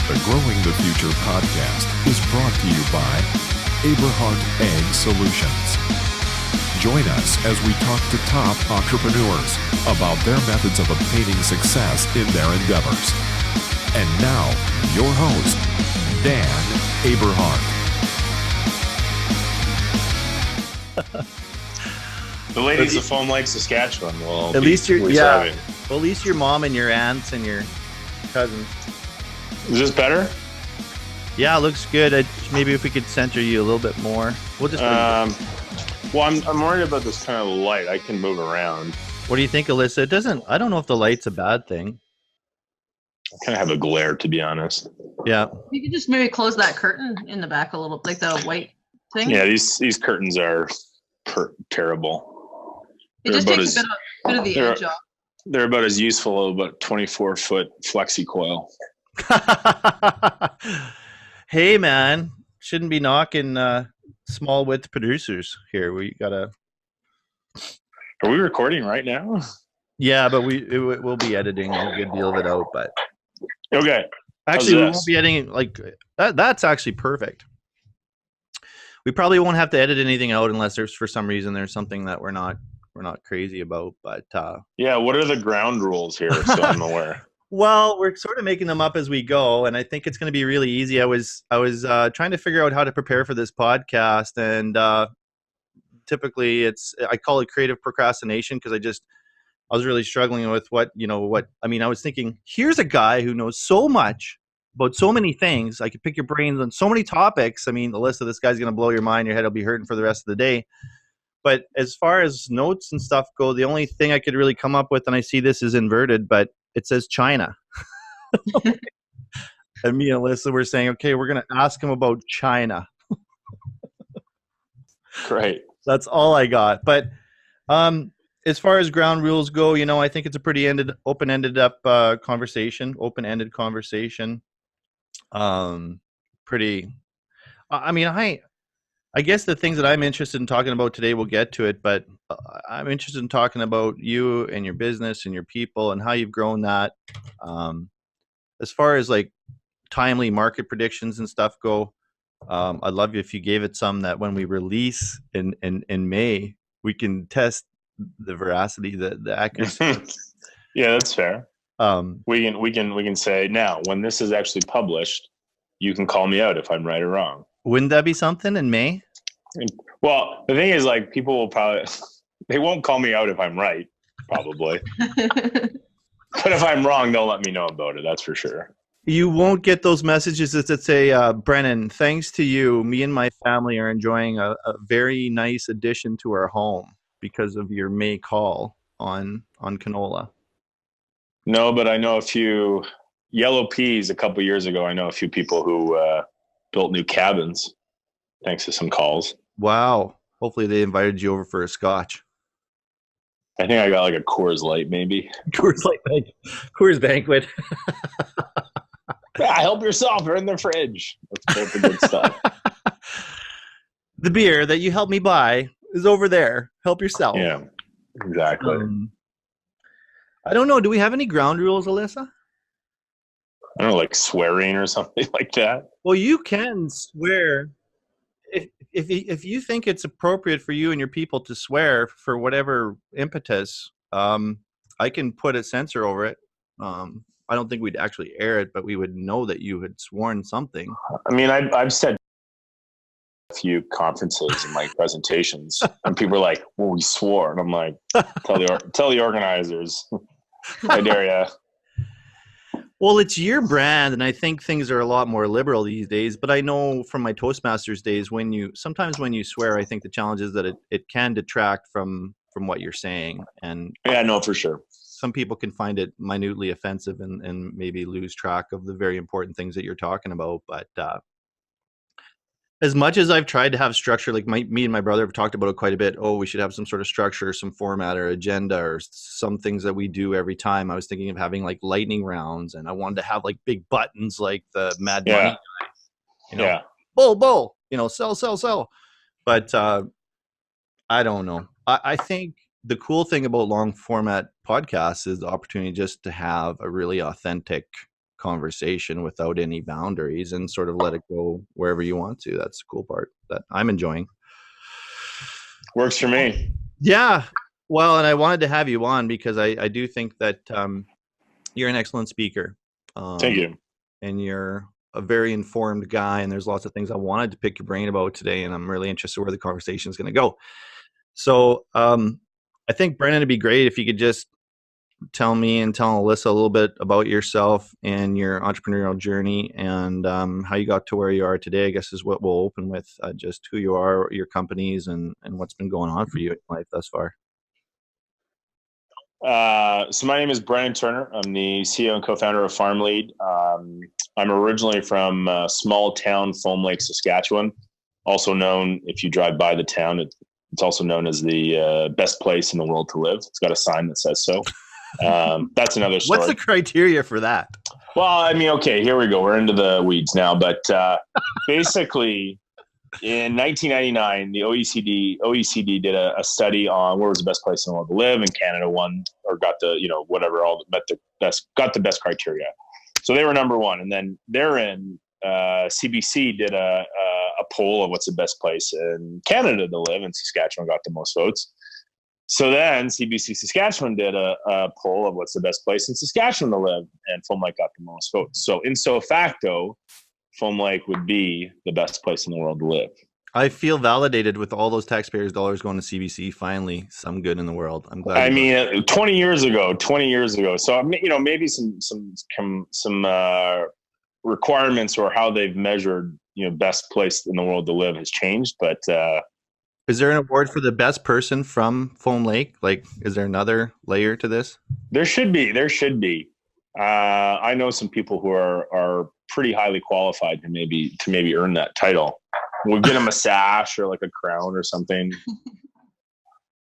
The Growing the Future podcast is brought to you by Aberhart Ag Solutions. Join us as we talk to top entrepreneurs about their methods of obtaining success in their endeavors. And now, your host, Dan Aberhart. The ladies of Foam Lake, Saskatchewan will at least your residing. Well, at least your mom and your aunts and your cousins. Is this better? Yeah, it looks good. Maybe if we could center you a little bit more. We'll just. Well, I'm worried about this kind of light. I can move around. What do you think, Alyssa? It doesn't. I don't know if the light's a bad thing. I kind of have a glare, to be honest. Yeah. You could just maybe close that curtain in the back a little, like the white thing. Yeah, these curtains are terrible. It just takes a bit of the edge off. They're about as useful as about 24-foot flexi coil. Hey, man, shouldn't be knocking small width producers here. We gotta. Are we recording right now? Yeah, but we'll be editing a good deal of it out. But okay, actually, we won't be editing like that. That's actually perfect. We probably won't have to edit anything out unless there's for some reason there's something that we're not crazy about. But yeah, what are the ground rules here? So I'm aware. Well, we're sort of making them up as we go, and I think it's going to be really easy. I was trying to figure out how to prepare for this podcast, and typically I call it creative procrastination because I was really struggling with what I mean. I was thinking, here's a guy who knows so much about so many things. I could pick your brains on so many topics. I mean, the list of this guy's going to blow your mind. Your head will be hurting for the rest of the day. But as far as notes and stuff go, the only thing I could really come up with, and I see this is inverted, but it says China. And me and Alyssa were saying, okay, we're going to ask him about China. Great. That's all I got. But as far as ground rules go, I think it's a pretty open-ended conversation. I guess the things that I'm interested in talking about today, we'll get to it, but I'm interested in talking about you and your business and your people and how you've grown that. As far as like timely market predictions and stuff go, I'd love you if you gave it some that when we release in May, we can test the veracity, the accuracy. Yeah, that's fair. We can say now when this is actually published, you can call me out if I'm right or wrong. Wouldn't that be something in May? Well, the thing is, like, people will probably they won't call me out if I'm right, probably. But if I'm wrong, they'll let me know about it. That's for sure. You won't get those messages that say, Brennan, thanks to you, me and my family are enjoying a very nice addition to our home because of your May call on canola. No, but I know a few yellow peas a couple years ago. I know a few people who built new cabins thanks to some calls. Wow. Hopefully they invited you over for a scotch. I think I got like a Coors Light, maybe. Coors Banquet. Yeah, help yourself. They're in the fridge. That's the good stuff. The beer that you helped me buy is over there. Help yourself. Yeah, exactly. I don't know. Do we have any ground rules, Alyssa? I don't know, like swearing or something like that. Well, you can swear if you think it's appropriate for you and your people to swear for whatever impetus. I can put a censor over it. I don't think we'd actually air it, but we would know that you had sworn something. I mean, I've said a few conferences and like presentations, and people are like, "Well, we swore," and I'm like, "Tell the organizers, I dare ya." Well, it's your brand, and I think things are a lot more liberal these days. But I know from my Toastmasters days, sometimes when you swear, I think the challenge is that it can detract from what you're saying. And yeah, no, for sure. Some people can find it minutely offensive and maybe lose track of the very important things that you're talking about. But as much as I've tried to have structure, like me and my brother have talked about it quite a bit. Oh, we should have some sort of structure, some format or agenda or some things that we do every time. I was thinking of having like lightning rounds, and I wanted to have like big buttons like the Mad Money guy. Bull, sell. But I don't know. I think the cool thing about long format podcasts is the opportunity just to have a really authentic conversation without any boundaries and sort of let it go wherever you want to. That's the cool part that I'm enjoying. Works for me. Yeah. Well, and I wanted to have you on because I do think that you're an excellent speaker. Thank you. And you're a very informed guy, and there's lots of things I wanted to pick your brain about today, and I'm really interested where the conversation is going to go. So I think, Brennan, it'd be great if you could just tell me and tell Alyssa a little bit about yourself and your entrepreneurial journey and how you got to where you are today, I guess is what we'll open with, just who you are, your companies, and what's been going on for you in life thus far. So my name is Brennan Turner. I'm the CEO and co-founder of FarmLead. I'm originally from small town Foam Lake, Saskatchewan, also known, if you drive by the town, it's also known as the best place in the world to live. It's got a sign that says so. That's another story. What's the criteria for that? Well, I mean, okay, here we go. We're into the weeds now, but basically in 1999, the OECD did a study on where was the best place in the world to live, and Canada won, or got the, whatever, got the best criteria. So they were number one. And then therein, CBC did a poll of what's the best place in Canada to live, and Saskatchewan got the most votes. So then CBC Saskatchewan did a poll of what's the best place in Saskatchewan to live, and Foam Lake got the most votes. So in so facto, Foam Lake would be the best place in the world to live. I feel validated with all those taxpayers' dollars going to CBC. Finally, some good in the world. I'm glad. I mean, 20 years ago. So maybe some requirements or how they've measured best place in the world to live has changed. But is there an award for the best person from Foam Lake? Like, is there another layer to this? There should be. I know some people who are pretty highly qualified to maybe earn that title. We'll get them a sash or like a crown or something. I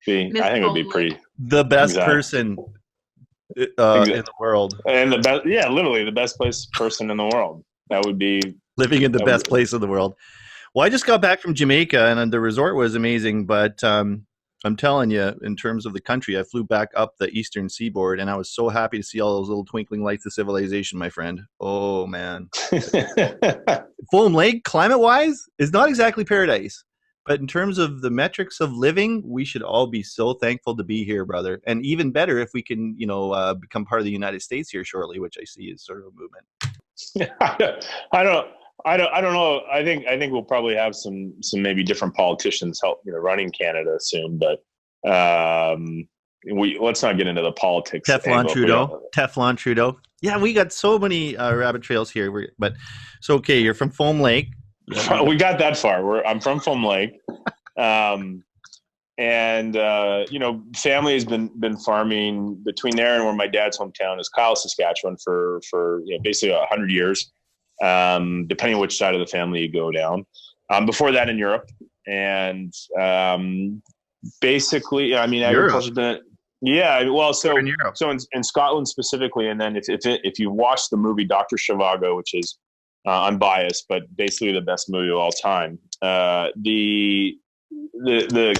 think it would be pretty. The best person in the world. And the best, literally the best person in the world. That would be living in the best place in the world. Well, I just got back from Jamaica, and the resort was amazing, but I'm telling you, in terms of the country, I flew back up the eastern seaboard, and I was so happy to see all those little twinkling lights of civilization, my friend. Oh, man. Foam Lake, climate-wise, is not exactly paradise. But in terms of the metrics of living, we should all be so thankful to be here, brother. And even better if we can, become part of the United States here shortly, which I see is sort of a movement. I don't know. I think we'll probably have some maybe different politicians help running Canada soon, but let's not get into the politics. Teflon Trudeau. Yeah, we got so many rabbit trails here. Okay, you're from Foam Lake. We got that far. I'm from Foam Lake, and family has been farming between there and where my dad's hometown is, Kyle, Saskatchewan, for basically 100 years. Depending on which side of the family you go down. Before that in Europe, and basically, I mean, agriculture's been, so in Scotland specifically, and then if you watch the movie Dr. Zhivago, which is I'm biased, but basically the best movie of all time. The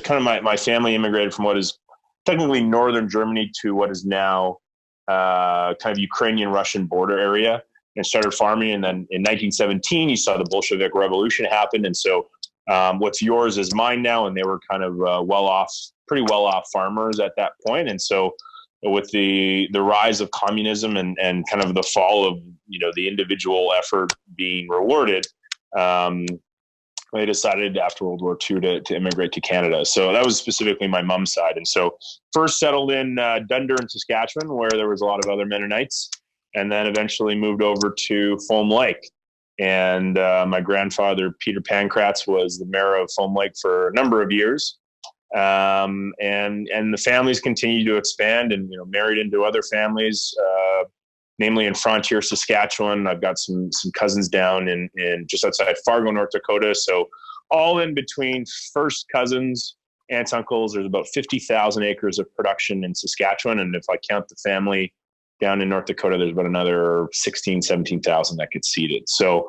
kind of my family immigrated from what is technically northern Germany to what is now kind of Ukrainian-Russian border area, and started farming. And then in 1917, you saw the Bolshevik Revolution happen. And so what's yours is mine now. And they were kind of pretty well-off farmers at that point. And so with the rise of communism and kind of the fall of, the individual effort being rewarded, they decided after World War II to immigrate to Canada. So that was specifically my mom's side. And so first settled in Dundurn, Saskatchewan, where there was a lot of other Mennonites, and then eventually moved over to Foam Lake. And my grandfather, Peter Pankratz, was the mayor of Foam Lake for a number of years. And the families continued to expand and, married into other families, namely in Frontier, Saskatchewan. I've got some cousins down in just outside Fargo, North Dakota. So all in between first cousins, aunts, uncles, there's about 50,000 acres of production in Saskatchewan. And if I count the family down in North Dakota, there's about another 16, 17,000 that gets seeded. So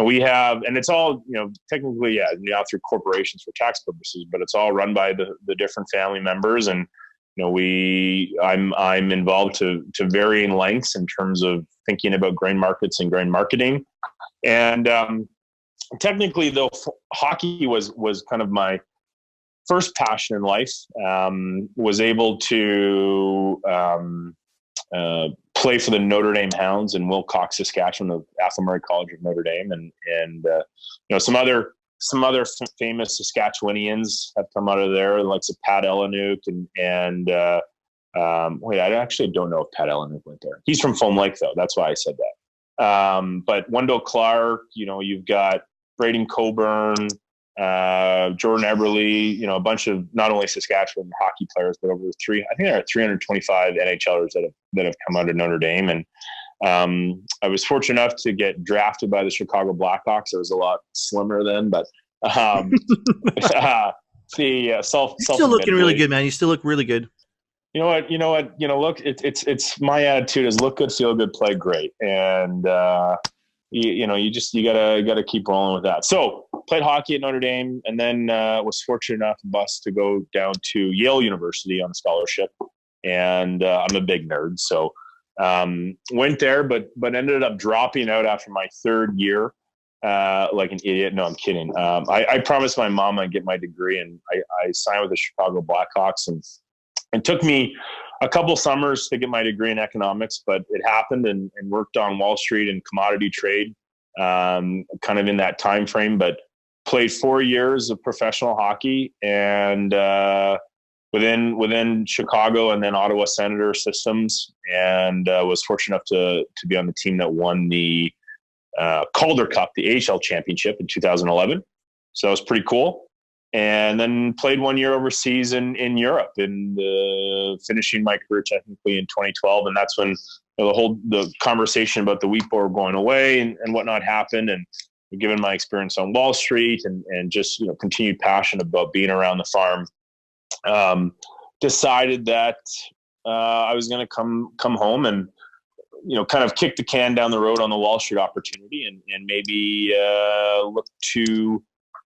we have, and it's all, technically, now through corporations for tax purposes, but it's all run by the different family members. And I'm involved to varying lengths in terms of thinking about grain markets and grain marketing. And technically, though, hockey was kind of my first passion in life. Was able to play for the Notre Dame Hounds in Wilcox, Saskatchewan, of Athelmurray College of Notre Dame, and some other famous Saskatchewanians have come out of there, like Pat Ellenuk and wait, I actually don't know if Pat Ellenuk went there. He's from Foam Lake, though. That's why I said that. But Wendell Clark, you've got Braden Coburn, Jordan Eberle, a bunch of not only Saskatchewan hockey players, but over I think there are 325 NHLers that have come out of Notre Dame. And I was fortunate enough to get drafted by the Chicago Blackhawks. It was a lot slimmer then, but you're still looking really good, man. You still look really good. You know what? Look, it's my attitude is look good, feel good, play great, and you gotta keep rolling with that. So played hockey at Notre Dame, and then was fortunate enough to go down to Yale University on a scholarship. And I'm a big nerd, so went there, but ended up dropping out after my third year, like an idiot. No, I'm kidding. I promised my mom I'd get my degree, and I signed with the Chicago Blackhawks, and it took me a couple summers to get my degree in economics, but it happened, and worked on Wall Street and commodity trade, kind of in that time frame. But played 4 years of professional hockey, and within Chicago and then Ottawa Senator systems, and was fortunate enough to be on the team that won the Calder Cup, the AHL championship in 2011. So that was pretty cool. And then played 1 year overseas in Europe, finishing my career technically in 2012. And that's when the conversation about the wheat board going away and whatnot happened. And given my experience on Wall Street and just continued passion about being around the farm, decided that I was going to come home and kind of kick the can down the road on the Wall Street opportunity, and maybe look to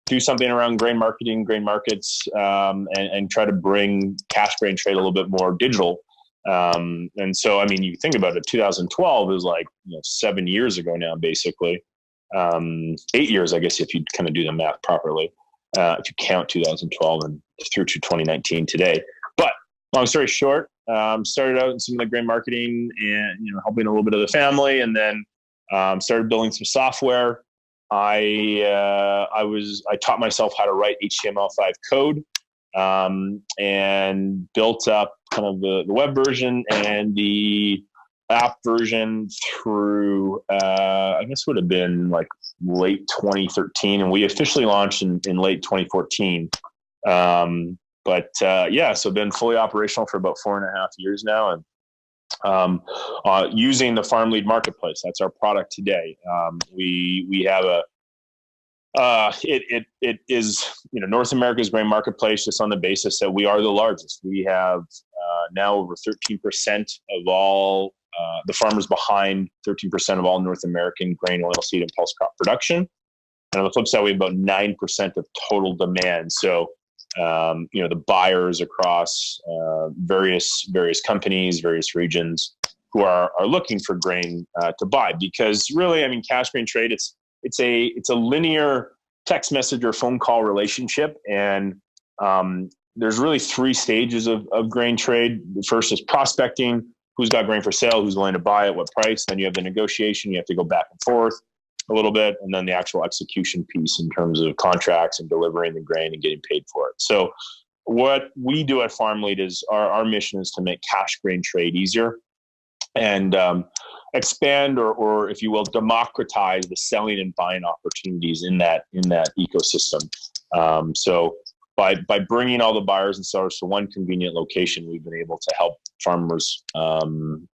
do something around grain marketing, grain markets, and try to bring cash grain trade a little bit more digital. And so, I mean, you think about it, 2012 is like 7 years ago now, basically. 8 years, I guess, if you kind of do the math properly, if you count 2012 and through to 2019 today. But long story short, started out in some of the grain marketing and helping a little bit of the family, and then started building some software. I taught myself how to write HTML5 code, and built up kind of the web version and the app version through, I guess would have been like late 2013, and we officially launched in late 2014. So been fully operational for about 4.5 years now, and using the FarmLead marketplace. That's our product today. We have it is North America's grain marketplace, just on the basis that we are the largest. We have now over 13% of all the farmers behind 13% of all North American grain, oilseed, and pulse crop production. And on the flip side, we have about 9% of total demand. So the buyers across various companies, various regions who are looking for grain to buy. Because really, I mean, cash grain trade, it's a linear text message or phone call relationship, and there's really 3 stages of grain trade. The first is prospecting: who's got grain for sale, who's willing to buy it, what price. Then you have the negotiation; you have to go back and forth a little bit, and then the actual execution piece in terms of contracts and delivering the grain and getting paid for it. So what we do at FarmLead is our mission is to make cash grain trade easier, and expand or if you will, democratize the selling and buying opportunities in that ecosystem. So by bringing all the buyers and sellers to one convenient location, we've been able to help farmers find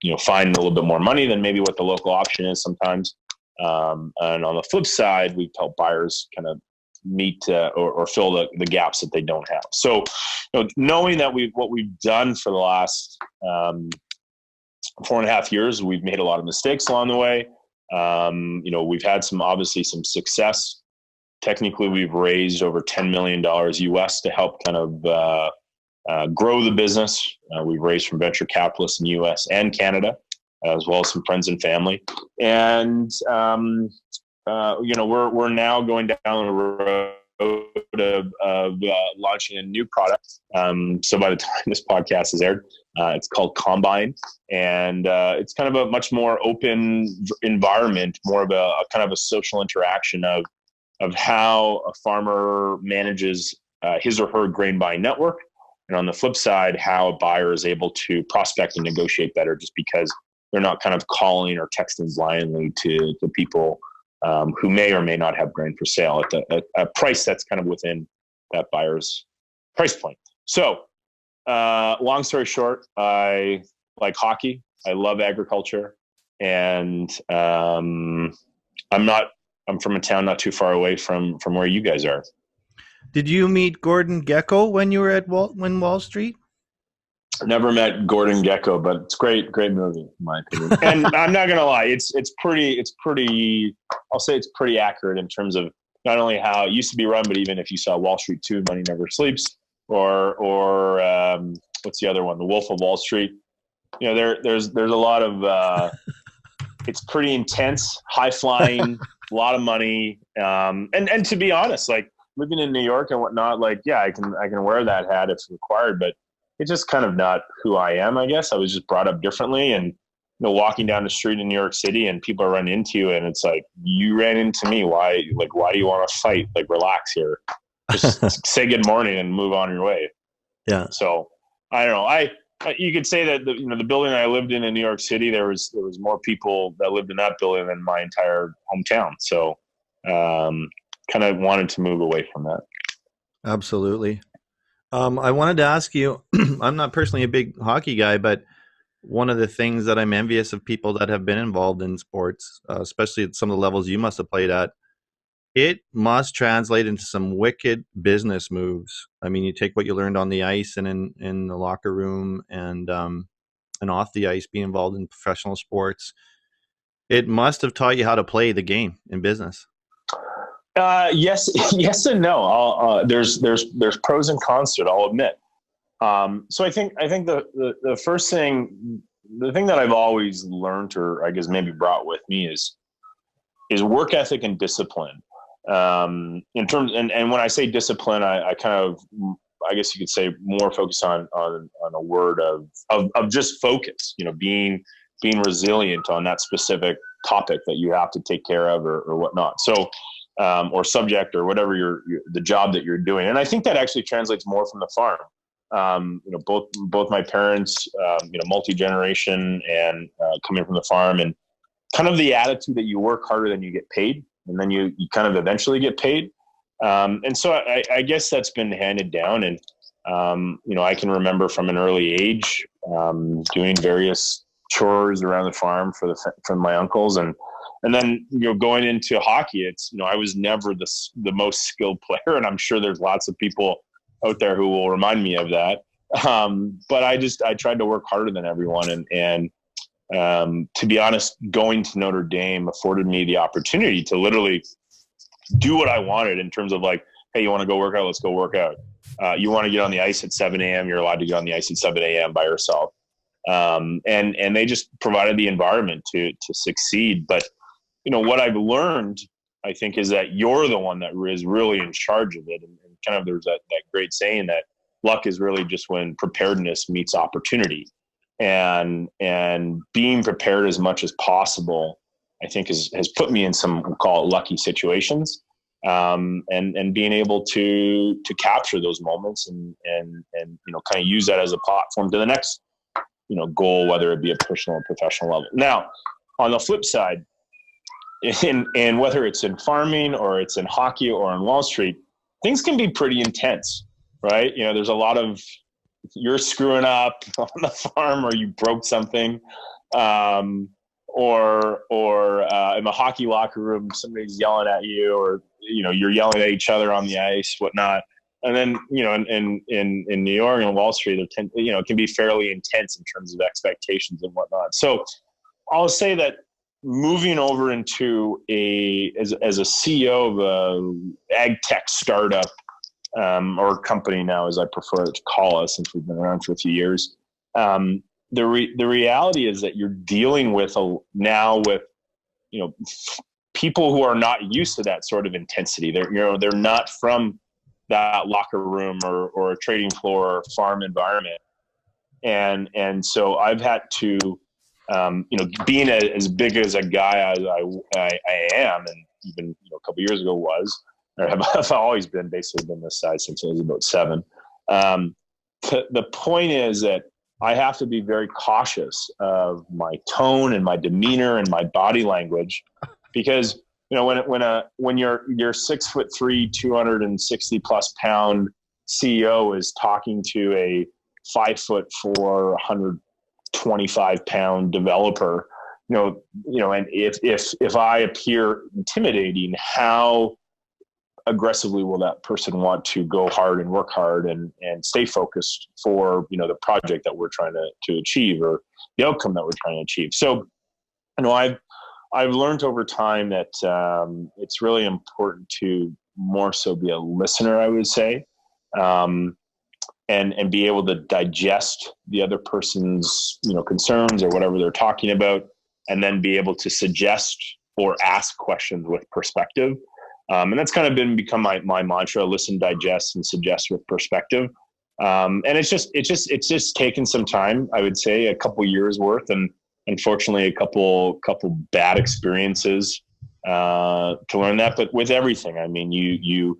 a little bit more money than maybe what the local option is sometimes. And on the flip side, we've helped buyers kind of meet or fill the gaps that they don't have. So, knowing that what we've done for the last 4.5 years, we've made a lot of mistakes along the way. We've had some success. Technically, we've raised over $10 million US to help kind of grow the business. We've raised from venture capitalists in the U.S. and Canada, as well as some friends and family. And we're now going down the road of launching a new product. So by the time this podcast is aired, it's called Combine, and it's kind of a much more open environment, more of a kind of a social interaction of how a farmer manages his or her grain buying network, and on the flip side, how a buyer is able to prospect and negotiate better, just because they're not kind of calling or texting blindly to people who may or may not have grain for sale at a price that's kind of within that buyer's price point. So, long story short, I like hockey. I love agriculture, and I'm from a town not too far away from where you guys are. Did you meet Gordon Gekko when you were at Wall Street? Never met Gordon Gekko, but it's great movie in my opinion. And I'm not gonna lie, it's pretty. I'll say it's pretty accurate in terms of not only how it used to be run, but even if you saw Wall Street 2, Money Never Sleeps, or what's the other one, The Wolf of Wall Street. You know, there's a lot of. It's pretty intense, high flying, a lot of money, and to be honest, like living in New York and whatnot, like yeah, I can wear that hat if required, but it's just kind of not who I am, I guess. I was just brought up differently, and walking down the street in New York City and people are running into you, and it's like, you ran into me. Why do you want to fight? Like, relax here. Just say good morning and move on your way. Yeah. So I don't know. You could say that the building I lived in New York City, there was more people that lived in that building than my entire hometown. So kind of wanted to move away from that. Absolutely. I wanted to ask you, I'm not personally a big hockey guy, but one of the things that I'm envious of people that have been involved in sports, especially at some of the levels you must have played at, it must translate into some wicked business moves. I mean, you take what you learned on the ice and in the locker room and off the ice, being involved in professional sports. It must have taught you how to play the game in business. Yes and no. There's pros and cons to it, I'll admit. So I think the first thing, the thing that I've always learned, or I guess maybe brought with me, is work ethic and discipline. In terms, and when I say discipline, I kind of, I guess you could say, more focus on a word of just focus. Being resilient on that specific topic that you have to take care of or whatnot. So. Or subject, or whatever the job that you're doing. And I think that actually translates more from the farm. Both my parents, multi-generation and coming from the farm, and kind of the attitude that you work harder than you get paid, and then you kind of eventually get paid. And so I guess that's been handed down. And, I can remember from an early age doing various chores around the farm for my uncles, and then, going into hockey, it's, I was never the most skilled player, and I'm sure there's lots of people out there who will remind me of that. But I tried to work harder than everyone. And to be honest, going to Notre Dame afforded me the opportunity to literally do what I wanted in terms of like, hey, you want to go work out? Let's go work out. You want to get on the ice at 7 a.m. You're allowed to get on the ice at 7 a.m. by yourself. And they just provided the environment to succeed. But what I've learned, I think, is that you're the one that is really in charge of it. And kind of there's that great saying that luck is really just when preparedness meets opportunity. And being prepared as much as possible, I think, has put me in some, we'll call it, lucky situations. And being able to capture those moments and kind of use that as a platform to the next, goal, whether it be a personal or professional level. Now, on the flip side, and whether it's in farming or it's in hockey or on Wall Street, things can be pretty intense, right? There's a lot of, you're screwing up on the farm, or you broke something, or in the hockey locker room, somebody's yelling at you, or you're yelling at each other on the ice, whatnot. And then in New York and Wall Street, it can be fairly intense in terms of expectations and whatnot. So I'll say that moving over into as a CEO of a ag tech startup, or company now, as I prefer to call us, since we've been around for a few years. The reality is that you're dealing with people who are not used to that sort of intensity. They're not from that locker room or a trading floor or farm environment. And so I've had to, being as big as a guy as I am, and even a couple years ago I've always been this size since I was about 7. The point is that I have to be very cautious of my tone and my demeanor and my body language, because when your 6'3", 260+ pound CEO is talking to a 5'4", 125 pound developer, and if I appear intimidating, how aggressively will that person want to go hard and work hard and stay focused for the project that we're trying to achieve, or the outcome that we're trying to achieve? So I've learned over time that it's really important to more so be a listener, I would say, and be able to digest the other person's concerns or whatever they're talking about, and then be able to suggest or ask questions with perspective. And that's kind of become my mantra: listen, digest, and suggest with perspective. And it's just taken some time, I would say, a couple years worth, and unfortunately a couple bad experiences to learn that. But with everything, I mean, you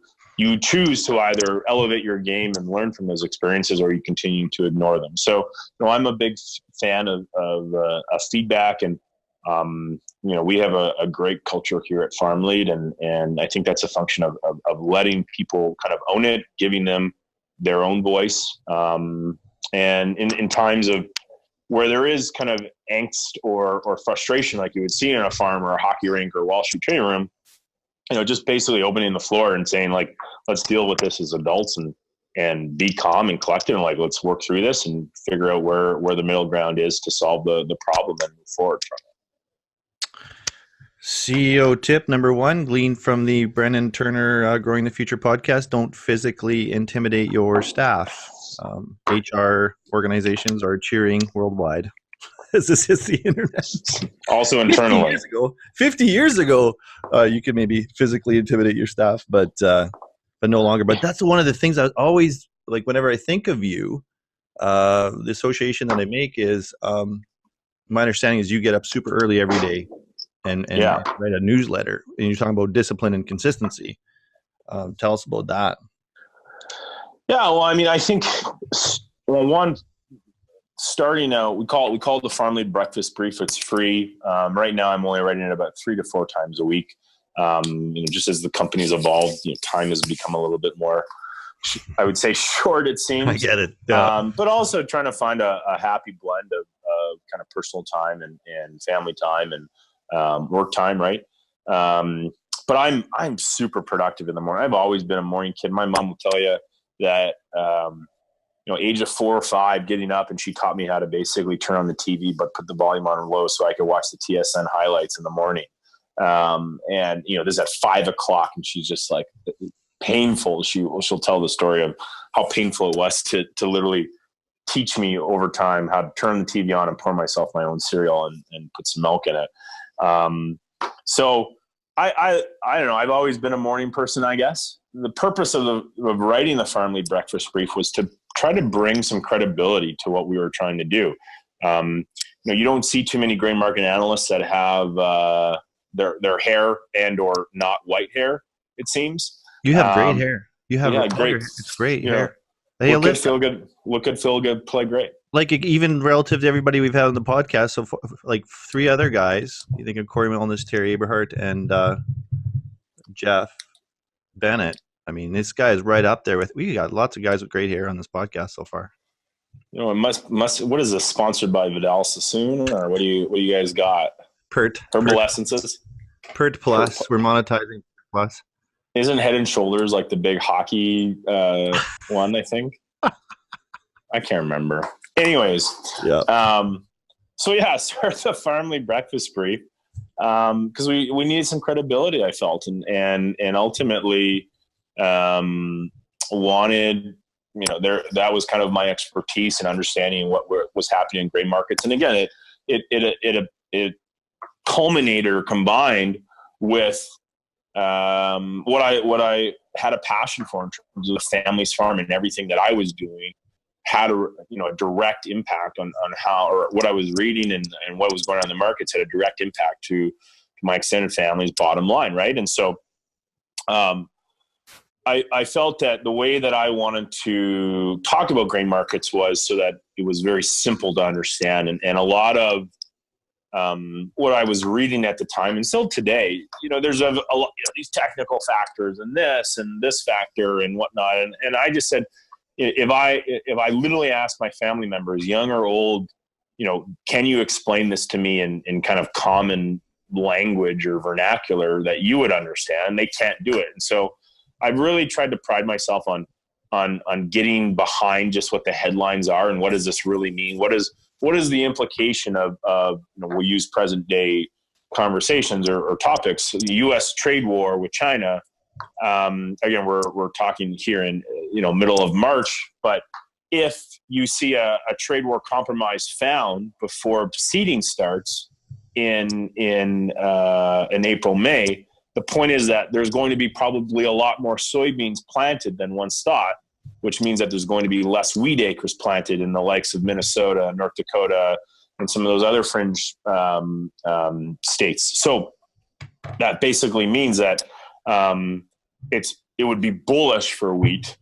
choose to either elevate your game and learn from those experiences, or you continue to ignore them. So I'm a big fan of feedback, and we have a great culture here at FarmLead, and I think that's a function of letting people kind of own it, giving them their own voice. And in times of where there is kind of angst or frustration, like you would see in a farm or a hockey rink or Wall Street trading room, just basically opening the floor and saying, like, let's deal with this as adults and be calm and collected, and let's work through this and figure out where the middle ground is to solve the problem and move forward from it. CEO tip number 1, gleaned from the Brennan Turner Growing the Future podcast: don't physically intimidate your staff. HR organizations are cheering worldwide as this hits the internet. Also internally. 50 years ago, you could maybe physically intimidate your staff, but no longer. But that's one of the things I was always, like, whenever I think of you, the association that I make is, my understanding is you get up super early every day and write a newsletter, and you're talking about discipline and consistency. Tell us about that. Yeah, well, I mean, I think, one, starting out, we call it the FarmLead Breakfast Brief. It's free. Right now, I'm only writing it about 3 to 4 times a week. Just as the company's evolved, time has become a little bit more, I would say, short, it seems. I get it. Yeah. But also trying to find a happy blend of kind of personal time and family time and work time, right? But I'm super productive in the morning. I've always been a morning kid. My mom will tell you that, age of 4 or 5, getting up, and she taught me how to basically turn on the TV, but put the volume on low so I could watch the TSN highlights in the morning. And this is at 5 o'clock, and she's just like painful. She'll tell the story of how painful it was to literally teach me over time how to turn the TV on and pour myself my own cereal and put some milk in it. So I don't know. I've always been a morning person, I guess. The purpose of writing the FarmLead Breakfast Brief was to try to bring some credibility to what we were trying to do. You don't see too many grain market analysts that have their hair and or not white hair, it seems. You have great hair. You have great. It's great hair. Look good, feel good. Look good, feel good, play great. Like, even relative to everybody we've had on the podcast, so like 3 other guys, you think of Corey Milnes, Terry Aberhart, and Jeff Bennett. I mean, this guy is right up there with. We got lots of guys with great hair on this podcast so far. It must. What is this, sponsored by Vidal Sassoon, or what do you guys got? Herbal Essences. Pert Plus. We're monetizing Plus. Isn't Head and Shoulders like the big hockey one? I think. I can't remember. Anyways, yeah. Start the FarmLead Breakfast Brief because we needed some credibility, I felt, and ultimately, wanted, that was kind of my expertise in understanding what was happening in grain markets. And again, it culminated or combined with what I had a passion for in terms of the family's farm, and everything that I was doing had a direct impact on how, or what I was reading and what was going on in the markets had a direct impact to my extended family's bottom line, right? And so I felt that the way that I wanted to talk about grain markets was so that it was very simple to understand, and a lot of what I was reading at the time, and still today, there's a lot, these technical factors and this factor and whatnot. And I just said, if I literally asked my family members, young or old, can you explain this to me in kind of common language or vernacular that you would understand? They can't do it. And so I've really tried to pride myself on getting behind just what the headlines are and what does this really mean? What is the implication of we'll use present day conversations or topics, the U.S. trade war with China. Again, we're talking here in middle of March, but if you see a trade war compromise found before seeding starts in April, May, the point is that there's going to be probably a lot more soybeans planted than once thought, which means that there's going to be less wheat acres planted in the likes of Minnesota, North Dakota, and some of those other fringe states. So that basically means that it would be bullish for wheat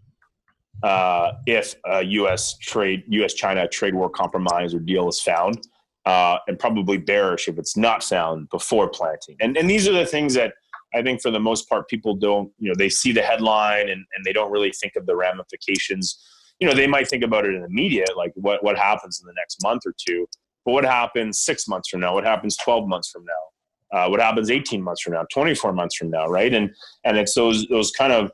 if a U.S.-China trade war compromise or deal is found, and probably bearish if it's not found before planting. And these are the things that I think for the most part people don't, they see the headline and they don't really think of the ramifications. They might think about it in the immediate, like what happens in the next month or two, but what happens 6 months from now? What happens 12 months from now? What happens 18 months from now, 24 months from now, right? And it's those kind of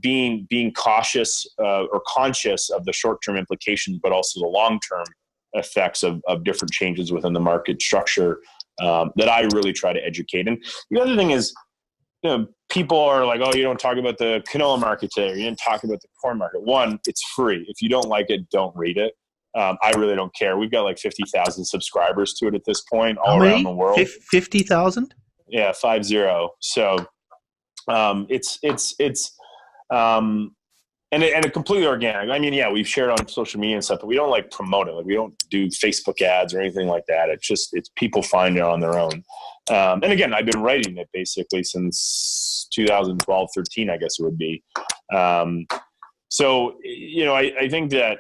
being cautious or conscious of the short-term implications, but also the long-term effects of different changes within the market structure that I really try to educate. And the other thing is, people are like, oh, you don't talk about the canola market today, or you didn't talk about the corn market. One, it's free. If you don't like it, don't read it. I really don't care. We've got like 50,000 subscribers to it at this point, all around the world. 50,000? Yeah, 50. So and it's completely organic. I mean, yeah, we've shared on social media and stuff, but we don't like promote it. Like, we don't do Facebook ads or anything like that. It's people find it on their own. And again, I've been writing it basically since 2012, 13, I guess it would be. So, I think that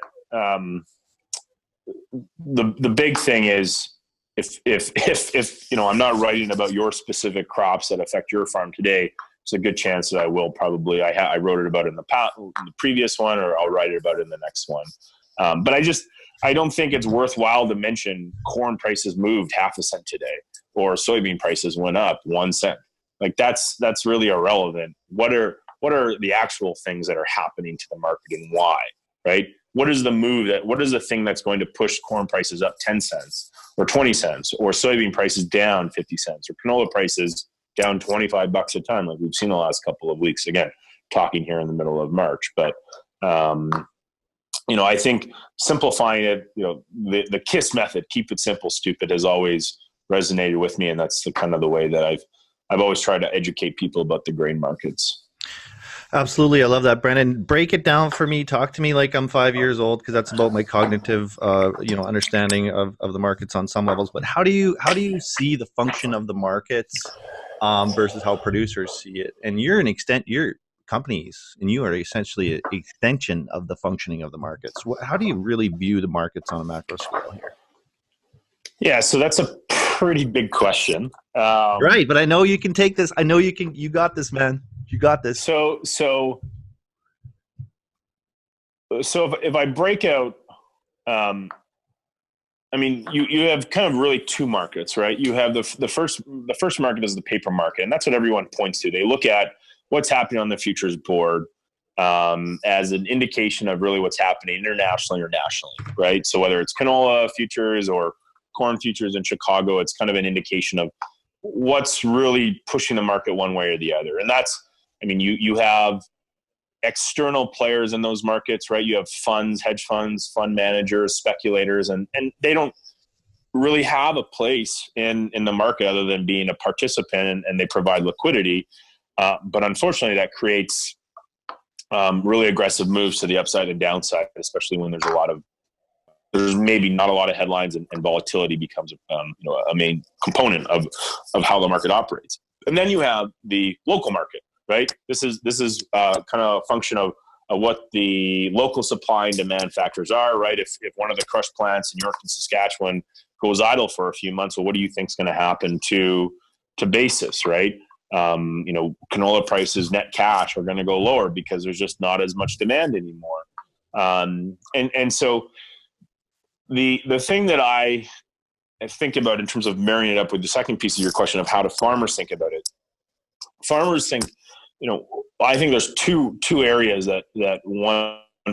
the big thing is if I'm not writing about your specific crops that affect your farm today, it's a good chance that I will probably. I wrote it about it in the previous one, or I'll write it about it in the next one. But I don't think it's worthwhile to mention corn prices moved 0.5 cent today, or soybean prices went up 1 cent. Like that's really irrelevant. What are the actual things that are happening to the market and why? Right? What is the thing that's going to push corn prices up 10 cents or 20 cents, or soybean prices down 50 cents, or canola prices down $25 a ton, like we've seen the last couple of weeks? Again, talking here in the middle of March, but I think simplifying it, the KISS method, keep it simple, stupid, has always resonated with me, and that's the way that I've always tried to educate people about the grain markets. Absolutely. I love that. Brennan, break it down for me. Talk to me like I'm 5 years old, because that's about my cognitive, understanding of the markets on some levels. But how do you see the function of the markets versus how producers see it? And your companies, and you are essentially an extension of the functioning of the markets. How do you really view the markets on a macro scale here? Yeah, so that's a pretty big question. Right, but I know you can take this. I know you can. You got this, man. You got this. So if I break out, you have kind of really two markets, right? You have the first market is the paper market, and that's what everyone points to. They look at what's happening on the futures board as an indication of really what's happening internationally or nationally, right? So whether it's canola futures or corn futures in Chicago, it's kind of an indication of what's really pushing the market one way or the other. And that's, you have external players in those markets, right? You have funds, hedge funds, fund managers, speculators, and they don't really have a place in the market other than being a participant, and they provide liquidity. But unfortunately, that creates really aggressive moves to the upside and downside, especially when there's maybe not a lot of headlines, and volatility becomes a main component of how the market operates. And then you have the local market, right? This is kind of a function of what the local supply and demand factors are, right? If one of the crush plants in York and Saskatchewan goes idle for a few months, well, what do you think is going to happen to basis, right? Canola prices, net cash are going to go lower because there's just not as much demand anymore. And so the thing that I think about in terms of marrying it up with the second piece of your question of how do farmers think about it, farmers think, I think there's two areas that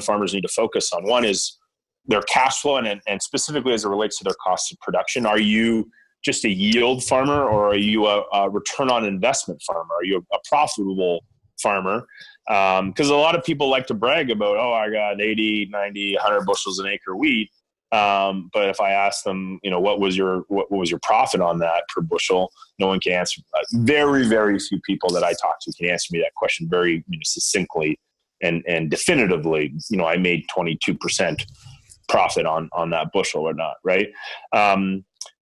farmers need to focus on. One is their cash flow, and specifically as it relates to their cost of production. Are you just a yield farmer, or are you a return on investment farmer? Are you a profitable farmer? Because a lot of people like to brag about, I got 80, 90, 100 bushels an acre wheat. But if I ask them, what was your profit on that per bushel? No one can answer. Very, very few people that I talk to can answer me that question very succinctly and definitively. I made 22% profit on that bushel or not, right?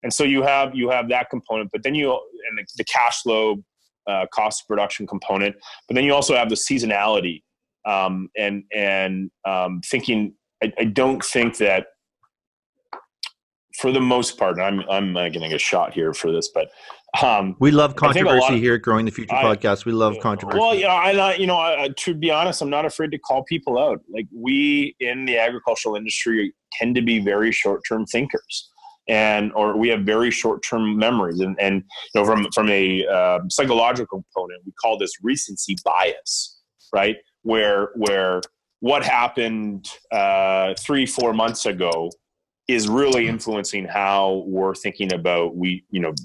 And so you have that component, but then the cash flow, cost of production component, but then you also have the seasonality, and thinking. I don't think that, for the most part, and I'm getting a shot here for this, but we love controversy here at Growing the Future podcast. We love controversy. Well, to be honest, I'm not afraid to call people out. Like, we in the agricultural industry tend to be very short-term thinkers, or we have very short-term memories, and from a psychological component, we call this recency bias, right? Where what happened 3-4 months ago is really influencing how we're thinking about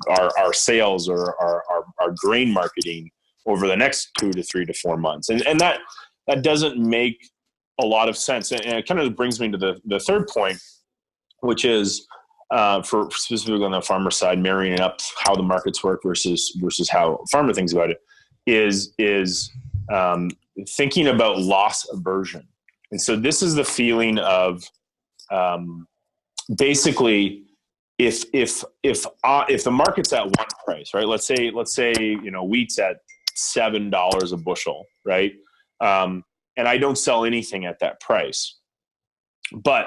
our sales or our grain marketing over the next 2 to 3 to 4 months, and that doesn't make a lot of sense. And it kind of brings me to the third point, which is for specifically on the farmer side, marrying up how the markets work versus how a farmer thinks about it, is thinking about loss aversion. And so this is the feeling of basically, if the market's at one price, right? Let's say wheat's at $7 a bushel, right? And I don't sell anything at that price, but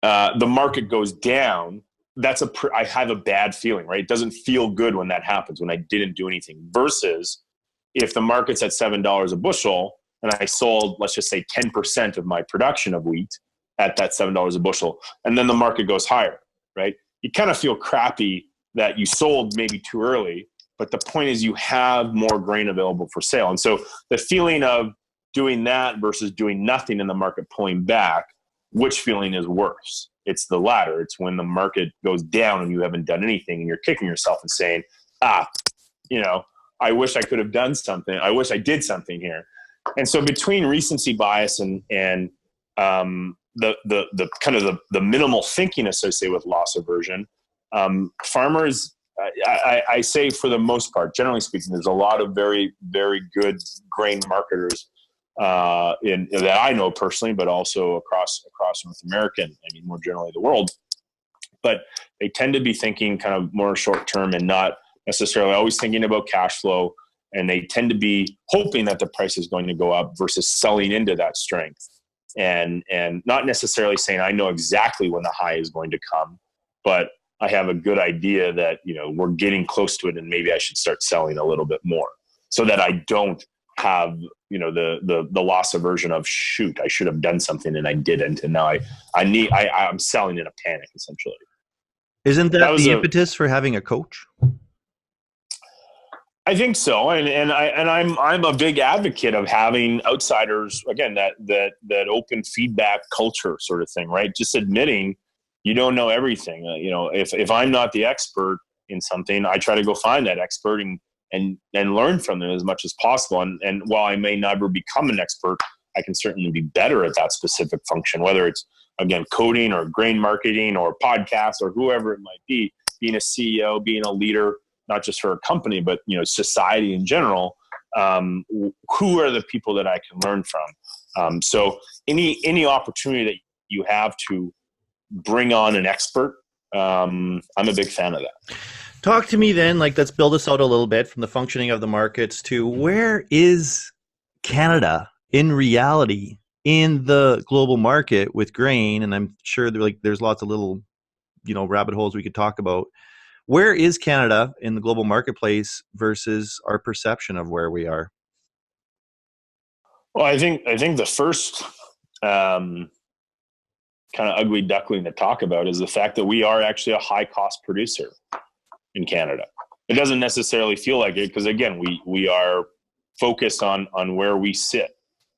the market goes down. I have a bad feeling, right? It doesn't feel good when that happens, when I didn't do anything. Versus if the market's at $7 a bushel and I sold, let's just say 10% of my production of wheat at that $7 a bushel, and then the market goes higher, right? You kind of feel crappy that you sold maybe too early, but the point is you have more grain available for sale. And so the feeling of doing that versus doing nothing in the market pulling back, which feeling is worse? It's the latter. It's when the market goes down and you haven't done anything and you're kicking yourself and saying, I wish I could have done something. I wish I did something here. And so between recency bias and the kind of the minimal thinking associated with loss aversion, farmers, I say for the most part, generally speaking, there's a lot of very, very good grain marketers that I know personally, but also across North America, and I mean more generally the world. But they tend to be thinking kind of more short term and not necessarily always thinking about cash flow. And they tend to be hoping that the price is going to go up versus selling into that strength. And not necessarily saying I know exactly when the high is going to come, but I have a good idea that we're getting close to it, and maybe I should start selling a little bit more so that I don't have the loss aversion of, shoot, I should have done something and I didn't, and now I'm selling in a panic essentially. Isn't that the impetus for having a coach? I think so, and I'm a big advocate of having outsiders, again, that open feedback culture sort of thing, right? Just admitting you don't know everything. If I'm not the expert in something, I try to go find that expert and learn from them as much as possible. And while I may never become an expert, I can certainly be better at that specific function, whether it's, again, coding or grain marketing or podcasts or whoever it might be, being a CEO, being a leader, not just for a company, but, society in general. Who are the people that I can learn from? So any opportunity that you have to bring on an expert, I'm a big fan of that. Talk to me then, let's build this out a little bit from the functioning of the markets to where is Canada in reality in the global market with grain? And I'm sure there's lots of little, rabbit holes we could talk about. Where is Canada in the global marketplace versus our perception of where we are? Well, I think the first kind of ugly duckling to talk about is the fact that we are actually a high cost producer in Canada. It doesn't necessarily feel like it because, again, we are focused on where we sit.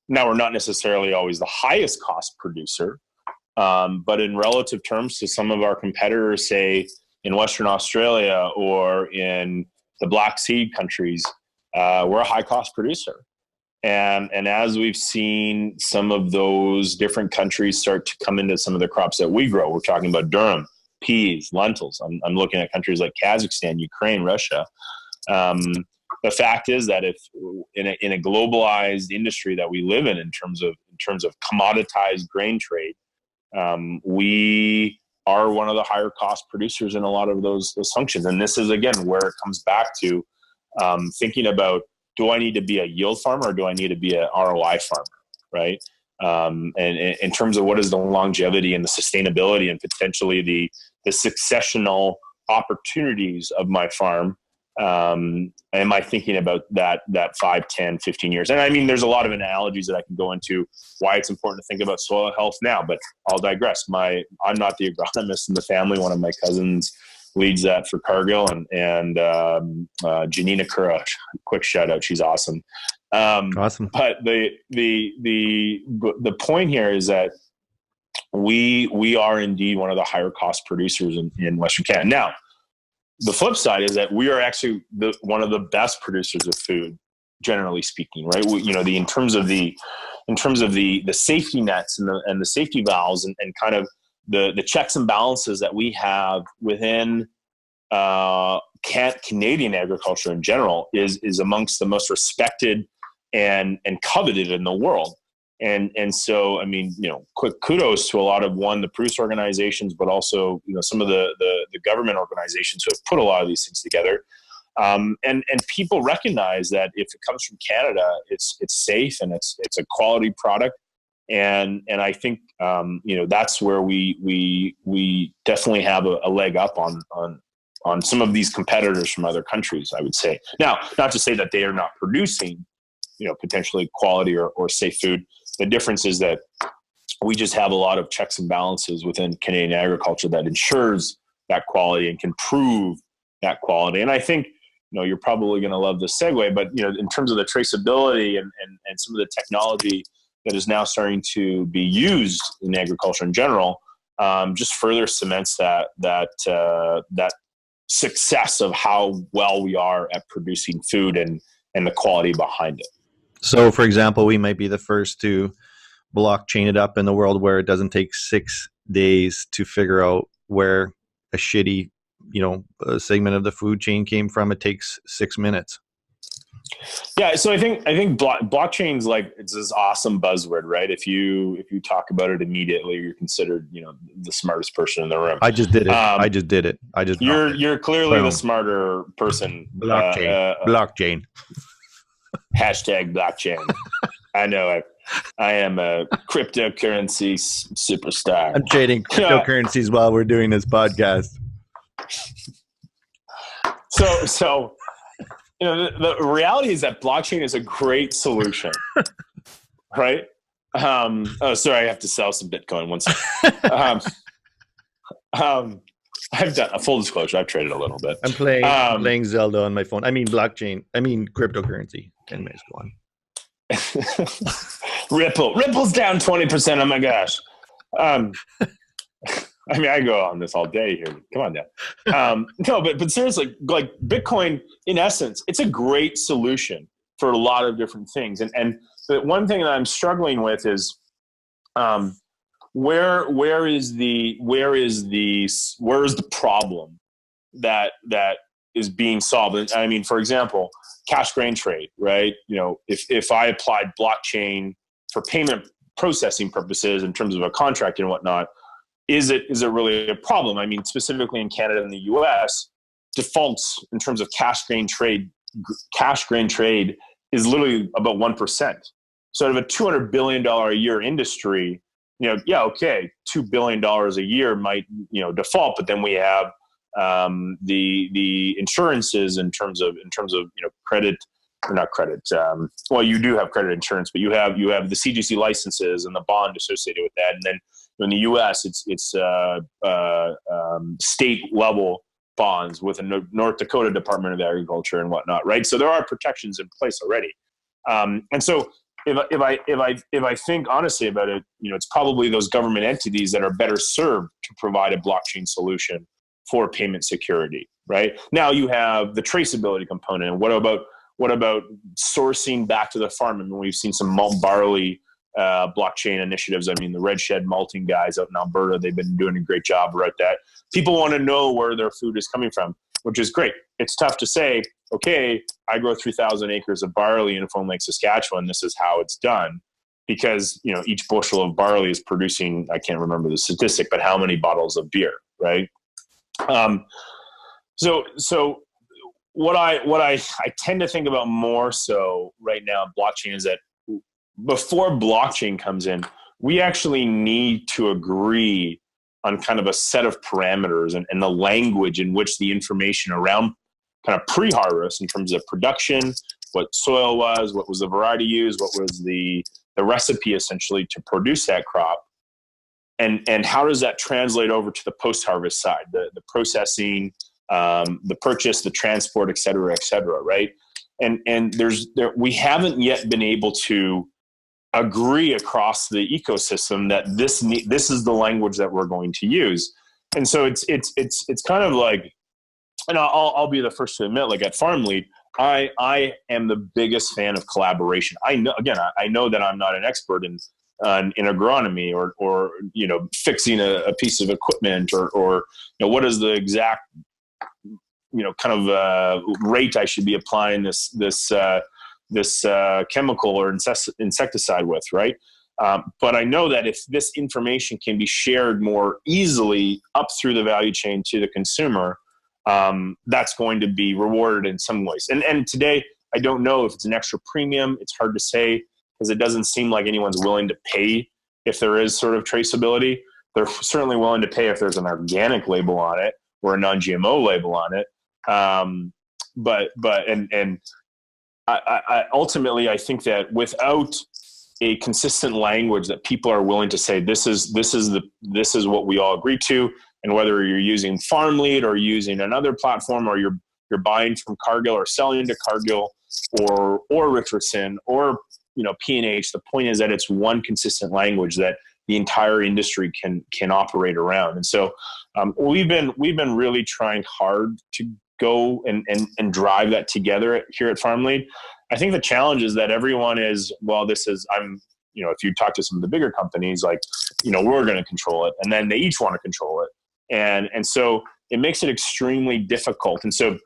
Now, we're not necessarily always the highest cost producer, but in relative terms to some of our competitors, say in Western Australia or in the Black Sea countries, we're a high cost producer. And as we've seen some of those different countries start to come into some of the crops that we grow, we're talking about durum, peas, lentils. I'm looking at countries like Kazakhstan, Ukraine, Russia. The fact is that if in a globalized industry that we live in terms of commoditized grain trade, we are one of the higher cost producers in a lot of those functions. And this is, again, where it comes back to thinking about, do I need to be a yield farmer or do I need to be an ROI farmer, right? And in terms of what is the longevity and the sustainability and potentially the successional opportunities of my farm, am I thinking about that 5, 10, 15 years? And I mean, there's a lot of analogies that I can go into why it's important to think about soil health now, but I'll digress. I'm not the agronomist in the family. One of my cousins leads that for Cargill, and Janina Kura, quick shout out. She's awesome. Awesome. But the point here is that we are indeed one of the higher cost producers in Western Canada. Now, the flip side is that we are actually one of the best producers of food, generally speaking, right? In terms of the safety nets and the safety valves and kind of the checks and balances that we have within Canadian agriculture in general is amongst the most respected and coveted in the world. And so, I mean, quick kudos to a lot of the producer organizations, but also, some of the government organizations who have put a lot of these things together. And people recognize that if it comes from Canada, it's safe and it's a quality product. And I think, that's where we definitely have a leg up on some of these competitors from other countries, I would say. Now, not to say that they are not producing, potentially quality or safe food. The difference is that we just have a lot of checks and balances within Canadian agriculture that ensures that quality and can prove that quality. And I think, you're probably going to love this segue, but, in terms of the traceability and some of the technology that is now starting to be used in agriculture in general, just further cements that success of how well we are at producing food and the quality behind it. So, for example, we might be the first to blockchain it up in the world where it doesn't take 6 days to figure out where a shitty, a segment of the food chain came from. It takes 6 minutes. Yeah, so I think blockchain's it's this awesome buzzword, right? If you talk about it immediately, you're considered the smartest person in the room. I just did it. You're clearly the smarter person. Blockchain. Hashtag blockchain. I know it. I am a cryptocurrency superstar. I'm trading cryptocurrencies while we're doing this podcast. So the reality is that blockchain is a great solution, right? Sorry, I have to sell some Bitcoin. One second. I've done a full disclosure. I've traded a little bit. I'm playing Zelda on my phone. I mean blockchain. I mean cryptocurrency. Anyways, go on. Ripple's down 20%. Oh my gosh. I mean, I go on this all day here. Come on now. No, but seriously, Bitcoin, in essence, it's a great solution for a lot of different things. And the one thing that I'm struggling with is where is the problem that is being solved? And I mean, for example, cash grain trade, right? If I applied blockchain for payment processing purposes in terms of a contract and whatnot, is it really a problem? I mean, specifically in Canada and the US, defaults in terms of cash grain trade is literally about 1%. So out of a $200 billion a year industry, $2 billion a year might, default, but then we have the insurances in terms of credit, or not credit. Well, you do have credit insurance, but you have the CGC licenses and the bond associated with that. And then in the U.S., it's state level bonds with a North Dakota Department of Agriculture and whatnot, right? So there are protections in place already. And so if I think honestly about it, it's probably those government entities that are better served to provide a blockchain solution for payment security, right? Now you have the traceability component. And what about sourcing back to the farm? I mean, we've seen some malt barley blockchain initiatives. I mean, the Red Shed malting guys out in Alberta, they've been doing a great job about that. People want to know where their food is coming from, which is great. It's tough to say, okay, I grow 3,000 acres of barley in Foam Lake, Saskatchewan. This is how it's done. Because, each bushel of barley is producing, I can't remember the statistic, but how many bottles of beer, right? So what I tend to think about more so right now in blockchain is that before blockchain comes in, we actually need to agree on kind of a set of parameters and the language in which the information around kind of pre-harvest in terms of production, what soil was, what was the variety used, what was the recipe essentially to produce that crop, and how does that translate over to the post-harvest side, the processing, the purchase, the transport, et cetera, right? And we haven't yet been able to agree across the ecosystem that this is the language that we're going to use. And so it's kind of like, and I'll be the first to admit, like at FarmLead, I am the biggest fan of collaboration. I know that I'm not an expert in agronomy or fixing a piece of equipment or what is the exact kind of rate I should be applying this chemical or insecticide with, right? But I know that if this information can be shared more easily up through the value chain to the consumer, that's going to be rewarded in some ways. And today, I don't know if it's an extra premium. It's hard to say because it doesn't seem like anyone's willing to pay if there is sort of traceability. They're certainly willing to pay if there's an organic label on it or a non-GMO label on it. I ultimately, I think that without a consistent language that people are willing to say, this is what we all agree to, and whether you're using FarmLead or using another platform, or you're buying from Cargill or selling to Cargill or Richardson or P&H, the point is that it's one consistent language that the entire industry can operate around. And so we've been really trying hard to go and drive that together here at FarmLead. I think the challenge is that everyone is, if you talk to some of the bigger companies, like, we're going to control it, and then they each want to control it. And so it makes it extremely difficult. And so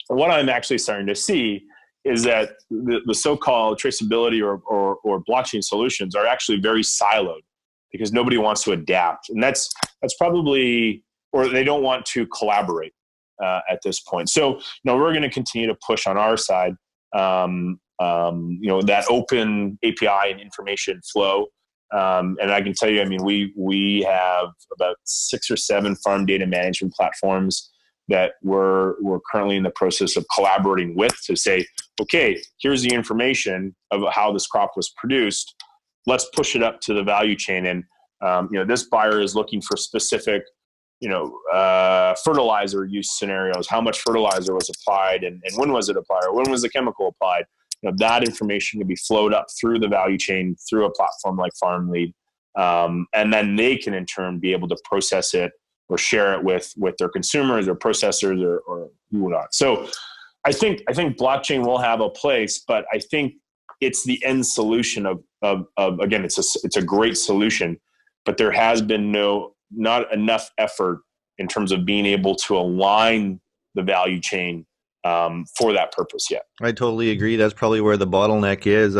what I'm actually starting to see is that the so-called traceability or blockchain solutions are actually very siloed because nobody wants to adapt. And that's probably, or they don't want to collaborate at this point. So, we're going to continue to push on our side, that open API and information flow. And I can tell you, I mean, we have about 6 or 7 farm data management platforms that we're currently in the process of collaborating with to say, okay, here's the information of how this crop was produced. Let's push it up to the value chain. And, this buyer is looking for specific, fertilizer use scenarios. How much fertilizer was applied and when was it applied, or when was the chemical applied? That information can be flowed up through the value chain through a platform like FarmLead. And then they can in turn be able to process it or share it with their consumers or processors or who not. So I think blockchain will have a place, but I think it's the end solution of again, it's a great solution, but there has been not enough effort in terms of being able to align the value chain for that purpose yet. I totally agree. That's probably where the bottleneck is.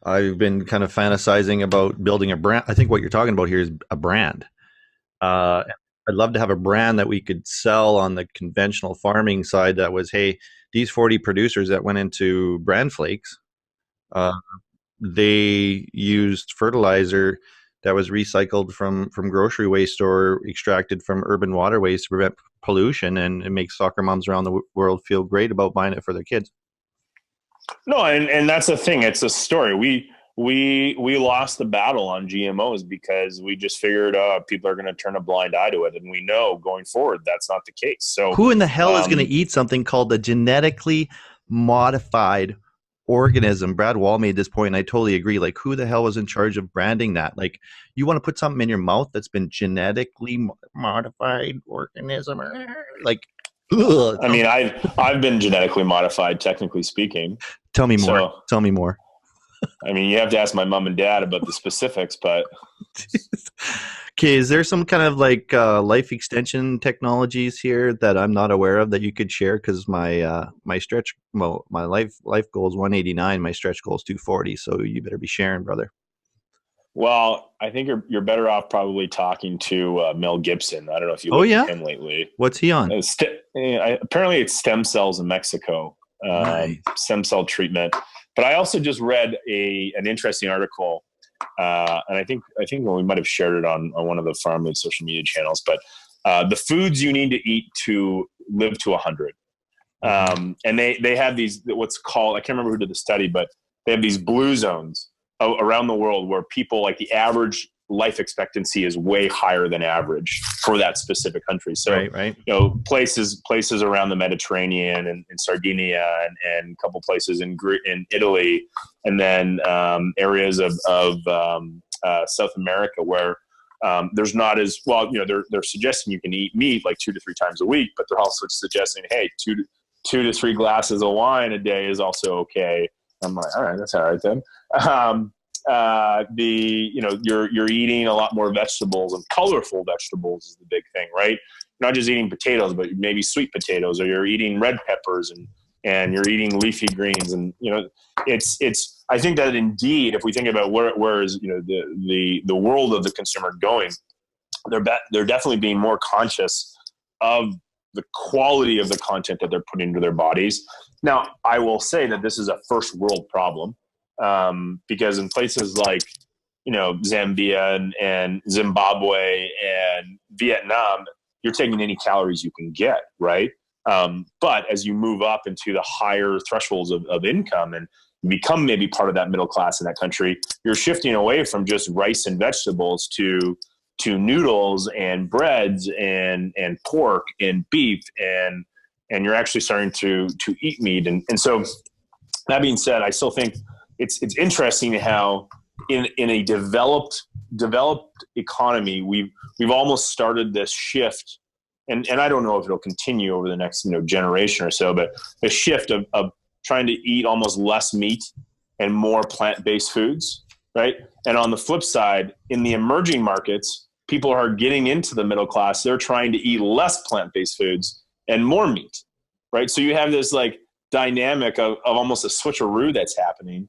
I've been kind of fantasizing about building a brand. I think what you're talking about here is a brand. I'd love to have a brand that we could sell on the conventional farming side that was, hey, these 40 producers that went into bran flakes, they used fertilizer that was recycled from grocery waste or extracted from urban waterways to prevent pollution, and it makes soccer moms around the world feel great about buying it for their kids. No, and that's the thing. It's a story. We lost the battle on GMOs because we just figured people are going to turn a blind eye to it, and we know going forward that's not the case. So who in the hell is going to eat something called a genetically modified organism? Brad Wall made this point, and I totally agree. Like, who the hell was in charge of branding that? Like, you want to put something in your mouth that's been genetically modified organism? Like, ugh. I mean, I've been genetically modified, technically speaking. Tell me more. Tell me more. I mean, you have to ask my mom and dad about the specifics, but. Okay, is there some kind of like life extension technologies here that I'm not aware of that you could share? Because my my life goal is 189, my stretch goal is 240. So you better be sharing, brother. Well, I think you're better off probably talking to Mel Gibson. I don't know if you looked at him lately. What's he on? Apparently, it's stem cells in Mexico, Nice. Stem cell treatment. But I also just read an interesting article, and I think we might have shared it on one of the FarmLead social media channels. But the foods you need to eat to live to 100, and they have these what's called, I can't remember who did the study, but they have these blue zones around the world where people, like, the average life expectancy is way higher than average for that specific country. So, right. You know, places around the Mediterranean and in Sardinia and a couple places in Italy, and then areas of South America where there's not as well. You know, they're suggesting you can eat meat like 2 to 3 times a week, but they're also suggesting, hey, two to three glasses of wine a day is also okay. I'm like, all right, that's all right then. You're eating a lot more vegetables, and colorful vegetables is the big thing, right? You're not just eating potatoes, but maybe sweet potatoes, or you're eating red peppers and you're eating leafy greens. And, you know, it's, I think that indeed, if we think about where is, you know, the world of the consumer going, they're definitely being more conscious of the quality of the content that they're putting into their bodies. Now, I will say that this is a first world problem. Because in places like, you know, Zambia and Zimbabwe and Vietnam, you're taking any calories you can get, right? But as you move up into the higher thresholds of income and become maybe part of that middle class in that country, you're shifting away from just rice and vegetables to noodles and breads and pork and beef and you're actually starting to eat meat. And so that being said, I still think it's interesting how in a developed economy, we've almost started this shift, and I don't know if it'll continue over the next, you know, generation or so, but a shift of trying to eat almost less meat and more plant-based foods, right? And on the flip side, in the emerging markets, people are getting into the middle class. They're trying to eat less plant-based foods and more meat, right? So you have this like dynamic of almost a switcheroo that's happening.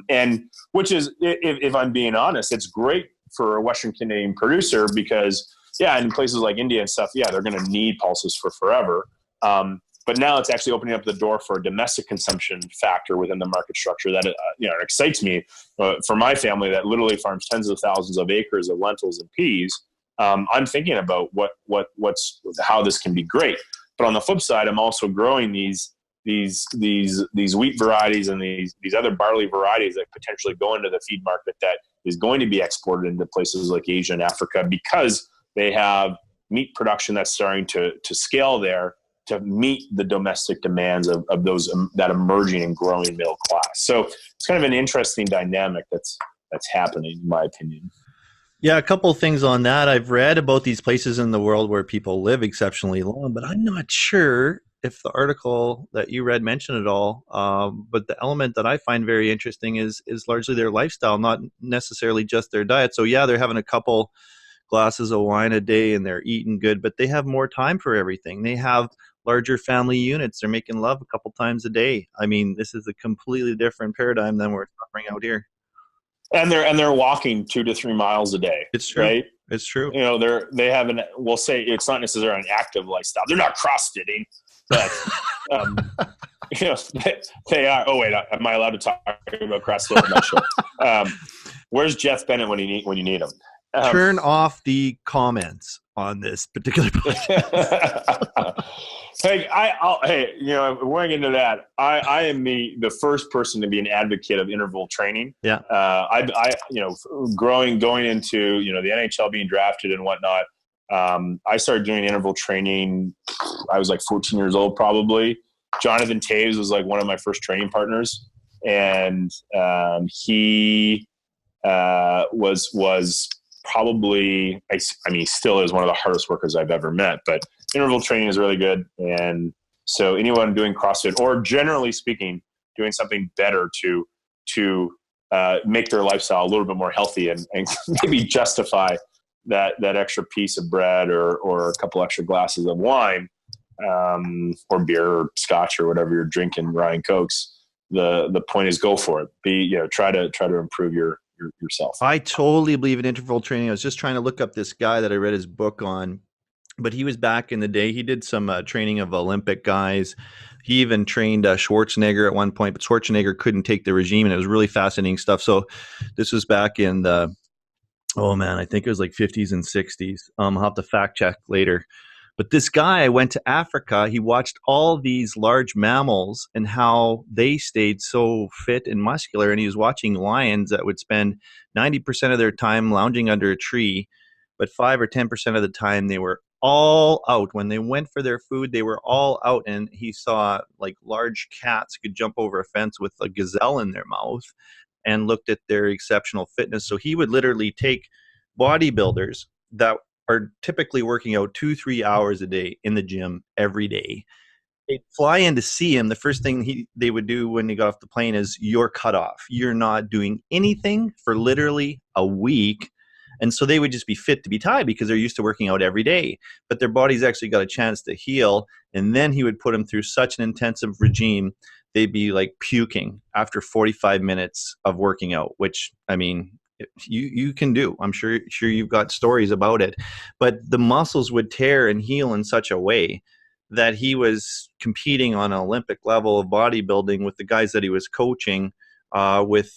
And which is, if I'm being honest, it's great for a Western Canadian producer because, yeah, in places like India and stuff, yeah, they're going to need pulses for forever. But now it's actually opening up the door for a domestic consumption factor within the market structure that, you know, excites me for my family that literally farms tens of thousands of acres of lentils and peas. I'm thinking about how this can be great. But on the flip side, I'm also growing these wheat varieties and these other barley varieties that potentially go into the feed market that is going to be exported into places like Asia and Africa because they have meat production that's starting to scale there to meet the domestic demands of those that emerging and growing middle class. So it's kind of an interesting dynamic that's happening, in my opinion. Yeah, a couple of things on that. I've read about these places in the world where people live exceptionally long, but I'm not sure if the article that you read mentioned it all. But the element that I find very interesting is largely their lifestyle, not necessarily just their diet. So yeah, they're having a couple glasses of wine a day and they're eating good, but they have more time for everything. They have larger family units. They're making love a couple times a day. I mean, this is a completely different paradigm than we're suffering out here. And they're walking 2 to 3 miles a day. It's true. Right? It's true. You know, they have we'll say it's not necessarily an active lifestyle. They're not cross-fitting, but you know, they are. Oh wait, am I allowed to talk about CrossFit? I'm not sure. Where's Jeff Bennett when you need him? Turn off the comments on this particular podcast. Hey, you know, going into that, I am the first person to be an advocate of interval training. Yeah. You know, going into, you know, the NHL, being drafted and whatnot, I started doing interval training. I was like 14 years old, probably. Jonathan Taves was like one of my first training partners, and he was probably, I mean, he still is one of the hardest workers I've ever met, but interval training is really good. And so anyone doing CrossFit, or generally speaking, doing something better to make their lifestyle a little bit more healthy and maybe justify that extra piece of bread or a couple extra glasses of wine, or beer or scotch or whatever you're drinking, Ryan Cokes. The point is, go for it. Try to improve yourself. I totally believe in interval training. I was just trying to look up this guy that I read his book on, but he was back in the day. He did some training of Olympic guys. He even trained Schwarzenegger at one point, but Schwarzenegger couldn't take the regime, and it was really fascinating stuff. So this was back in the, I think it was like 50s and 60s. I'll have to fact check later. But this guy went to Africa. He watched all these large mammals and how they stayed so fit and muscular. And he was watching lions that would spend 90% of their time lounging under a tree, but 5 or 10% of the time they were all out. When they went for their food, they were all out. And he saw like large cats could jump over a fence with a gazelle in their mouth, and looked at their exceptional fitness. So he would literally take bodybuilders that are typically working out 2-3 hours a day in the gym every day. They'd fly in to see him. The first thing they would do when they got off the plane is, you're cut off. You're not doing anything for literally a week. And so they would just be fit to be tied because they're used to working out every day. But their body's actually got a chance to heal. And then he would put them through such an intensive regime, they'd be like puking after 45 minutes of working out, which, I mean, you can do. I'm sure you've got stories about it, but the muscles would tear and heal in such a way that he was competing on an Olympic level of bodybuilding with the guys that he was coaching, with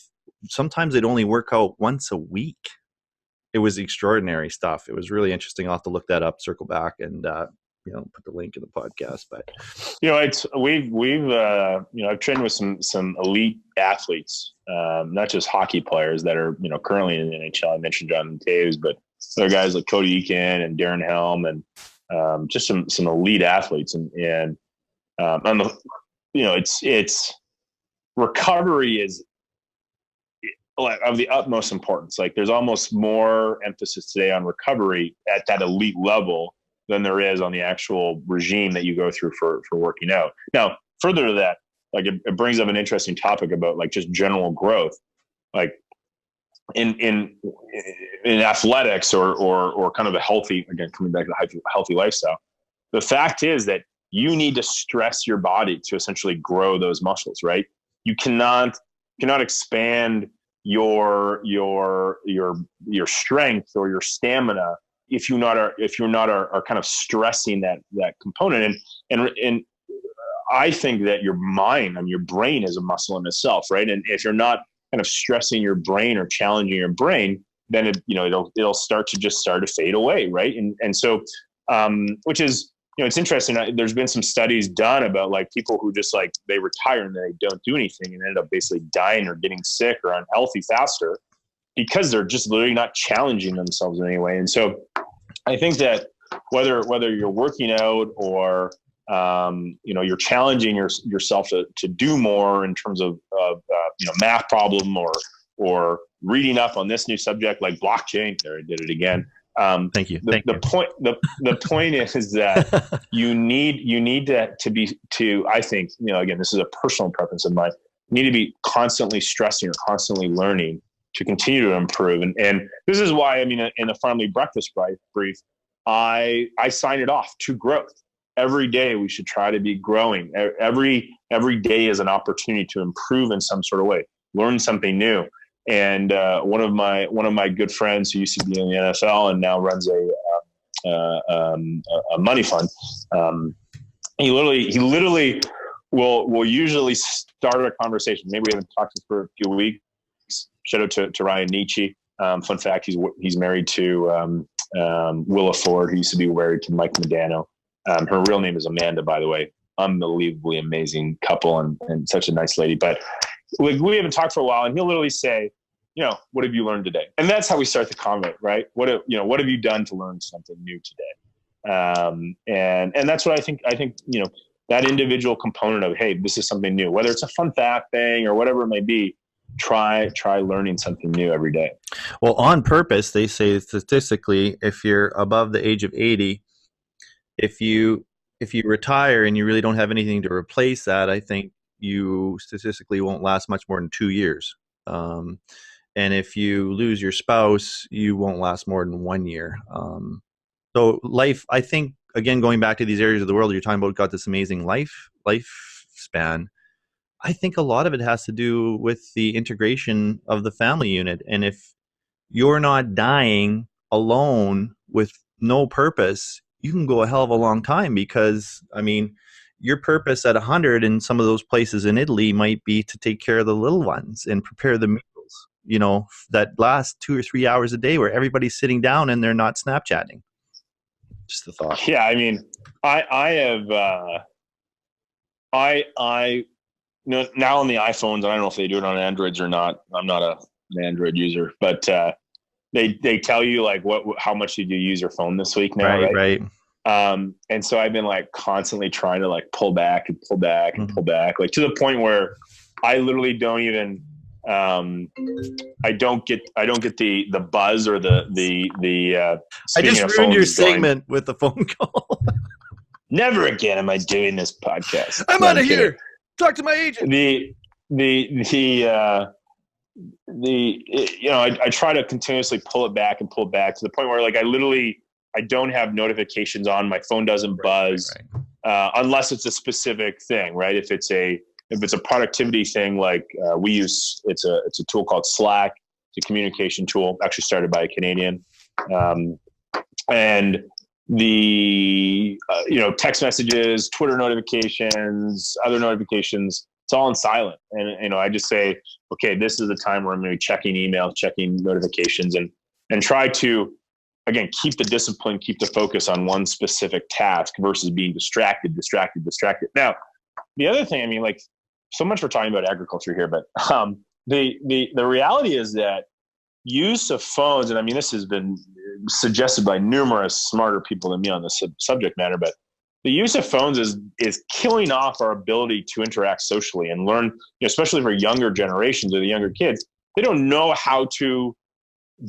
sometimes they'd only work out once a week. It was extraordinary stuff. It was really interesting. I'll have to look that up, circle back, and put the link in the podcast. But I've trained with some elite athletes, not just hockey players that are currently in the NHL. I mentioned Jonathan Taves, but other guys like Cody Eakin and Darren Helm, and just some elite athletes. And it's recovery is of the utmost importance. Like, there's almost more emphasis today on recovery at that elite level than there is on the actual regime that you go through for working out. Now, further to that, like it brings up an interesting topic about like just general growth, like in athletics or kind of a healthy, again, coming back to the healthy lifestyle. The fact is that you need to stress your body to essentially grow those muscles, right? You cannot expand your strength or your stamina if you're not are kind of stressing that component. And I think that your mind and your brain is a muscle in itself, right? And if you're not kind of stressing your brain or challenging your brain, then it'll start to fade away, right? And so which is, it's interesting. There's been some studies done about like people who just like they retire and they don't do anything and end up basically dying or getting sick or unhealthy faster because they're just literally not challenging themselves in any way. And so I think that whether you're working out or you're challenging yourself to do more in terms of math problem or reading up on this new subject like blockchain, there I did it again. Thank you. The point is that you need to I think, again, this is a personal preference of mine. You need to be constantly stressing or constantly learning to continue to improve. And this is why, in the FarmLead breakfast brief, I sign it off to growth. Every day we should try to be growing. Every day is an opportunity to improve in some sort of way, learn something new. And one of my good friends who used to be in the NFL and now runs a money fund, he literally will usually start a conversation. Maybe we haven't talked to him for a few weeks. Shout out to Ryan Nietzsche. Fun fact: he's married to Willa Ford, who used to be married to Mike Modano. Her real name is Amanda, by the way. Unbelievably amazing couple and such a nice lady. But we haven't talked for a while, and he'll literally say, what have you learned today? And that's how we start the comment, right? What have you done to learn something new today? And that's what I think, that individual component of, hey, this is something new, whether it's a fun fact thing or whatever it may be, try learning something new every day. Well, on purpose, they say statistically, if you're above the age of 80, if you retire and you really don't have anything to replace that, I think you statistically won't last much more than 2 years. And if you lose your spouse, you won't last more than 1 year. So life, I think, again, going back to these areas of the world you're talking about, got this amazing lifespan. I think a lot of it has to do with the integration of the family unit. And if you're not dying alone with no purpose, you can go a hell of a long time, because, your purpose at 100 in some of those places in Italy might be to take care of the little ones and prepare the meals, that last 2 or 3 hours a day where everybody's sitting down and they're not Snapchatting. Just the thought. Yeah. I have, now on the iPhones, I don't know if they do it on Androids or not. I'm not an Android user, but they tell you like how much did you use your phone this week now, right? And so I've been like constantly trying to like pull back and pull back and pull back, like to the point where I literally don't even I don't get the buzz or the I just ruined your segment with the phone call. Never again am I doing this podcast. I'm out of here. Talk to my agent. I try to continuously pull it back to the point where like I don't have notifications on. My phone doesn't buzz unless it's a specific thing, right? If it's a productivity thing, like we use, it's a tool called Slack. It's a communication tool, actually started by a Canadian, and the text messages, Twitter notifications, other notifications, it's all in silent. And I just say, okay, this is the time where I'm going to be checking email, checking notifications, and try to, again, keep the discipline, keep the focus on one specific task versus being distracted. Now, the other thing, like, so much we're talking about agriculture here, but the reality is that use of phones, and this has been suggested by numerous smarter people than me on this subject matter, but the use of phones is killing off our ability to interact socially and learn, especially for younger generations or the younger kids. They don't know how to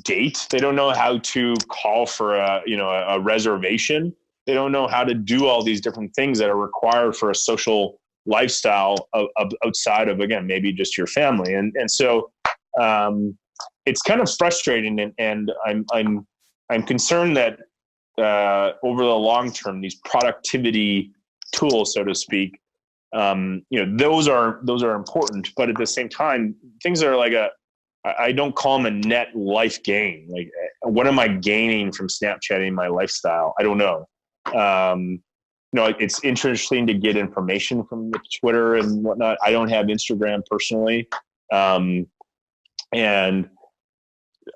date. They don't know how to call for a reservation. They don't know how to do all these different things that are required for a social lifestyle outside of, again, maybe just your family. And so it's kind of frustrating, and I'm concerned that over the long term, these productivity tools, so to speak, those are important, but at the same time, things are like I don't call them a net life gain. Like, what am I gaining from Snapchatting my lifestyle? I don't know. It's interesting to get information from the Twitter and whatnot. I don't have Instagram personally. And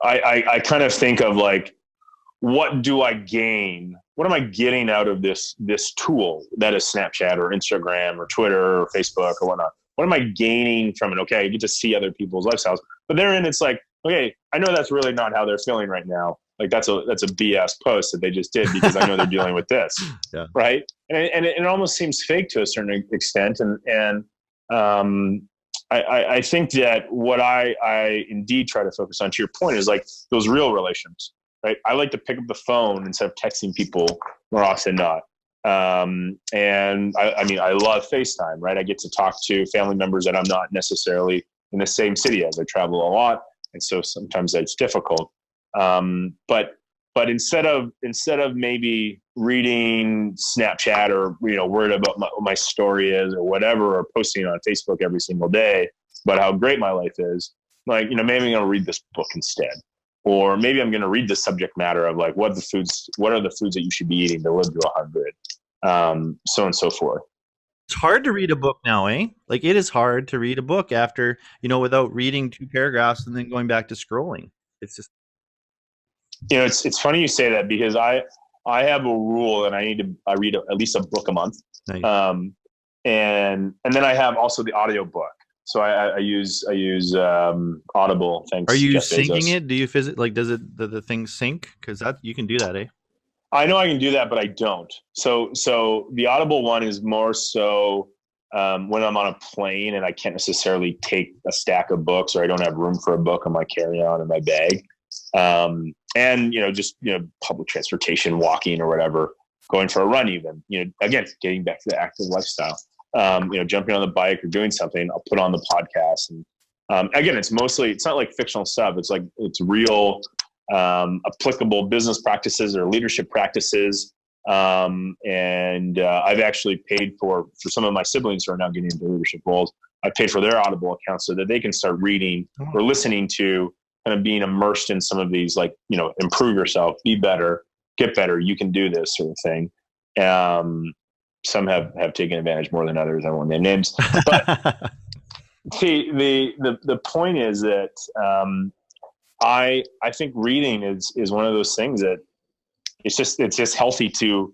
I kind of think of like, what do I gain? What am I getting out of this tool that is Snapchat or Instagram or Twitter or Facebook or whatnot? What am I gaining from it? Okay, I get to see other people's lifestyles, but therein it's like, okay, I know that's really not how they're feeling right now. Like that's a BS post that they just did because I know they're dealing with this, yeah. Right? And it almost seems fake to a certain extent. And I think that what I indeed try to focus on, to your point, is like those real right? I like to pick up the phone instead of texting people more often than not. And I love FaceTime, right? I get to talk to family members that I'm not necessarily in the same city as. I travel a lot, and so sometimes that's difficult. But instead of maybe reading Snapchat or worried about what my story is or whatever, or posting on Facebook every single day about how great my life is, like maybe I'm going to read this book instead, or maybe I'm going to read the subject matter of like what are the foods that you should be eating to live to 100, so on and so forth. It's hard to read a book now, eh? Like it is hard to read a book after without reading 2 paragraphs and then going back to scrolling. It's just. It's funny you say that, because I have a rule, and I read at least a book a month. Nice. And then I have also the audio book. So I use Audible. Thanks. Are you Jeff syncing Bezos. it? Do you does it the thing sync? Because that you can do that, eh? I know I can do that, but I don't. So the Audible one is more so when I'm on a plane and I can't necessarily take a stack of books, or I don't have room for a book on my carry-on in my bag. And just public transportation, walking or whatever, going for a run, even again, getting back to the active lifestyle, jumping on the bike or doing something, I'll put on the podcast. And again, it's not like fictional stuff. It's real applicable business practices or leadership practices. And I've actually paid for some of my siblings who are now getting into leadership roles. I paid for their Audible accounts so that they can start reading or listening to, kind of being immersed in some of these, like, improve yourself, be better, get better, you can do this sort of thing. Some have taken advantage more than others. I won't name names, but see, the point is that I think reading is one of those things that it's just healthy to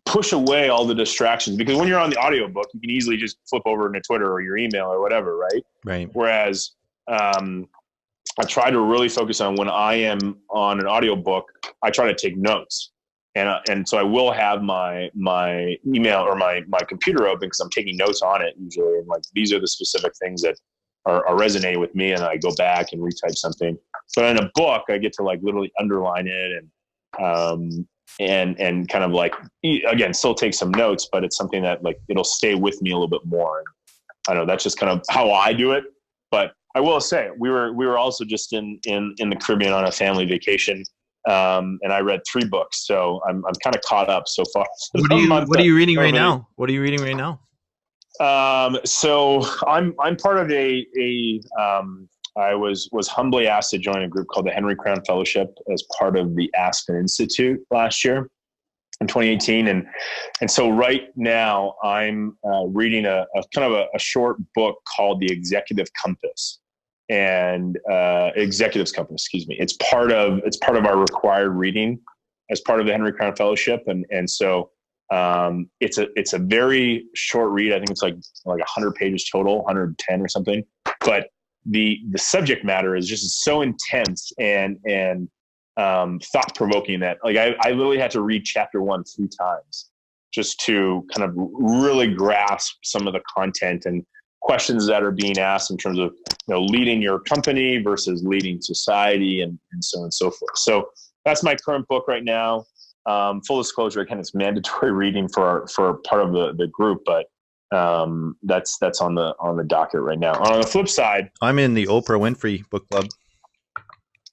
push away all the distractions, because when you're on the audiobook, you can easily just flip over into Twitter or your email or whatever, right? Right. Whereas I try to really focus on, when I am on an audiobook, I try to take notes. And so I will have my email or my computer open, because I'm taking notes on it usually. And like, these are the specific things that are resonating with me. And I go back and retype something. But in a book, I get to like literally underline it and kind of like, again, still take some notes, but it's something that like, it'll stay with me a little bit more. And I know that's just kind of how I do it. But I will say, we were also just in the Caribbean on a family vacation, and I read 3 books, so I'm kind of caught up so far. What are you reading right now? What are you reading right now? So I'm part of I was humbly asked to join a group called the Henry Crown Fellowship as part of the Aspen Institute last year in 2018. And so right now I'm reading a kind of a short book called The Executive Compass. And Executives Compass, excuse me. It's part of our required reading as part of the Henry Crown Fellowship. And so it's a very short read. I think it's like 100 pages total, 110 or something. But the subject matter is just so intense and thought provoking that like I literally had to read chapter 1 3 times just to kind of really grasp some of the content and questions that are being asked in terms of leading your company versus leading society and so on and so forth. So that's my current book right now. Full disclosure, again, it's mandatory reading for part of the group, but that's on the docket right now. On the flip side, I'm in the Oprah Winfrey book club.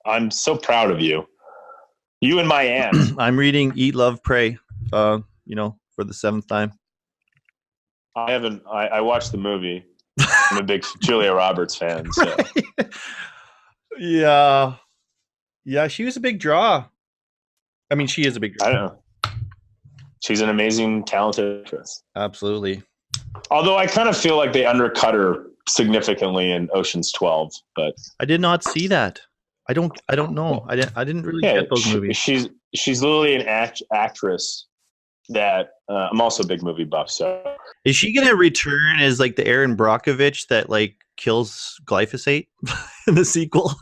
I'm so proud of you. You and my aunt. I'm reading Eat, Love, Pray, for the 7th time. I watched the movie. I'm a big Julia Roberts fan. So. Yeah, she was a big draw. I mean, she is a big draw. I don't know. She's an amazing, talented actress. Absolutely. Although I kind of feel like they undercut her significantly in Ocean's 12, but I did not see that. I don't know. I didn't really get those movies. She's literally an actress that I'm also a big movie buff. So is she gonna return as like the Aaron Brockovich that like kills glyphosate in the sequel?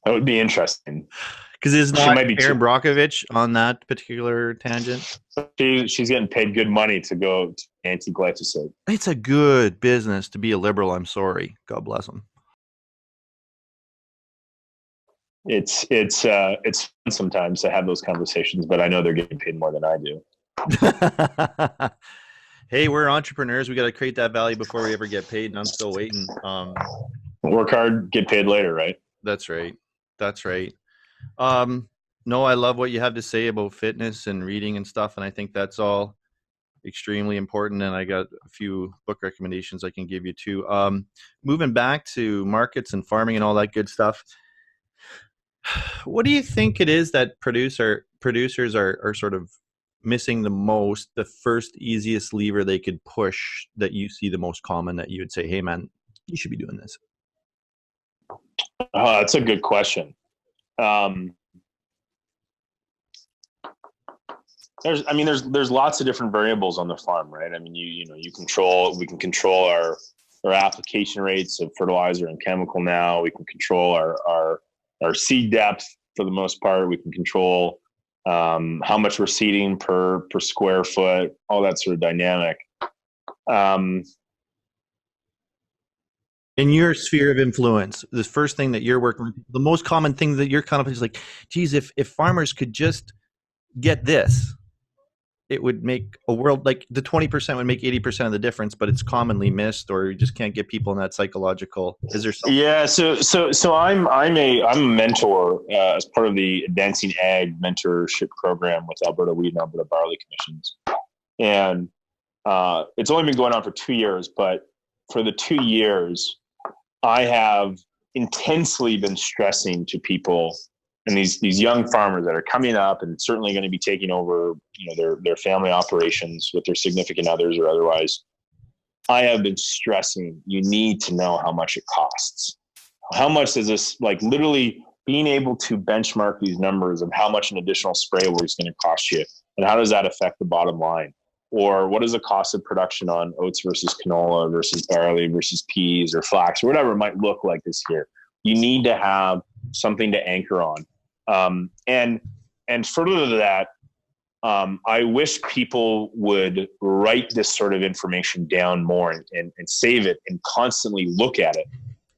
That would be interesting. Because it's not Aaron Brockovich on that particular tangent. She's getting paid good money to go anti-glyphosate. It's a good business to be a liberal. I'm sorry. God bless them. it's fun sometimes to have those conversations, but I know they're getting paid more than I do. Hey, we're entrepreneurs. We got to create that value before we ever get paid, and I'm still waiting. Work hard, get paid later, right? That's right. That's right. No, I love what you have to say about fitness and reading and stuff, and I think that's all extremely important. And I got a few book recommendations I can give you too. Moving back to markets and farming and all that good stuff. What do you think it is that producers are sort of missing the most, the first easiest lever they could push that you see the most common that you would say, hey man, you should be doing this? That's a good question. There's lots of different variables on the farm, right? I mean, we can control our application rates of fertilizer and chemical now. We can control our seed depth for the most part. We can control how much we're seeding per square foot, all that sort of dynamic. In your sphere of influence, the first thing that you're working with, the most common thing that you're kind of is like, geez, if farmers could just get this, it would make a world, like the 20% would make 80% of the difference, but it's commonly missed, or you just can't get people in that psychological. Is there something? Yeah. So I'm a mentor as part of the Advancing Ag mentorship program with Alberta Wheat and Alberta Barley Commissions. And it's only been going on for 2 years, but for the 2 years, I have intensely been stressing to people and these young farmers that are coming up and certainly going to be taking over, their family operations with their significant others or otherwise. I have been stressing, you need to know how much it costs. How much is this, like literally being able to benchmark these numbers of how much an additional spray is going to cost you and how does that affect the bottom line? Or what is the cost of production on oats versus canola versus barley versus peas or flax or whatever it might look like this year. You need to have something to anchor on. And further to that, I wish people would write this sort of information down more and save it and constantly look at it.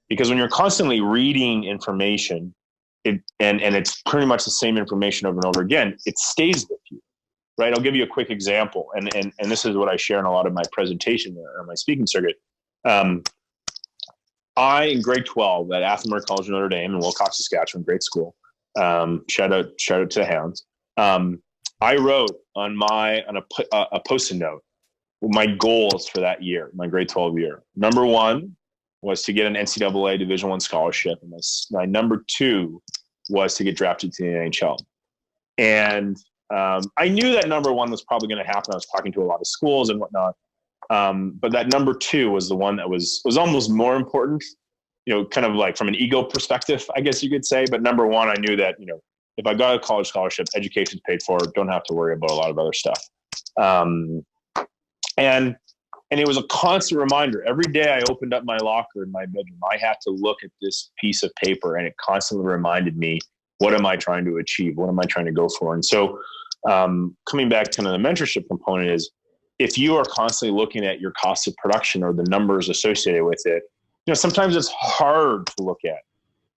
Because when you're constantly reading information, and it's pretty much the same information over and over again, it stays with you. Right. I'll give you a quick example. And this is what I share in a lot of my presentation or my speaking circuit. I, in grade 12 at Athenmore College of Notre Dame in Wilcox, Saskatchewan, great school. Shout out to the Hounds. I wrote on a Post-it note my goals for that year, my grade 12 year. Number one was to get an NCAA Division I scholarship. And my number two was to get drafted to the NHL. And I knew that number one was probably going to happen. I was talking to a lot of schools and whatnot. But that number two was the one that was almost more important, kind of like from an ego perspective, I guess you could say. But number one, I knew that, if I got a college scholarship, education's paid for, don't have to worry about a lot of other stuff. And it was a constant reminder. Every day I opened up my locker in my bedroom, I had to look at this piece of paper, and it constantly reminded me, what am I trying to achieve? What am I trying to go for? And so coming back to the mentorship component is, if you are constantly looking at your cost of production or the numbers associated with it, sometimes it's hard to look at,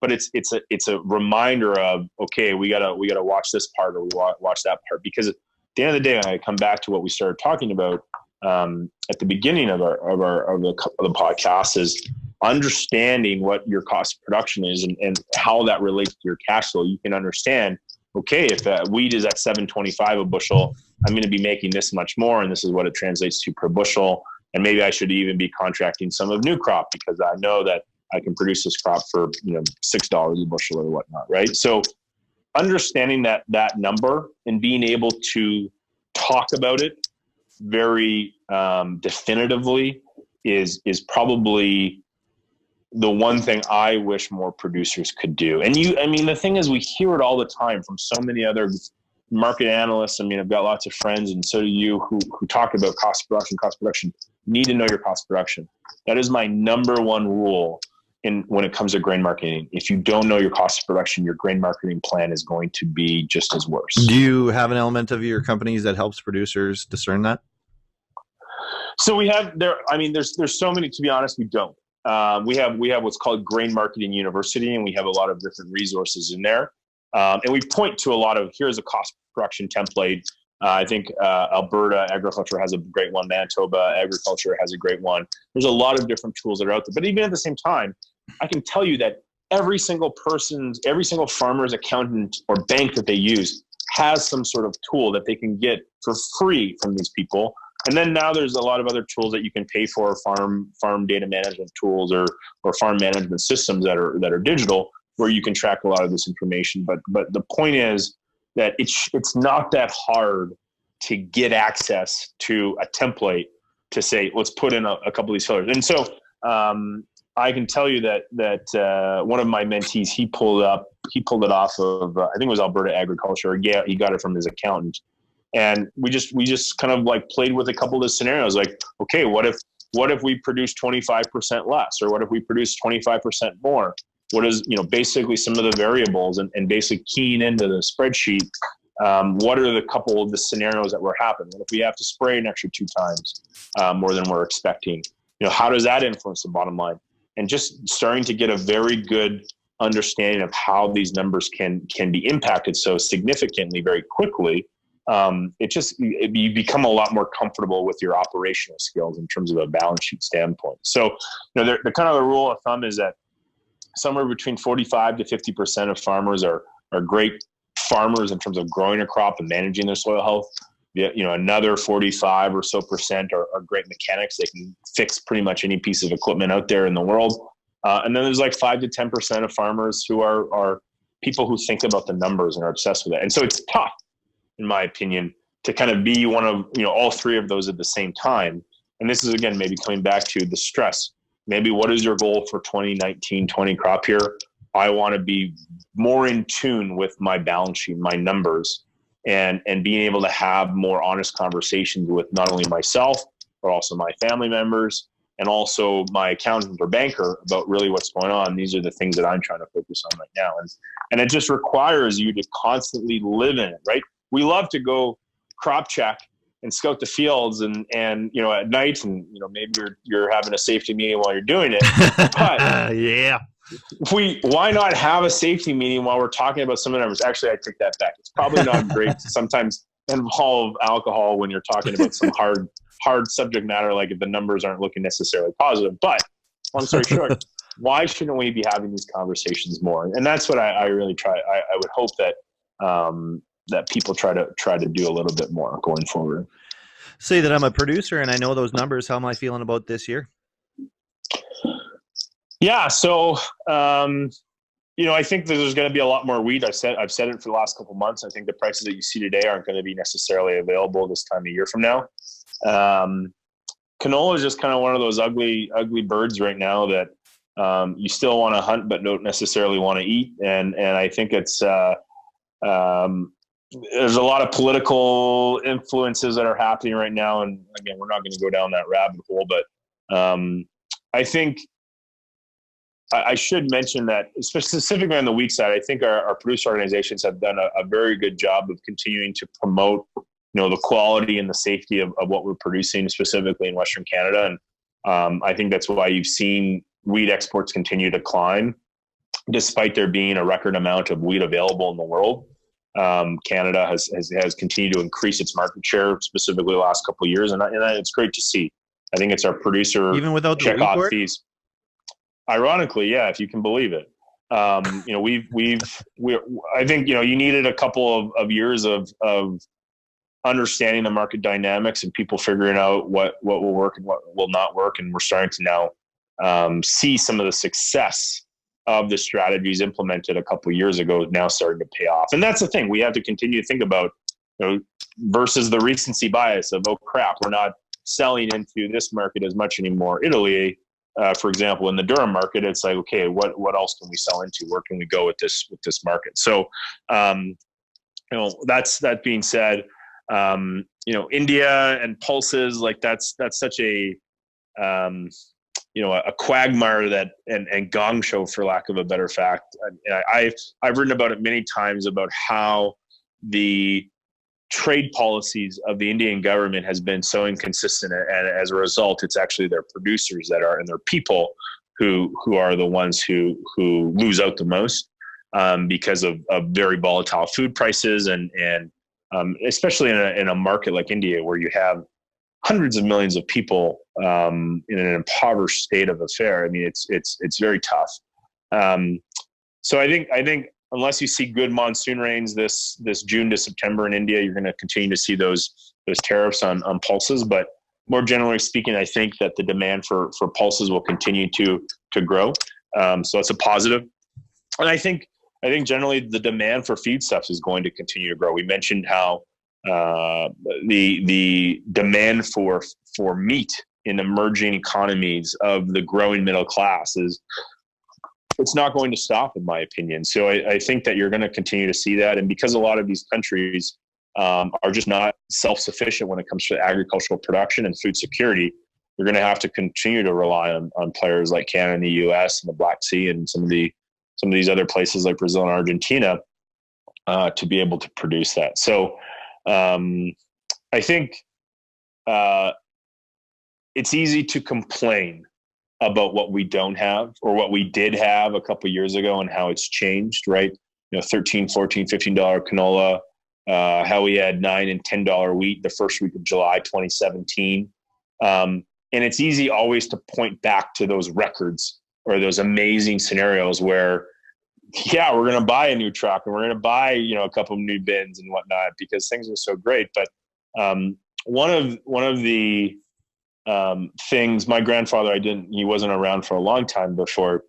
but it's a reminder of, okay, we gotta watch this part or we watch that part, because at the end of the day, I come back to what we started talking about at the beginning of the podcast, is understanding what your cost of production is and how that relates to your cash flow. You can understand, okay, if wheat is at $7.25 a bushel, I'm going to be making this much more, and this is what it translates to per bushel. And maybe I should even be contracting some of new crop because I know that I can produce this crop for $6 a bushel or whatnot, right? So understanding that number and being able to talk about it very definitively is probably the one thing I wish more producers could do. And the thing is, we hear it all the time from so many other market analysts. I've got lots of friends, and so do you, who talk about cost of production. You need to know your cost of production. That is my number one rule when it comes to grain marketing. If you don't know your cost of production, your grain marketing plan is going to be just as worse. Do you have an element of your companies that helps producers discern that? So we have there's so many, to be honest, we don't. we have what's called Grain Marketing University, and we have a lot of different resources in there. And we point to a lot of, here's a cost production template. I think Alberta Agriculture has a great one. Manitoba Agriculture has a great one. There's a lot of different tools that are out there. But even at the same time, I can tell you that every single farmer's accountant or bank that they use has some sort of tool that they can get for free from these people. And then now there's a lot of other tools that you can pay for, farm data management tools or farm management systems that are digital, where you can track a lot of this information. But the point is that it's not that hard to get access to a template to say, let's put in a couple of these fillers. And so I can tell you that one of my mentees, he pulled it off of, I think it was Alberta Agriculture. Yeah, he got it from his accountant. And we just kind of like played with a couple of the scenarios, like, okay, what if we produce 25% less, or what if we produce 25% more? What is, basically some of the variables and basically keying into the spreadsheet. What are the couple of the scenarios that were happening? What if we have to spray an extra 2 times more than we're expecting? How does that influence the bottom line? And just starting to get a very good understanding of how these numbers can be impacted so significantly very quickly. You become a lot more comfortable with your operational skills in terms of a balance sheet standpoint. So, the kind of the rule of thumb is that somewhere between 45 to 50% of farmers are great farmers in terms of growing a crop and managing their soil health. Another 45 or so percent are great mechanics. They can fix pretty much any piece of equipment out there in the world. And then there's like 5 to 10% of farmers who are people who think about the numbers and are obsessed with it. And so it's tough, in my opinion, to kind of be one of, all three of those at the same time. And this is, again, maybe coming back to the stress. Maybe what is your goal for 2019-20 crop year? I want to be more in tune with my balance sheet, my numbers, and being able to have more honest conversations with not only myself, but also my family members and also my accountant or banker about really what's going on. These are the things that I'm trying to focus on right now. And it just requires you to constantly live in it, right? We love to go crop check and scout the fields and at night, and maybe you're having a safety meeting while you're doing it. But yeah, why not have a safety meeting while we're talking about some of the numbers? Actually, I take that back. It's probably not great to sometimes involve alcohol when you're talking about some hard subject matter, like if the numbers aren't looking necessarily positive. But long story short, why shouldn't we be having these conversations more? And that's what I really try. I would hope that that people try to do a little bit more going forward. Say that I'm a producer and I know those numbers. How am I feeling about this year? Yeah, so I think that there's going to be a lot more wheat. I've said it for the last couple of months. I think the prices that you see today aren't going to be necessarily available this time of year from now. Canola is just kind of one of those ugly birds right now that you still want to hunt but don't necessarily want to eat. And I think it's there's a lot of political influences that are happening right now. And again, we're not going to go down that rabbit hole, but I think I should mention that specifically on the wheat side, I think our producer organizations have done a very good job of continuing to promote, the quality and the safety of what we're producing, specifically in Western Canada. And I think that's why you've seen wheat exports continue to climb, despite there being a record amount of wheat available in the world. Canada has continued to increase its market share, specifically the last couple of years, and it's great to see. I think it's our producer even without the checkoff fees. Ironically, yeah, if you can believe it. I think you needed a couple of years of understanding the market dynamics and people figuring out what will work and what will not work, and we're starting to now see some of the success of the strategies implemented a couple of years ago now starting to pay off. And that's the thing we have to continue to think about, versus the recency bias of, oh crap, we're not selling into this market as much anymore. Italy, for example, in the durum market, it's like, okay, what else can we sell into? Where can we go with this market? So, that being said, India and pulses, like that's such a quagmire that and gong show, for lack of a better fact. I've written about it many times about how the trade policies of the Indian government has been so inconsistent, and as a result, it's actually their producers and their people who are the ones who lose out the most because of very volatile food prices and especially in a market like India where you have hundreds of millions of people in an impoverished state of affair. I mean, it's very tough. So I think unless you see good monsoon rains this June to September in India, you're going to continue to see those tariffs on pulses. But more generally speaking, I think that the demand for pulses will continue to grow. So that's a positive. And I think generally the demand for feedstuffs is going to continue to grow. We mentioned how the demand for meat in emerging economies of the growing middle class it's not going to stop, in my opinion. So I think that you're going to continue to see that. And because a lot of these countries are just not self-sufficient when it comes to agricultural production and food security, you're going to have to continue to rely on players like Canada and the U.S. and the Black Sea and some of these other places like Brazil and Argentina to be able to produce that. So I think it's easy to complain about what we don't have or what we did have a couple of years ago and how it's changed, right? $13, $14, $15 canola, how we had $9 and $10 wheat the first week of July 2017. And it's easy always to point back to those records or those amazing scenarios where, yeah, we're going to buy a new truck and we're going to buy, a couple of new bins and whatnot because things are so great. But one of the things, my grandfather, he wasn't around for a long time before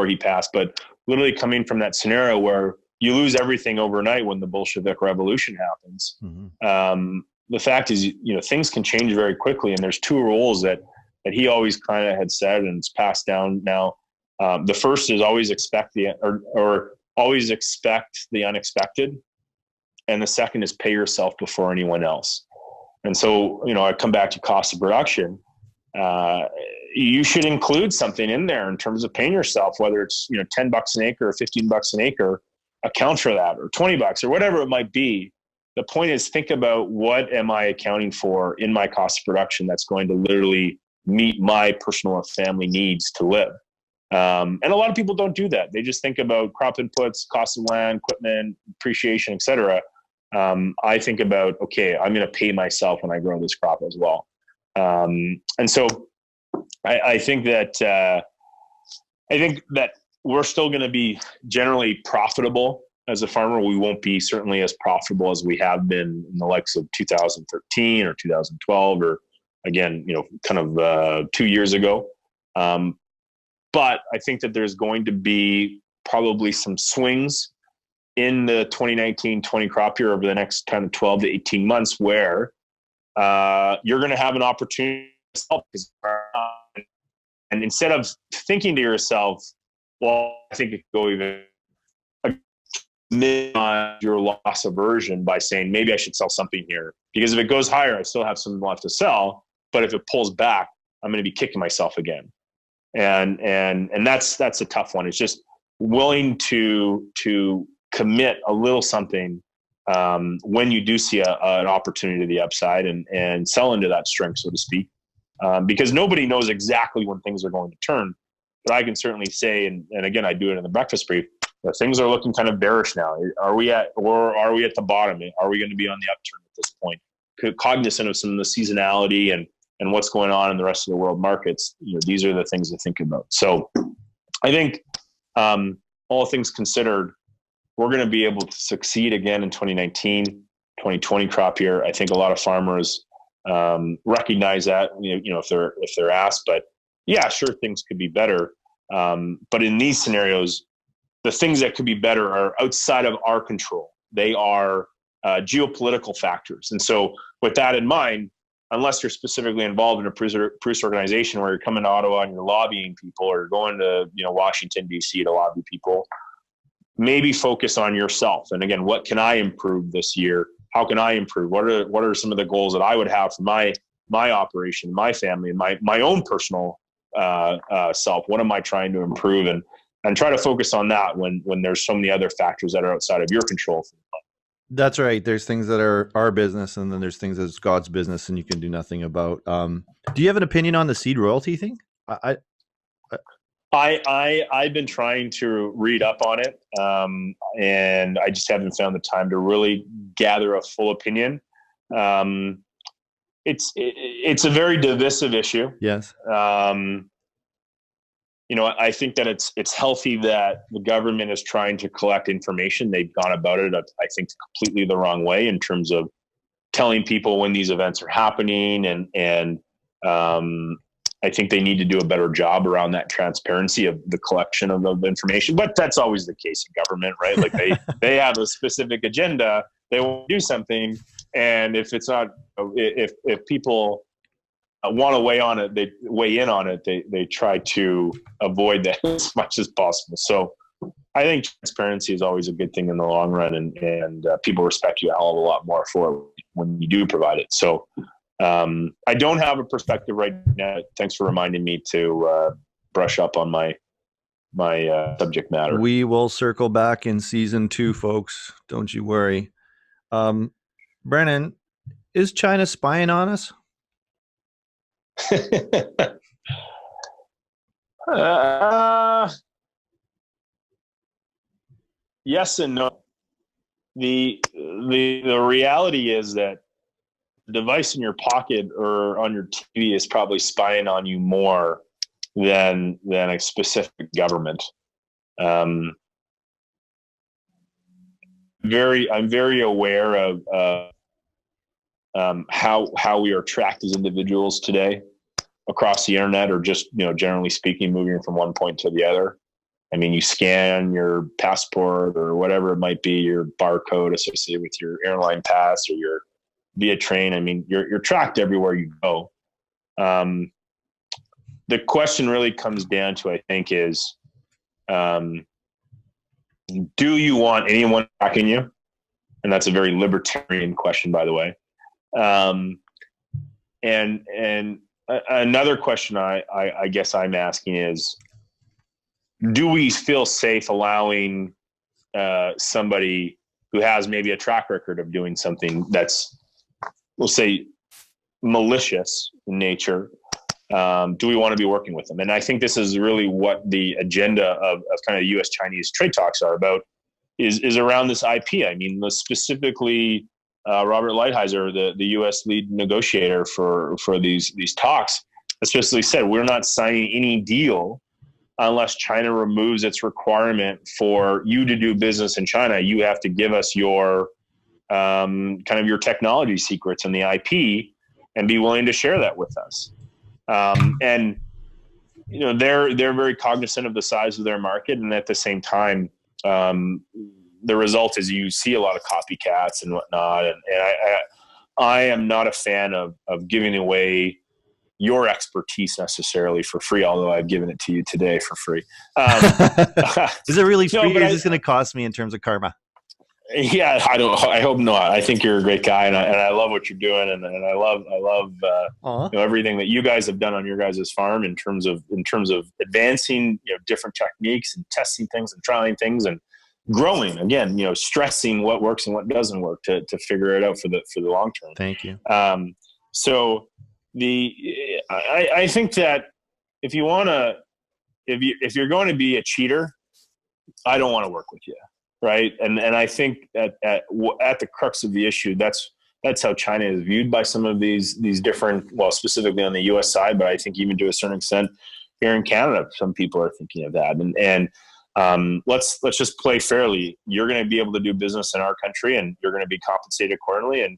he passed, but literally coming from that scenario where you lose everything overnight when the Bolshevik Revolution happens. Mm-hmm. The fact is, things can change very quickly. And there's two rules that he always kind of had said, and it's passed down now. The first is always expect always expect the unexpected. And the second is pay yourself before anyone else. And so, I come back to cost of production. You should include something in there in terms of paying yourself, whether it's, $10 an acre or $15 an acre, account for that, or $20 or whatever it might be. The point is, think about what am I accounting for in my cost of production that's going to literally meet my personal and family needs to live. And a lot of people don't do that. They just think about crop inputs, cost of land, equipment, depreciation, et cetera. I think about, okay, I'm going to pay myself when I grow this crop as well. And so I think that we're still going to be generally profitable as a farmer. We won't be certainly as profitable as we have been in the likes of 2013 or 2012, or again, kind of 2 years ago. But I think that there's going to be probably some swings in the 2019-20 crop year over the next kind of 12 to 18 months where you're going to have an opportunity to sell. And instead of thinking to yourself, well, I think it could go even minimize your loss aversion by saying, maybe I should sell something here. Because if it goes higher, I still have some left to sell. But if it pulls back, I'm going to be kicking myself again. And that's a tough one. It's just willing to commit a little something when you do see an opportunity to the upside and sell into that strength, so to speak. Because nobody knows exactly when things are going to turn. But I can certainly say, and again, I do it in the breakfast brief, that things are looking kind of bearish now. Are we at the bottom? Are we going to be on the upturn at this point? Cognizant of some of the seasonality and what's going on in the rest of the world markets, these are the things to think about. So I think all things considered, we're going to be able to succeed again in 2019, 2020 crop year. I think a lot of farmers recognize that, if they're asked, but yeah, sure, things could be better. But in these scenarios, the things that could be better are outside of our control. They are geopolitical factors. And so with that in mind, unless you're specifically involved in a producer organization where you're coming to Ottawa and you're lobbying people, or you're going to Washington, D.C. to lobby people, maybe focus on yourself. And again, what can I improve this year? How can I improve? What are some of the goals that I would have for my operation, my family, and my own personal self? What am I trying to improve? And try to focus on that when there's so many other factors that are outside of your control. That's right. There's things that are our business, and then there's things that's God's business, and you can do nothing about. Do you have an opinion on the seed royalty thing? I've been trying to read up on it, and I just haven't found the time to really gather a full opinion. It's a very divisive issue. Yes. I think that it's healthy that the government is trying to collect information. They've gone about it, I think, completely the wrong way in terms of telling people when these events are happening, and I think they need to do a better job around that transparency of the collection of information. But that's always the case in government, right? Like they have a specific agenda. They want to do something, and if it's not, if people want to weigh in on it, they try to avoid that as much as possible. So I think transparency is always a good thing in the long run, and people respect you a hell of a lot more for it when you do provide it. So I don't have a perspective right now. Thanks for reminding me to brush up on my subject matter. We will circle back in season 2, folks. Don't you worry. Brennan, is China spying on us? Yes and no. The reality is that the device in your pocket or on your TV is probably spying on you more than a specific government. I'm very aware of how we are tracked as individuals today across the internet, or just generally speaking, moving from one point to the other. I mean, you scan your passport or whatever it might be, your barcode associated with your airline pass or your via train. I mean, you're tracked everywhere you go. The question really comes down to, I think, is do you want anyone tracking you? And that's a very libertarian question, by the way. And another question I guess I'm asking is, do we feel safe allowing somebody who has maybe a track record of doing something that's, we'll say, malicious in nature? Do we want to be working with them? And I think this is really what the agenda of kind of U.S.-Chinese trade talks are about, is around this IP. I mean, specifically, Robert Lighthizer, the U.S. lead negotiator for these talks, especially said, we're not signing any deal unless China removes its requirement for you to do business in China. You have to give us your kind of your technology secrets and the IP, and be willing to share that with us. And they're very cognizant of the size of their market, and at the same time, the result is you see a lot of copycats and whatnot. And I am not a fan of giving away your expertise necessarily for free, although I've given it to you today for free. Is it really free, or is this going to cost me in terms of karma? Yeah, I hope not. I think you're a great guy, and I love what you're doing, and I love everything that you guys have done on your guys' farm in terms of advancing different techniques and testing things and trying things and growing, again, stressing what works and what doesn't work to figure it out for the long term. Thank you. So I think that if you're going to be a cheater, I don't want to work with you, right? And I think at the crux of the issue, that's how China is viewed by some of these different, well, specifically on the U.S. side, but I think even to a certain extent here in Canada, some people are thinking of that. And let's just play fairly. You're going to be able to do business in our country, and you're going to be compensated accordingly. And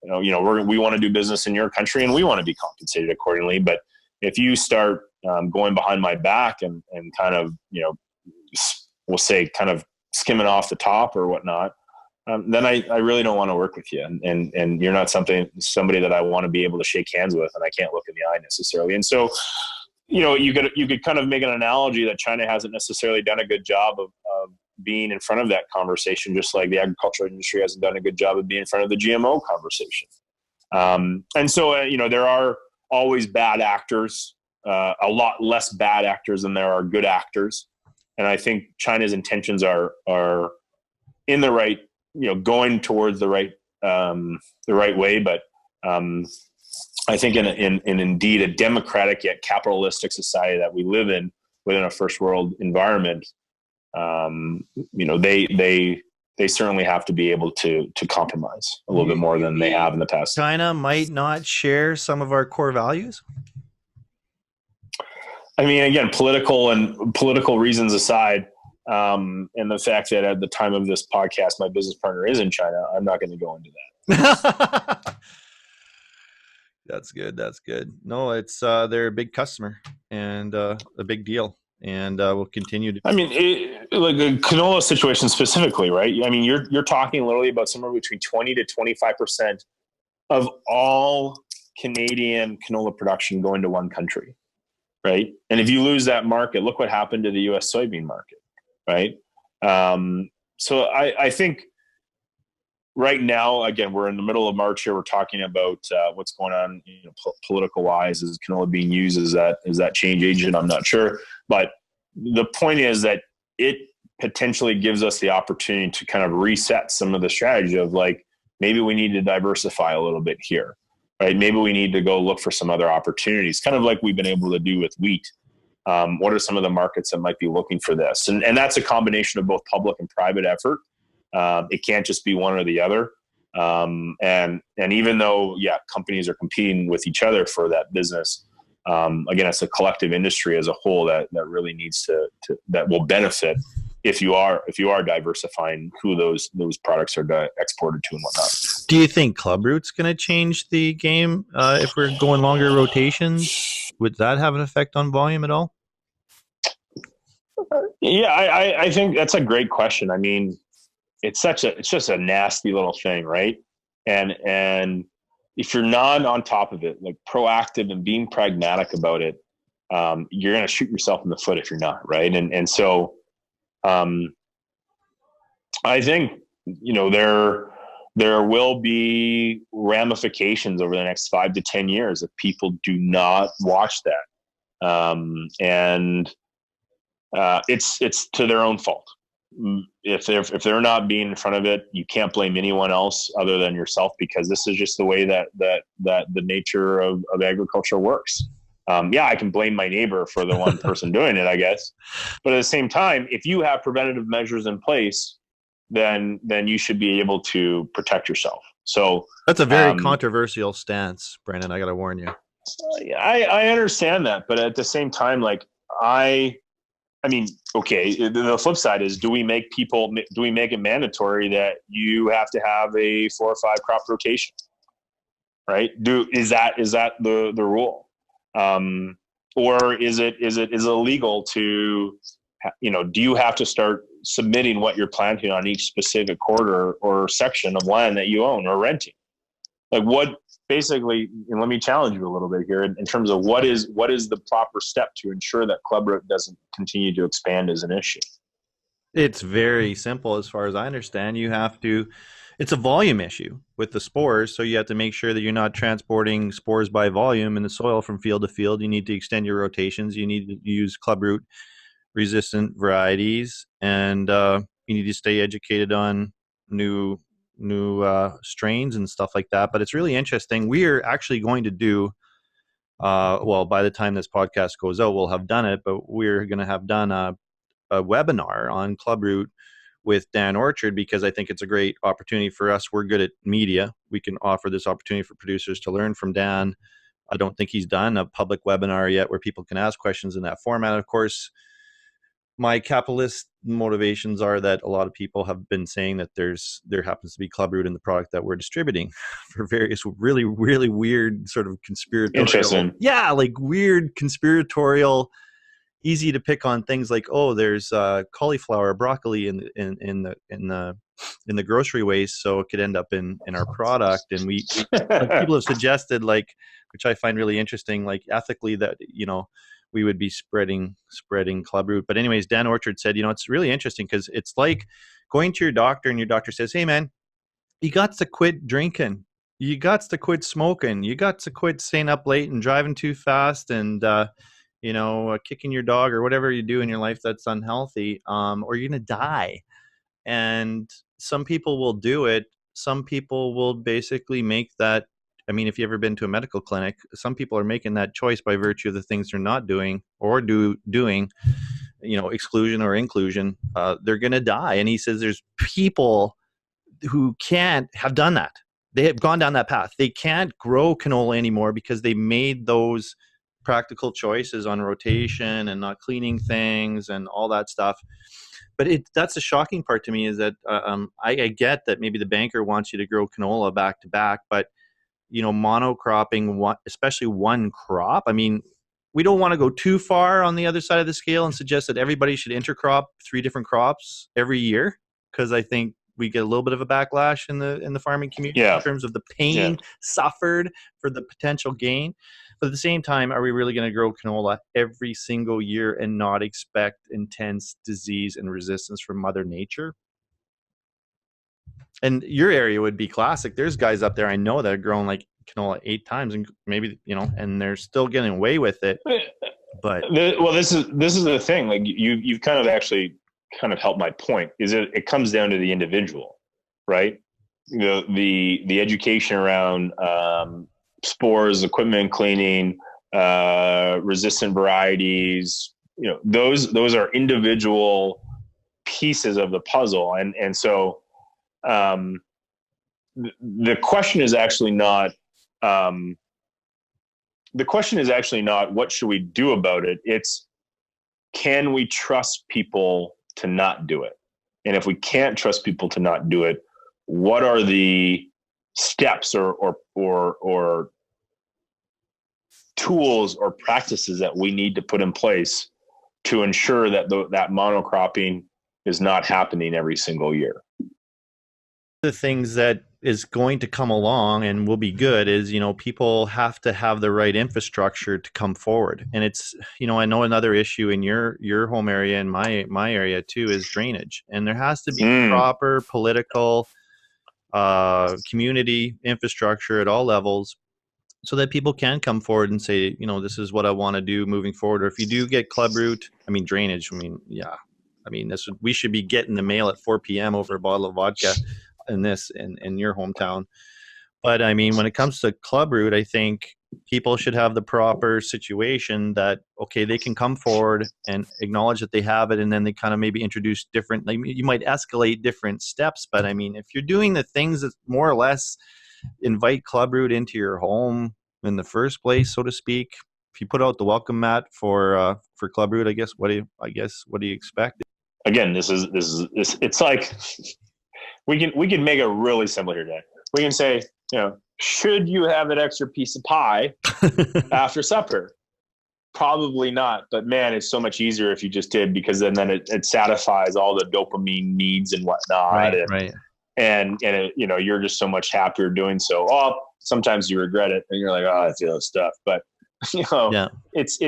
we want to do business in your country, and we want to be compensated accordingly. But if you start going behind my back and kind of we'll say kind of skimming off the top or whatnot, then I really don't want to work with you, and you're not somebody that I want to be able to shake hands with, and I can't look in the eye necessarily. And so, you could kind of make an analogy that China hasn't necessarily done a good job of being in front of that conversation, just like the agricultural industry hasn't done a good job of being in front of the GMO conversation. And so, there are always bad actors, a lot less bad actors than there are good actors. And I think China's intentions are in the right, going towards the right way. But I think in indeed a democratic yet capitalistic society that we live in, within a first world environment, they certainly have to be able to compromise a little bit more than they have in the past. China might not share some of our core values. I mean, again, political reasons aside, and the fact that at the time of this podcast, my business partner is in China, I'm not going to go into that. That's good. That's good. No, it's they're a big customer and a big deal, and we'll continue to. I mean, like the canola situation specifically, right? I mean, you're talking literally about somewhere between 20 to 25% of all Canadian canola production going to one country, right? And if you lose that market, look what happened to the U.S. soybean market, right? So I think right now, again, we're in the middle of March here. We're talking about what's going on, political wise. Is canola being used as that change agent? I'm not sure, but the point is that it potentially gives us the opportunity to kind of reset some of the strategy of like, maybe we need to diversify a little bit here, right? Maybe we need to go look for some other opportunities, kind of like we've been able to do with wheat. What are some of the markets that might be looking for this? And that's a combination of both public and private effort. It can't just be one or the other. And even though, companies are competing with each other for that business, again, it's a collective industry as a whole that really needs to that will benefit if you are diversifying who those products are exported to and whatnot. Do you think Clubroot's going to change the game if we're going longer rotations? Would that have an effect on volume at all? Yeah, I think that's a great question. I mean, it's just a nasty little thing, right? And if you're not on top of it, like proactive and being pragmatic about it, you're going to shoot yourself in the foot if you're not, right? And so, I think there will be ramifications over the next 5 to 10 years if people do not watch that, and it's to their own fault. If they're not being in front of it, you can't blame anyone else other than yourself, because this is just the way that the nature of agriculture works. I can blame my neighbor for the one person doing it, I guess. But at the same time, if you have preventative measures in place, then you should be able to protect yourself. So that's a very controversial stance, Brennan. I got to warn you. I understand that, but at the same time, like I mean, okay, the flip side is, do we make it mandatory that you have to have a 4 or 5 crop rotation, right? Is that the rule? Or is it illegal to, do you have to start submitting what you're planting on each specific quarter or section of land that you own or renting? Like what, basically, and let me challenge you a little bit here in terms of what is the proper step to ensure that clubroot doesn't continue to expand as an issue? It's very simple as far as I understand. It's a volume issue with the spores, so you have to make sure that you're not transporting spores by volume in the soil from field to field. You need to extend your rotations. You need to use clubroot resistant varieties, and you need to stay educated on new strains and stuff like that. But it's really interesting. We are actually going to do, by the time this podcast goes out, we'll have done it, but we're going to have done a webinar on clubroot with Dan Orchard, because I think it's a great opportunity for us. We're good at media. We can offer this opportunity for producers to learn from Dan. I don't think he's done a public webinar yet where people can ask questions in that format. Of course, my capitalist motivations are that a lot of people have been saying that there happens to be clubroot in the product that we're distributing for various really, really weird sort of conspiratorial. Interesting. Yeah, like weird conspiratorial, easy to pick on things like, oh, there's cauliflower, broccoli in the grocery waste, so it could end up in our product. And we like people have suggested, like, which I find really interesting, like ethically that we would be spreading clubroot. But anyways, Dan Orchard said, it's really interesting because it's like going to your doctor and your doctor says, hey man, you got to quit drinking, you got to quit smoking, you got to quit staying up late and driving too fast and kicking your dog or whatever you do in your life that's unhealthy, or you're gonna die. And some people will do it. Some people will basically make that I mean, if you've ever been to a medical clinic, some people are making that choice by virtue of the things they're not doing or doing, exclusion or inclusion. They're going to die. And he says there's people who can't have done that. They have gone down that path. They can't grow canola anymore because they made those practical choices on rotation and not cleaning things and all that stuff. But that's the shocking part to me is that I get that maybe the banker wants you to grow canola back to back, but monocropping, especially one crop. I mean, we don't want to go too far on the other side of the scale and suggest that everybody should intercrop 3 different crops every year, because I think we get a little bit of a backlash in the farming community in terms of the pain suffered for the potential gain. But at the same time, are we really going to grow canola every single year and not expect intense disease and resistance from Mother Nature? And your area would be classic. There's guys up there I know that are growing like canola 8 times, and maybe and they're still getting away with it. But this is the thing. Like you've kind of helped my point. Is it comes down to the individual, right? The education around spores, equipment cleaning, resistant varieties. Those are individual pieces of the puzzle, and so the question is actually not. The question is actually not what should we do about it. It's, can we trust people to not do it? And if we can't trust people to not do it, what are the steps or tools or practices that we need to put in place to ensure that that monocropping is not happening every single year? The things that is going to come along and will be good is, people have to have the right infrastructure to come forward. And it's, I know another issue in your home area and my area too is drainage. And there has to be proper political community infrastructure at all levels so that people can come forward and say, this is what I want to do moving forward. Or if you do get club root, drainage, we should be getting the mail at 4 p.m. over a bottle of vodka in your hometown. But when it comes to club root, I think people should have the proper situation that, okay, they can come forward and acknowledge that they have it, and then they kind of maybe introduce different, you might escalate different steps. But if you're doing the things that more or less invite club root into your home in the first place, so to speak, if you put out the welcome mat for club root, what do you expect? Again, this it's like we can make it really simple here today. We can say, should you have that extra piece of pie after supper? Probably not, but man, it's so much easier if you just did, because then it satisfies all the dopamine needs and whatnot. Right. And you're just so much happier doing so. Oh, sometimes you regret it and you're like, oh, I feel this stuff. But it's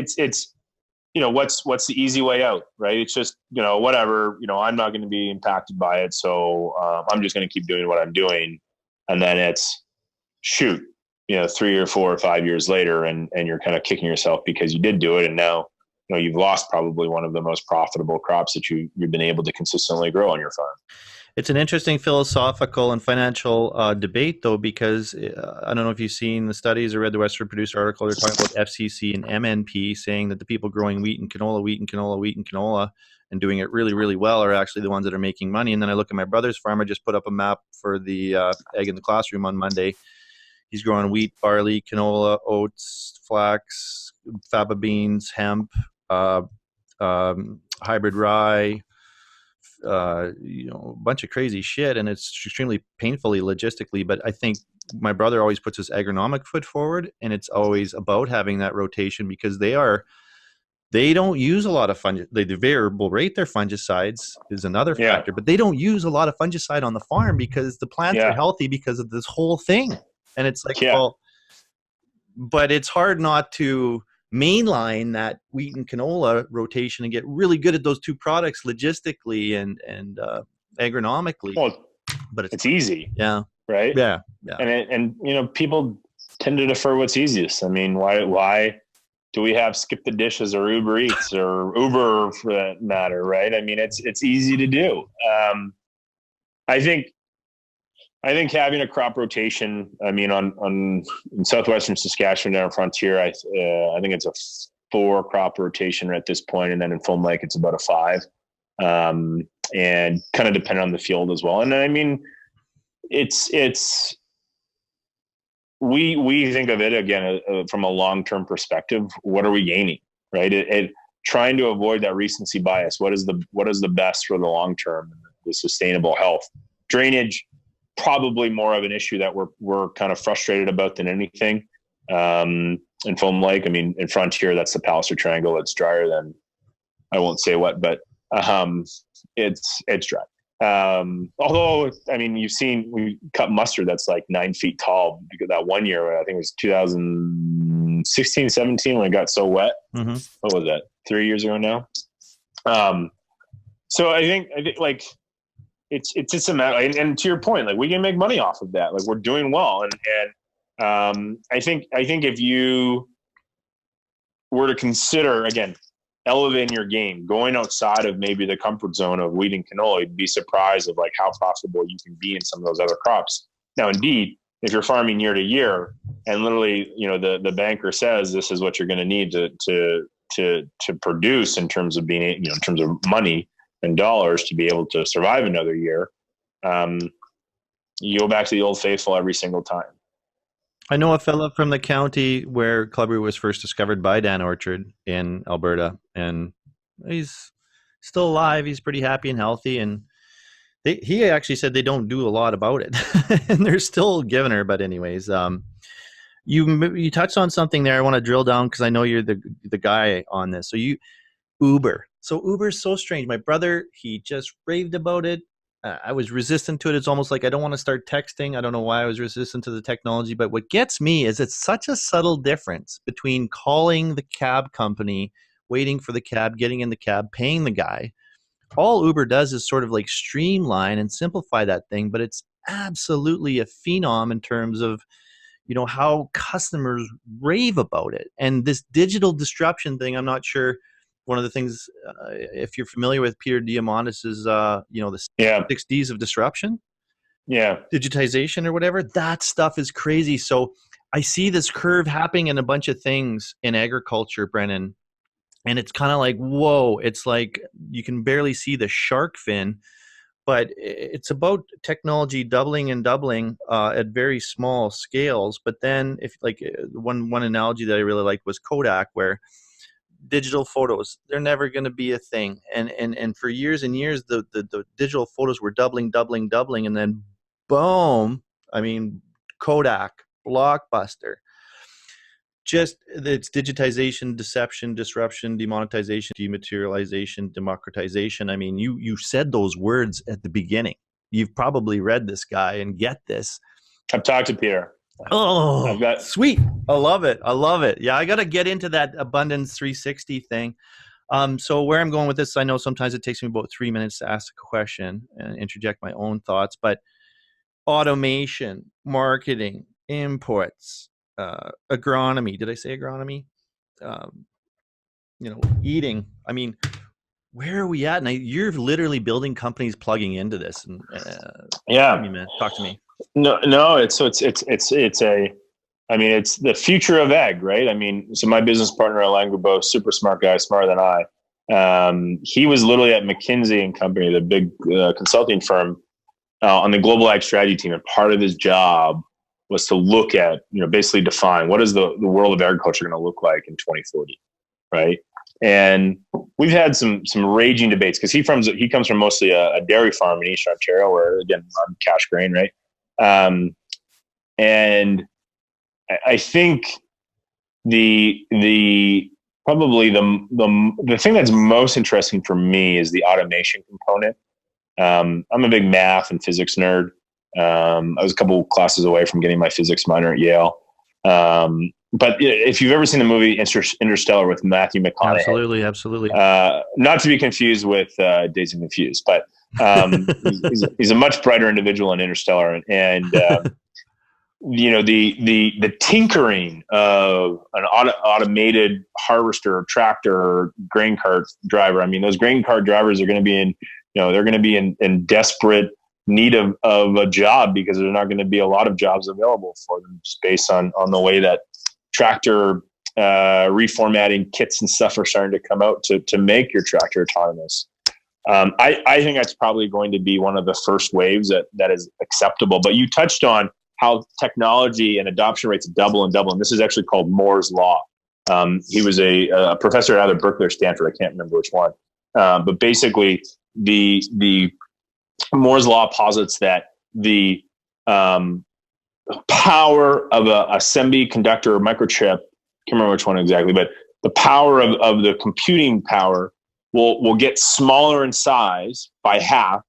what's the easy way out, right? It's just, whatever, I'm not going to be impacted by it. So I'm just going to keep doing what I'm doing. And then it's 3 or 4 or 5 years later, and you're kind of kicking yourself because you did do it. And now, you've lost probably one of the most profitable crops that you've been able to consistently grow on your farm. It's an interesting philosophical and financial debate, though, because I don't know if you've seen the studies or read the Western Producer article. They're talking about FCC and MNP, saying that the people growing wheat and canola, and doing it really, really well are actually the ones that are making money. And then I look at my brother's farm. I just put up a map for the Egg in the Classroom on Monday. He's growing wheat, barley, canola, oats, flax, faba beans, hemp, hybrid rye, a bunch of crazy shit, and it's extremely painfully logistically. But I think my brother always puts his agronomic foot forward, and it's always about having that rotation, because they don't use a lot of they variable rate their fungicides is another factor, but they don't use a lot of fungicide on the farm because the plants are healthy because of this whole thing. And it's like, well, but it's hard not to mainline that wheat and canola rotation and get really good at those two products logistically and agronomically. Well, but it's easy. Yeah. Right. Yeah. And people tend to defer what's easiest. Why do we have Skip the Dishes or Uber Eats or Uber for that matter? Right. It's easy to do. I think I think having a crop rotation, I mean, in southwestern Saskatchewan down Frontier, I think it's a 4 crop rotation at this point, and then in Foam Lake it's about a 5, and kind of depending on the field as well. And I mean, we think of it again from a long-term perspective. What are we gaining, right? Trying to avoid that recency bias. What is the best for the long term, the sustainable health? Drainage, probably more of an issue that we're kind of frustrated about than anything. In Foam Lake, I mean, in Frontier, that's the Palliser Triangle. It's drier than, I won't say what, but it's dry. Although, I mean, you've seen we cut mustard that's like 9 feet tall, because that one year, I think it was 2016, 17, when it got so wet. Mm-hmm. What was that? 3 years ago now. So I think like it's just a matter, and to your point, like we can make money off of that. Like we're doing well. And I think if you were to consider, again, elevating your game, going outside of maybe the comfort zone of wheat and canola, you'd be surprised of like how profitable you can be in some of those other crops. Now, indeed, if you're farming year to year and literally, the banker says this is what you're going to need to produce in terms of being, in terms of money and dollars to be able to survive another year, you go back to the old faithful every single time. I know a fella from the county where clubroot was first discovered by Dan Orchard in Alberta, and he's still alive. He's pretty happy and healthy, and he actually said they don't do a lot about it, and they're still giving her. But anyways, you touched on something there. I want to drill down because I know you're the guy on this. So Uber. So Uber is so strange. My brother, he just raved about it. I was resistant to it. It's almost like I don't want to start texting. I don't know why I was resistant to the technology. But what gets me is it's such a subtle difference between calling the cab company, waiting for the cab, getting in the cab, paying the guy. All Uber does is sort of like streamline and simplify that thing. But it's absolutely a phenom in terms of, how customers rave about it. And this digital disruption thing, I'm not sure. One of the things, if you're familiar with Peter Diamandis's, the 6 Ds of disruption, digitization or whatever, that stuff is crazy. So I see this curve happening in a bunch of things in agriculture, Brennan, and it's kind of like, whoa, it's like you can barely see the shark fin, but it's about technology doubling and doubling at very small scales. But then if like one analogy that I really liked was Kodak, where digital photos, they're never going to be a thing, and for years and years the digital photos were doubling, and then boom, I mean, Kodak, blockbuster. Just it's digitization, deception, disruption, demonetization, dematerialization, democratization. I mean, you said those words at the beginning. You've probably read this guy and get this. I've talked to Peter. Oh, sweet. I love it. Yeah, I got to get into that Abundance 360 thing. So where I'm going with this, I know sometimes it takes me about 3 minutes to ask a question and interject my own thoughts, but automation, marketing, inputs, agronomy. Did I say agronomy? Eating. I mean, where are we at? And you're literally building companies plugging into this. And talk to me. No, it's the future of ag, right? I mean, so my business partner, Alain Goubeau, super smart guy, smarter than I. He was literally at McKinsey and Company, the big consulting firm, on the global ag strategy team. And part of his job was to look at, basically define what is the world of agriculture going to look like in 2040, right? And we've had some raging debates because he comes from mostly a dairy farm in Eastern Ontario, where again, I'm cash grain, right? And I think the thing that's most interesting for me is the automation component. I'm a big math and physics nerd. I was a couple classes away from getting my physics minor at Yale. But if you've ever seen the movie Interstellar with Matthew McConaughey, absolutely, not to be confused with Dazed and Confused, but he's a much brighter individual in Interstellar, and the tinkering of an automated harvester, tractor, grain cart driver. I mean, those grain cart drivers are going to be in desperate need of a job because there's not going to be a lot of jobs available for them just based on the way that tractor reformatting kits and stuff are starting to come out to make your tractor autonomous. I think that's probably going to be one of the first waves that is acceptable. But you touched on how technology and adoption rates double and double. And this is actually called Moore's Law. He was a professor at either Berkeley or Stanford. I can't remember which one. But basically, the Moore's Law posits that the power of a semiconductor or microchip, I can't remember which one exactly, but the power of the computing power will get smaller in size by half,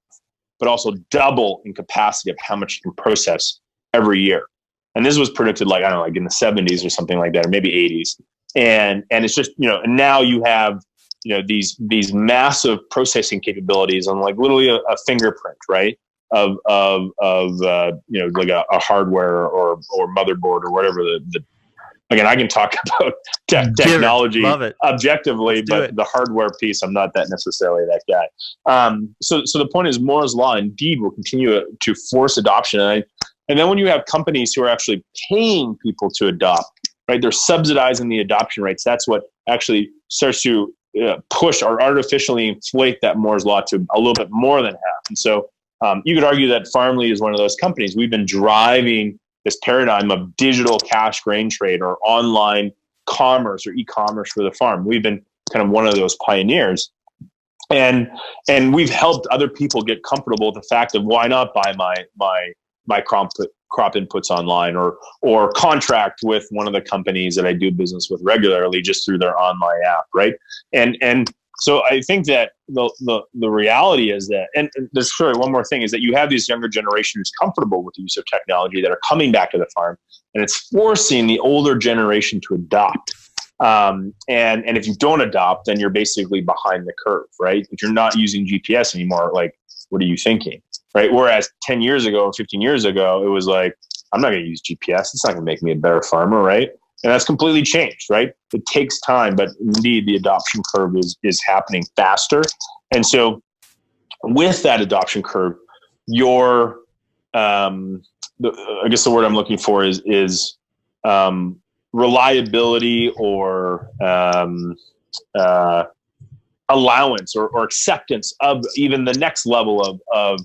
but also double in capacity of how much you can process every year. And this was predicted like in the 70s or something like that, or maybe 80s. And it's just, and now you have, these massive processing capabilities on like literally a fingerprint, right? Of like a hardware or motherboard or whatever again, I can talk about technology objectively, but the hardware piece, I'm not that necessarily that guy. So the point is Moore's Law indeed will continue to force adoption. And then when you have companies who are actually paying people to adopt, right? They're subsidizing the adoption rates. That's what actually starts to push or artificially inflate that Moore's Law to a little bit more than half. And so you could argue that FarmLead is one of those companies. We've been driving this paradigm of digital cash grain trade or online commerce or e-commerce for the farm. We've been kind of one of those pioneers. And we've helped other people get comfortable with the fact of why not buy my crop inputs online or contract with one of the companies that I do business with regularly just through their online app, right? And so I think that the reality is that, and there's sorry, one more thing is that you have these younger generation who's comfortable with the use of technology that are coming back to the farm, and it's forcing the older generation to adopt. And if you don't adopt, then you're basically behind the curve, right? If you're not using GPS anymore, like, what are you thinking, right? Whereas 10 years ago or 15 years ago, it was like, I'm not going to use GPS. It's not going to make me a better farmer, right? And that's completely changed, right? It takes time, but indeed the adoption curve is happening faster. And so with that adoption curve, your, I guess the word I'm looking for is reliability or allowance or acceptance of even the next level of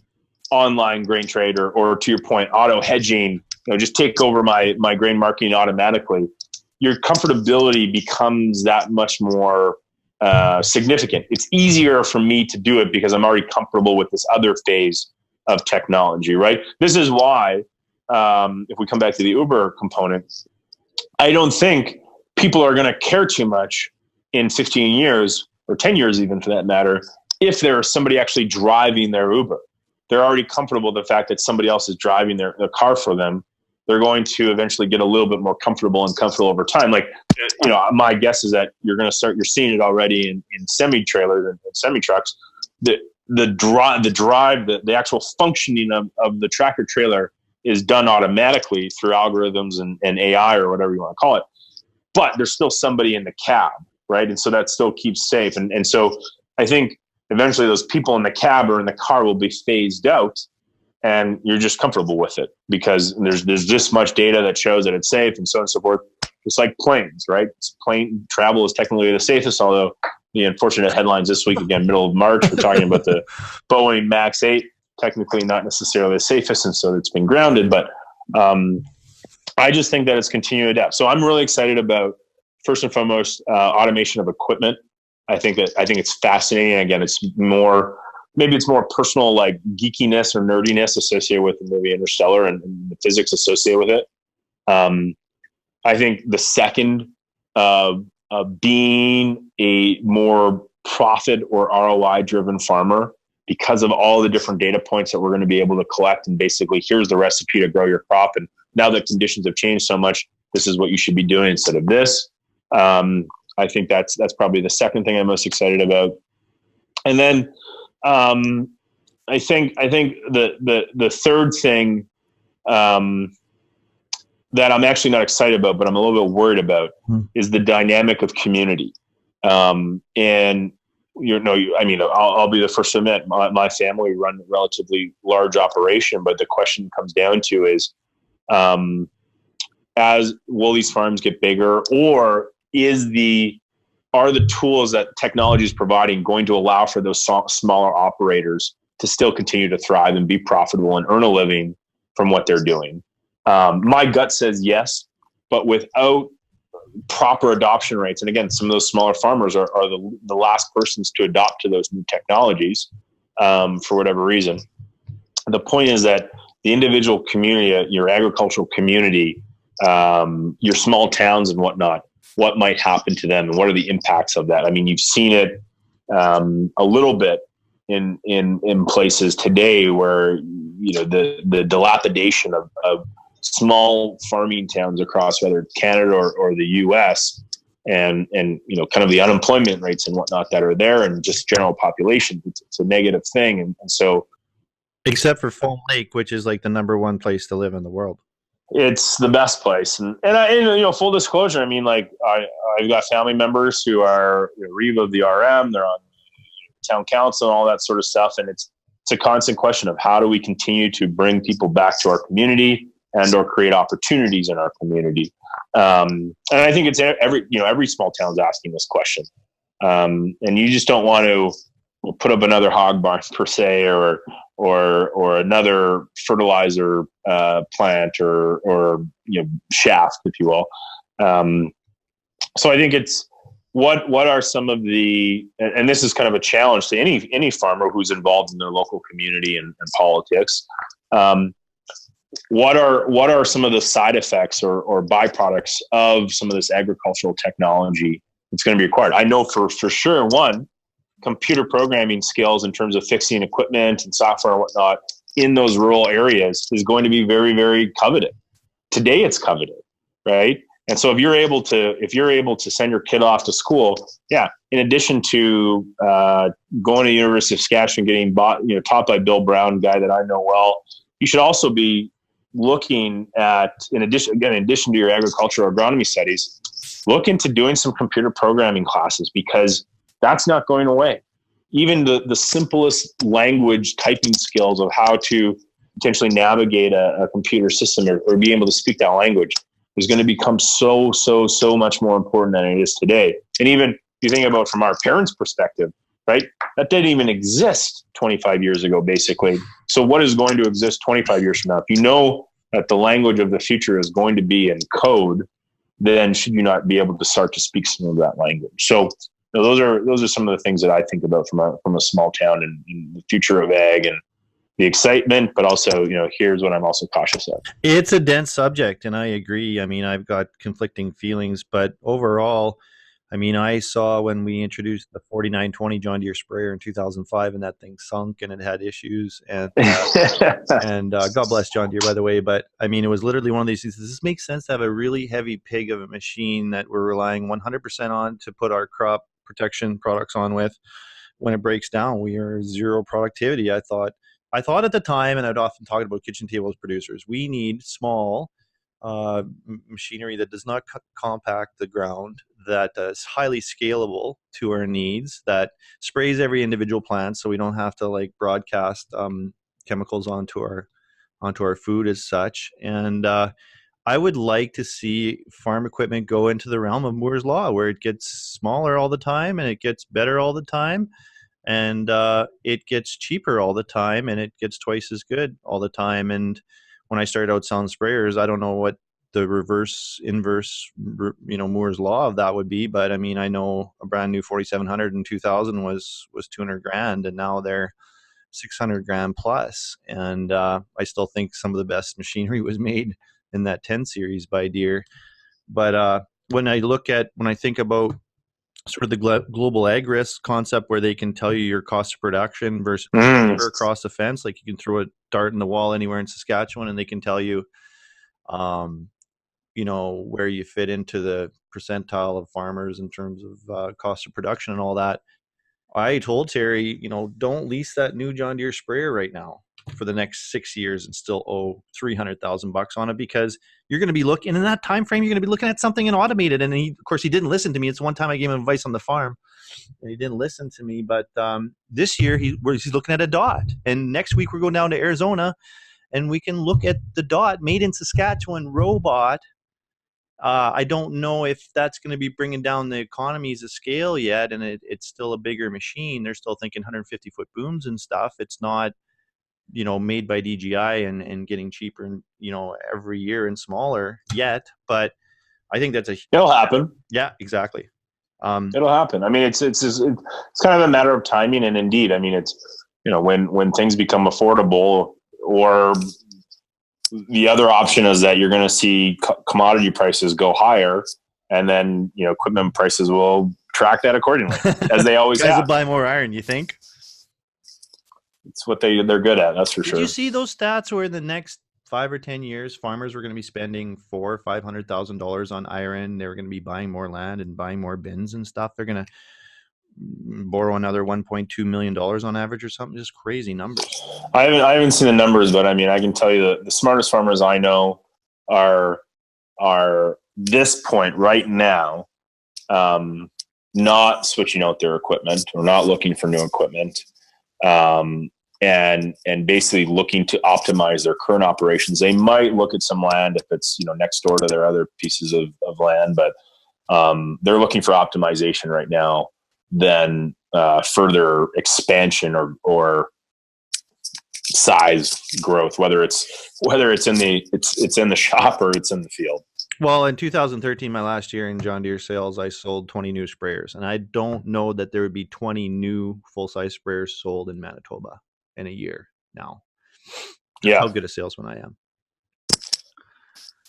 online grain trade or to your point, auto hedging, just take over my grain marketing automatically. Your comfortability becomes that much more significant. It's easier for me to do it because I'm already comfortable with this other phase of technology, right? This is why, if we come back to the Uber component, I don't think people are going to care too much in 15 years or 10 years even for that matter, if there's somebody actually driving their Uber. They're already comfortable with the fact that somebody else is driving their car for them. They're going to eventually get a little bit more comfortable over time. Like, my guess is that you're seeing it already in semi-trailers and semi-trucks. The actual functioning of the tractor trailer is done automatically through algorithms and AI or whatever you want to call it. But there's still somebody in the cab, right? And so that still keeps safe. And so I think eventually those people in the cab or in the car will be phased out. And you're just comfortable with it because there's this much data that shows that it's safe and so on and so forth. It's like planes, right? Plane travel is technically the safest, although the unfortunate headlines this week, again, middle of March, we're talking about the Boeing MAX 8, technically not necessarily the safest, and so it's been grounded. But I just think that it's continuing to adapt. So I'm really excited about, first and foremost, automation of equipment. I think it's fascinating. Again, maybe it's more personal, like geekiness or nerdiness associated with the movie Interstellar and the physics associated with it. I think the second being a more profit or ROI driven farmer because of all the different data points that we're going to be able to collect. And basically, here's the recipe to grow your crop. And now that conditions have changed so much, this is what you should be doing instead of this. I think that's probably the second thing I'm most excited about. And then I think the third thing that I'm actually not excited about, but I'm a little bit worried about, is the dynamic of community. And I'll be the first to admit my family run a relatively large operation, but the question comes down to is, as will these farms get bigger, or are the tools that technology is providing going to allow for those smaller operators to still continue to thrive and be profitable and earn a living from what they're doing? My gut says yes, but without proper adoption rates, and again, some of those smaller farmers are the last persons to adopt to those new technologies for whatever reason. The point is that the individual community, your agricultural community, your small towns and whatnot, what might happen to them and what are the impacts of that? I mean, you've seen it a little bit in places today where, the dilapidation of small farming towns across whether Canada or the US and kind of the unemployment rates and whatnot that are there, and just general population. It's a negative thing. And so, except for Foam Lake, which is like the number one place to live in the world. It's the best place. And full disclosure, I mean, like I've got family members who are Reeve of the RM, they're on town council and all that sort of stuff. And it's a constant question of how do we continue to bring people back to our community and or create opportunities in our community. And I think it's every small town's asking this question. And you just don't want to put up another hog barn per se, or another fertilizer plant or shaft, if you will. So I think it's what are some of the, and this is kind of a challenge to any farmer who's involved in their local community and politics. What are some of the side effects or byproducts of some of this agricultural technology that's going to be required? I know for sure, one, computer programming skills in terms of fixing equipment and software and whatnot in those rural areas is going to be very, very coveted. Today it's coveted, right? And so if you're able to send your kid off to school, in addition to going to the University of Saskatchewan, getting taught by Bill Brown, a guy that I know well, you should also be looking at, in addition to your agricultural agronomy studies, look into doing some computer programming classes, because that's not going away. Even the simplest language typing skills of how to potentially navigate a computer system or be able to speak that language is going to become so much more important than it is today. And even if you think about from our parents' perspective, right? That didn't even exist 25 years ago, basically. So what is going to exist 25 years from now? If you know that the language of the future is going to be in code, then should you not be able to start to speak some of that language? So those are some of the things that I think about from a small town and the future of ag and the excitement, but also, here's what I'm also cautious of. It's a dense subject, and I agree. I mean, I've got conflicting feelings, but overall, I mean, I saw when we introduced the 4920 John Deere sprayer in 2005, and that thing sunk and it had issues. And God bless John Deere, by the way. But I mean, it was literally one of these things. Does this make sense to have a really heavy pig of a machine that we're relying 100% on to put our crop protection products on with? When it breaks down, we are zero productivity. I thought at the time, and I'd often talked about kitchen tables producers, we need small machinery that does not compact the ground, that is highly scalable to our needs, that sprays every individual plant, so we don't have to broadcast chemicals onto our food as such. And I would like to see farm equipment go into the realm of Moore's Law, where it gets smaller all the time and it gets better all the time, and it gets cheaper all the time and it gets twice as good all the time. And when I started out selling sprayers, I don't know what the inverse, Moore's Law of that would be. But I mean, I know a brand new 4700 in 2000 was $200,000, and now they're $600,000 plus. And I still think some of the best machinery was made in that 10 series by Deere. But when I think about sort of the global ag risk concept, where they can tell you your cost of production versus across the fence, like you can throw a dart in the wall anywhere in Saskatchewan and they can tell you, where you fit into the percentile of farmers in terms of cost of production and all that. I told Terry, don't lease that new John Deere sprayer right now for the next 6 years and still owe $300,000 on it, because you're going to be looking in that time frame. You're going to be looking at something and automated. And of course, he didn't listen to me. It's one time I gave him advice on the farm, and he didn't listen to me. But this year he's looking at a DOT, and next week we're going down to Arizona, and we can look at the DOT made in Saskatchewan robot. I don't know if that's going to be bringing down the economies of scale yet, and it's still a bigger machine. They're still thinking 150-foot booms and stuff. It's not, made by DGI and getting cheaper and, every year and smaller yet. But I think it'll happen. Yeah, exactly. It'll happen. I mean, it's kind of a matter of timing, and indeed, I mean, it's when things become affordable, or the other option is that you're going to see commodity prices go higher, and then equipment prices will track that accordingly, as they always Guys have. will buy more iron, you think? It's what they're good at. That's for sure. Did you see those stats where in the next 5 or 10 years, farmers were going to be spending $400,000 or $500,000 on iron? They were going to be buying more land and buying more bins and stuff. They're going to borrow another $1.2 million on average or something. Just crazy numbers. I haven't seen the numbers, but I mean, I can tell you the smartest farmers I know are this point right now, not switching out their equipment or not looking for new equipment, and basically looking to optimize their current operations. They might look at some land if it's next door to their other pieces of land, but they're looking for optimization right now than further expansion or size growth, whether it's in the shop or it's in the field. Well, in 2013, my last year in John Deere sales, I sold 20 new sprayers, and I don't know that there would be 20 new full-size sprayers sold in Manitoba in a year now. Yeah, how good a salesman I am.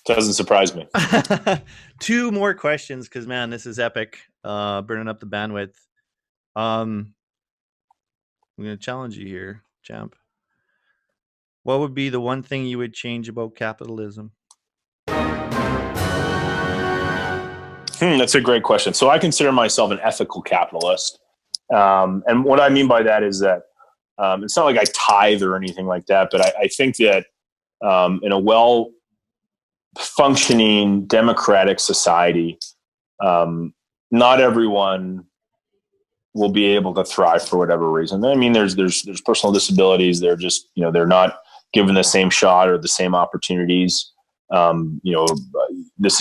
Doesn't surprise me. 2 more questions, because man, this is epic. Burning up the bandwidth. I'm going to challenge you here, champ. What would be the one thing you would change about capitalism? That's a great question. So I consider myself an ethical capitalist. And what I mean by that is that it's not like I tithe or anything like that, but I think that in a well-functioning democratic society, not everyone will be able to thrive for whatever reason. I mean, there's personal disabilities. They're just, they're not given the same shot or the same opportunities. This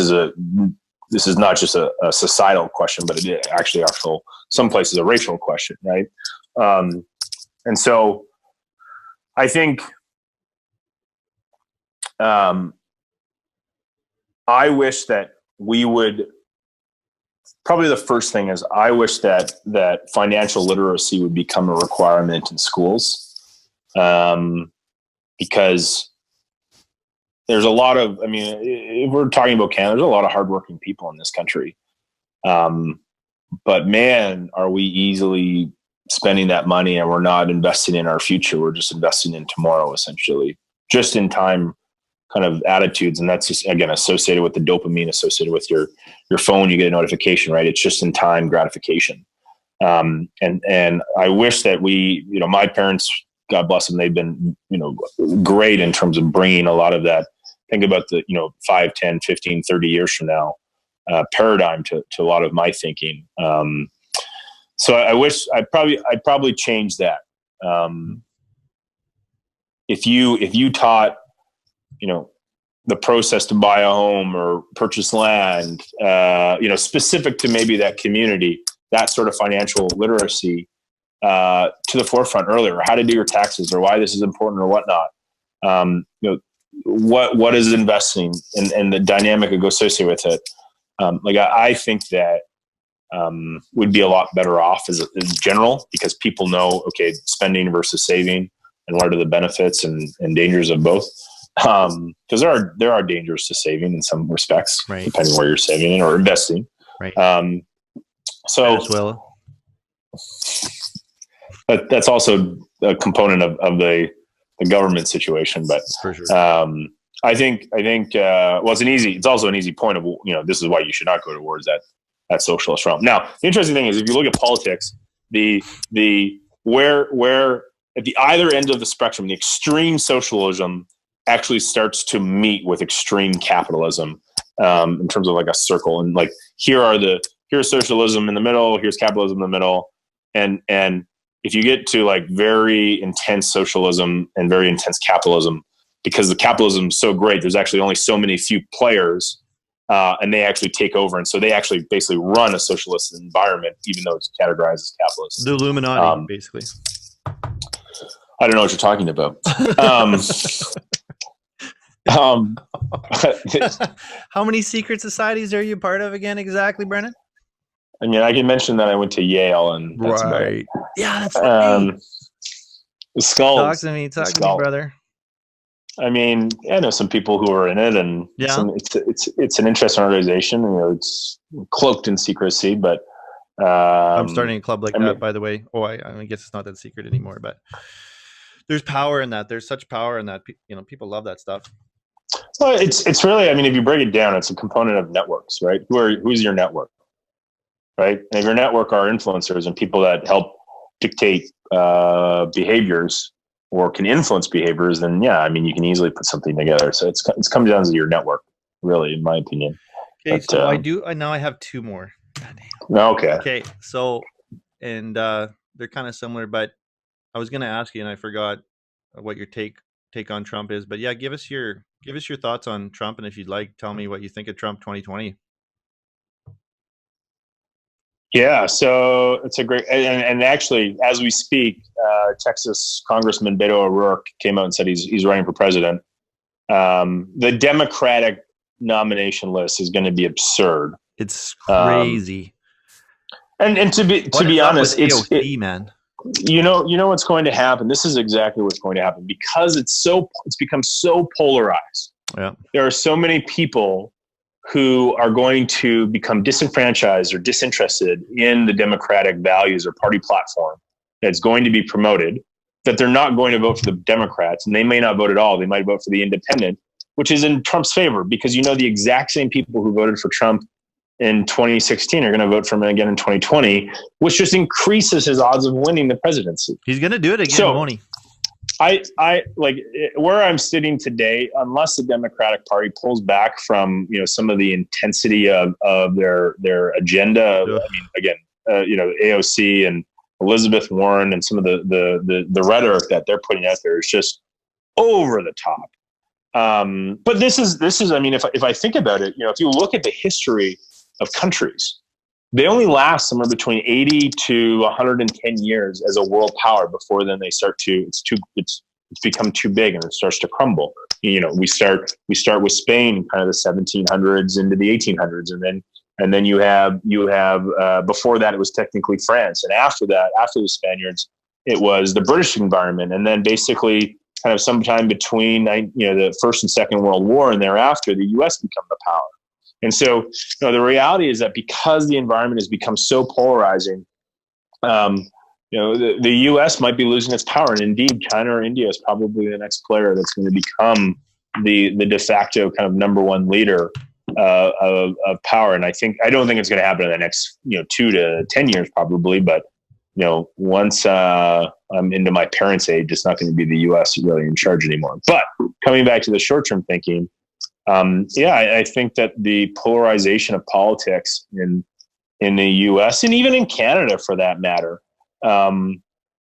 is not just a societal question, but it actually some places a racial question, right? And so I think I wish that we would, probably the first thing is I wish that financial literacy would become a requirement in schools, because there's a lot of, if we're talking about Canada, there's a lot of hardworking people in this country. But man, are we easily spending that money and we're not investing in our future. We're just investing in tomorrow, essentially, just in time kind of attitudes. And that's just, again, associated with the dopamine associated with your phone. You get a notification, right? It's just in time gratification. And I wish that my parents, God bless them, they've been, great in terms of bringing a lot of that. Think about the, 5, 10, 15, 30 years from now, paradigm to a lot of my thinking. So I wish I'd probably change that. If you taught, the process to buy a home or purchase land, specific to maybe that community, that sort of financial literacy, to the forefront earlier, or how to do your taxes, or why this is important, or whatnot. What is investing and the dynamic that goes associated with it. I think that would be a lot better off as general, because people know, okay, spending versus saving, and what are the benefits and dangers of both. Because there are dangers to saving in some respects, right, depending where you're saving or investing. Right. So that's also a component of the government situation. But for sure. I think it's also an easy point of, this is why you should not go towards that socialist realm. Now, the interesting thing is, if you look at politics, where at the either end of the spectrum, the extreme socialism actually starts to meet with extreme capitalism in terms of like a circle. And like here's socialism in the middle, here's capitalism in the middle, and if you get to like very intense socialism and very intense capitalism, because the capitalism is so great, there's actually only so many few players, and they actually take over, and so they actually basically run a socialist environment, even though it's categorized as capitalist. The Illuminati, basically. I don't know what you're talking about. How many secret societies are you part of again exactly, Brennan? I mean, I can mention that I went to Yale, and that's right. Yeah, that's right. The Skull. Talk to me, brother. I mean, I know some people who are in it, and it's an interesting organization. You know, it's cloaked in secrecy, but I'm starting a club like that, by the way. Oh, I guess it's not that secret anymore, but there's power in that. There's such power in that. You know, people love that stuff. Well, it's really, I mean, if you break it down, it's a component of networks, right? Who's your network, right? And if your network are influencers and people that help dictate behaviors or can influence behaviors, then yeah, I mean, you can easily put something together. So it's come down to your network, really, in my opinion. Okay, but, so I have two more. Okay. Okay, so and they're kind of similar, but I was going to ask you, and I forgot what your take on Trump is. But yeah, give us your thoughts on Trump, and if you'd like, tell me what you think of Trump 2020. Yeah, so it's a great, and actually, as we speak, Texas Congressman Beto O'Rourke came out and said he's running for president. The Democratic nomination list is going to be absurd. It's crazy. And to be honest, AOC, man. You know what's going to happen. This is exactly what's going to happen because it's become so polarized. Yeah, there are so many people who are going to become disenfranchised or disinterested in the Democratic values or party platform that's going to be promoted, that they're not going to vote for the Democrats, and they may not vote at all. They might vote for the independent, which is in Trump's favor, because the exact same people who voted for Trump in 2016 are going to vote for him again in 2020, which just increases his odds of winning the presidency. He's going to do it again, won't he? I like where I'm sitting today, unless the Democratic Party pulls back from, some of the intensity of their agenda. I mean, again, AOC and Elizabeth Warren and some of the rhetoric that they're putting out there is just over the top. But this is, I mean, if I think about it, if you look at the history of countries, they only last somewhere between 80 to 110 years as a world power before then they start to, it's become too big and it starts to crumble. We start with Spain, kind of the 1700s into the 1800s. And then you have before that, it was technically France. And after that, after the Spaniards, it was the British environment. And then basically kind of sometime between, the First and Second World War and thereafter, the U.S. become the power. And so, the reality is that because the environment has become so polarizing, the U.S. might be losing its power. And indeed, China or India is probably the next player that's going to become the de facto kind of number one leader of power. And I don't think it's going to happen in the next, 2 to 10 years probably. But, once I'm into my parents' age, it's not going to be the U.S. really in charge anymore. But coming back to the short-term thinking, I think that the polarization of politics in the U.S. and even in Canada, for that matter,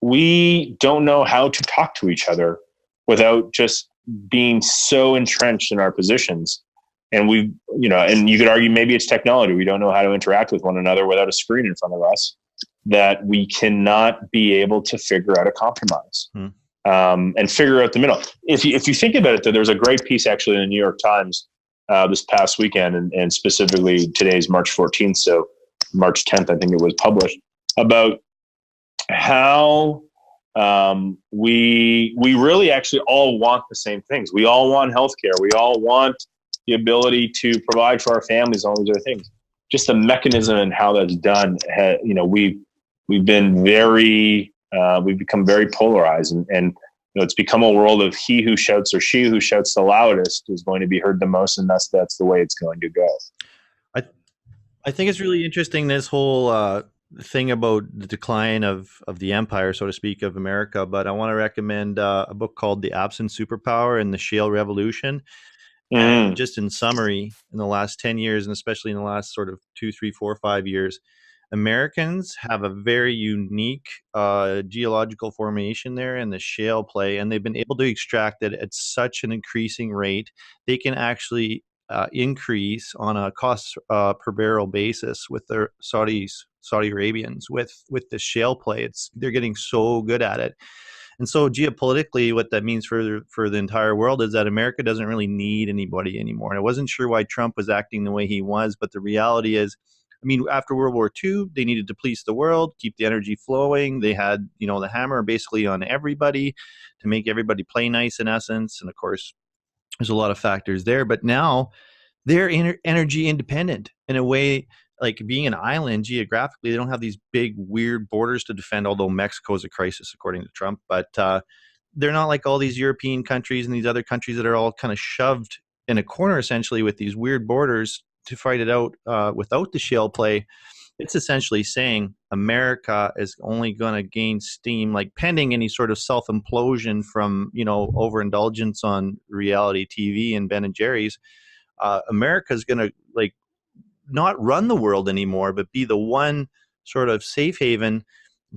we don't know how to talk to each other without just being so entrenched in our positions. And and you could argue maybe it's technology. We don't know how to interact with one another without a screen in front of us, that we cannot be able to figure out a compromise. And figure out the middle. If you think about it, though, there's a great piece actually in the New York Times this past weekend, and specifically today's March 14th, so March 10th, I think it was published, about how we really actually all want the same things. We all want healthcare. We all want the ability to provide for our families, all these other things. Just the mechanism and how that's done, we've been we've become very polarized, and it's become a world of he who shouts or she who shouts the loudest is going to be heard the most, and that's the way it's going to go. I think it's really interesting, this whole thing about the decline of the empire, so to speak, of America, but I want to recommend a book called The Absent Superpower and the Shale Revolution. And just in summary, in the last 10 years, and especially in the last sort of 2, 3, 4, 5 years, Americans have a very unique geological formation there in the shale play, and they've been able to extract it at such an increasing rate. They can actually increase on a cost per barrel basis with their Saudi Arabians with the shale play. They're getting so good at it. And so geopolitically, what that means for the entire world is that America doesn't really need anybody anymore. And I wasn't sure why Trump was acting the way he was, but the reality is, I mean, after World War II, they needed to police the world, keep the energy flowing. They had, the hammer basically on everybody to make everybody play nice in essence. And of course, there's a lot of factors there. But now they're energy independent in a way. Like being an island geographically, they don't have these big weird borders to defend, although Mexico is a crisis according to Trump. But they're not like all these European countries and these other countries that are all kind of shoved in a corner essentially with these weird borders to fight it out without the shale play. It's essentially saying America is only going to gain steam, like pending any sort of self-implosion from, overindulgence on reality TV and Ben and Jerry's. America is going to not run the world anymore, but be the one sort of safe haven,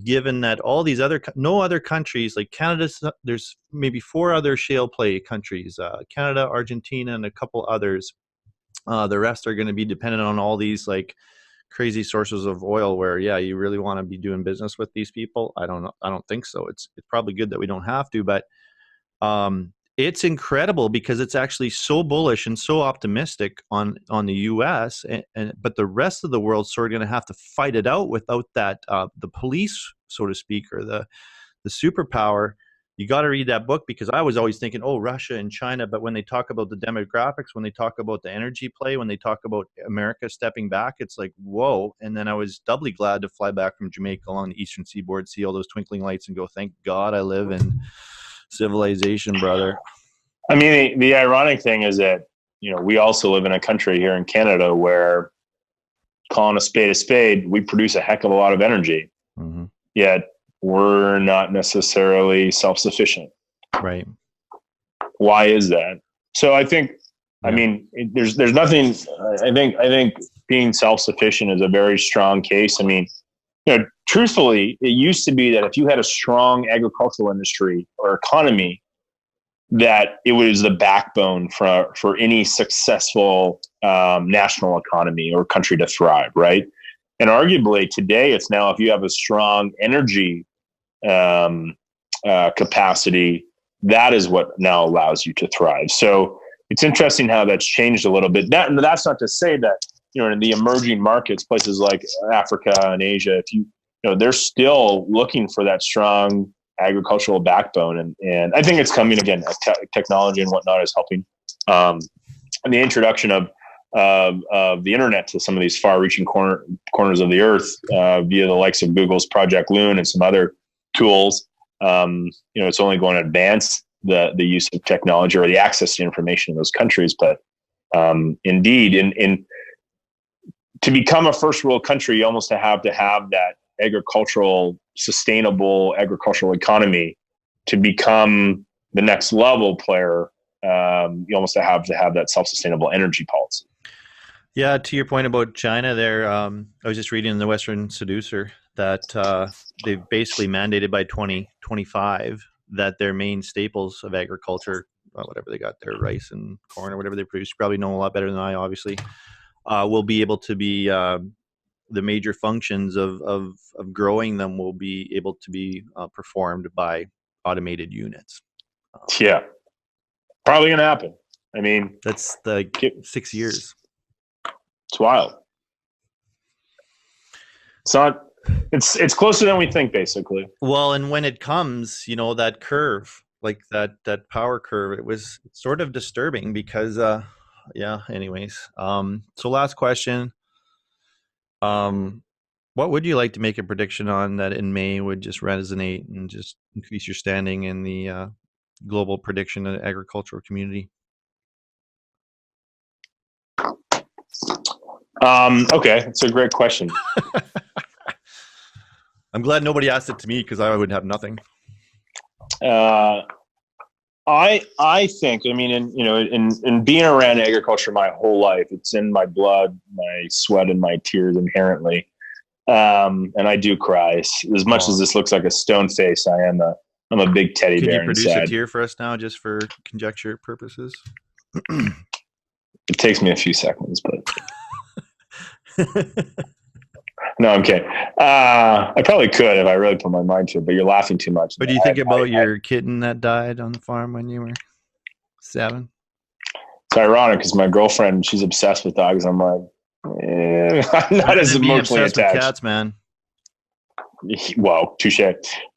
given that all these no other countries like Canada, there's maybe 4 other shale play countries, Canada, Argentina, and a couple others. The rest are going to be dependent on all these like crazy sources of oil where, you really want to be doing business with these people. I don't know. I don't think so. It's probably good that we don't have to, but it's incredible because it's actually so bullish and so optimistic on the U.S. But the rest of the world's sort of going to have to fight it out without that the police, so to speak, or the superpower. You got to read that book because I was always thinking, Russia and China. But when they talk about the demographics, when they talk about the energy play, when they talk about America stepping back, it's like, whoa. And then I was doubly glad to fly back from Jamaica along the eastern seaboard, see all those twinkling lights and go, thank God I live in civilization, brother. I mean, the ironic thing is that, we also live in a country here in Canada where, calling a spade, we produce a heck of a lot of energy. Mm-hmm. Yet we're not necessarily self-sufficient. Right. Why is that? So I think, there's nothing, I think being self-sufficient is a very strong case. I mean, truthfully, it used to be that if you had a strong agricultural industry or economy, that it was the backbone for any successful national economy or country to thrive, right? And arguably today, it's now if you have a strong energy capacity, that is what now allows you to thrive. So it's interesting how that's changed a little bit. That's not to say that, in the emerging markets, places like Africa and Asia, they're still looking for that strong agricultural backbone. And I think it's coming again, technology and whatnot is helping. And the introduction of the internet to some of these far-reaching corners of the earth via the likes of Google's Project Loon and some other tools, it's only going to advance the use of technology or the access to information in those countries. But indeed, to become a first world country, you almost have to have that sustainable agricultural economy. To become the next level player, you almost have to have that self-sustainable energy policy. Yeah, to your point about China there, I was just reading in the Western Seducer that they've basically mandated by 2025 that their main staples of agriculture, whatever they got there, rice and corn or whatever they produce, you probably know a lot better than I, obviously, will be able to be, the major functions of growing them will be able to be performed by automated units. Yeah, probably going to happen. I mean, that's 6 years. It's wild. It's closer than we think, basically. Well, and when it comes, that curve, like that power curve, it's sort of disturbing because, anyways. So last question. What would you like to make a prediction on that in May would just resonate and just increase your standing in the global prediction and agricultural community? Okay, that's a great question. I'm glad nobody asked it to me because I would have nothing. I think, I mean, in being around agriculture my whole life, it's in my blood, my sweat, and my tears inherently. And I do cry. As much as this looks like a stone face, I'm a big teddy bear. Can you produce inside. a tear for us now, just for conjecture purposes? It takes me a few seconds, but no, I'm kidding. I probably could if I really put my mind to it, but you're laughing too much. What do you think about your kitten that died on the farm when you were 7? It's ironic because my girlfriend, she's obsessed with dogs. I'm like, I'm not as emotionally attached. With cats, man. Well, touche.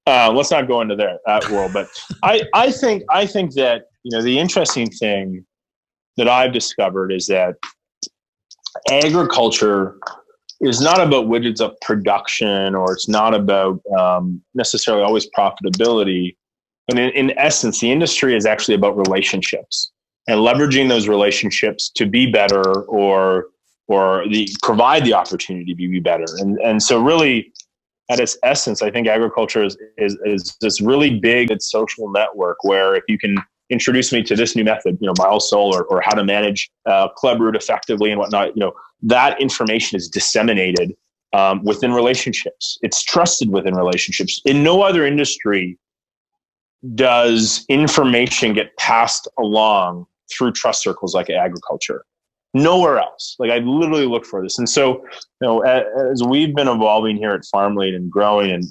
Let's not go into that world, but I think that the interesting thing that I've discovered is that agriculture is not about widgets of production, or it's not about necessarily always profitability. But in essence, the industry is actually about relationships and leveraging those relationships to be better, or provide the opportunity to be better. And so really, at its essence, I think agriculture is this really big social network where if you can introduce me to this new method, MileSol, or how to manage club root effectively and whatnot, that information is disseminated within relationships. It's trusted within relationships. In no other industry does information get passed along through trust circles like agriculture. Nowhere else. Like, I literally look for this. And so, as we've been evolving here at FarmLead and growing, and,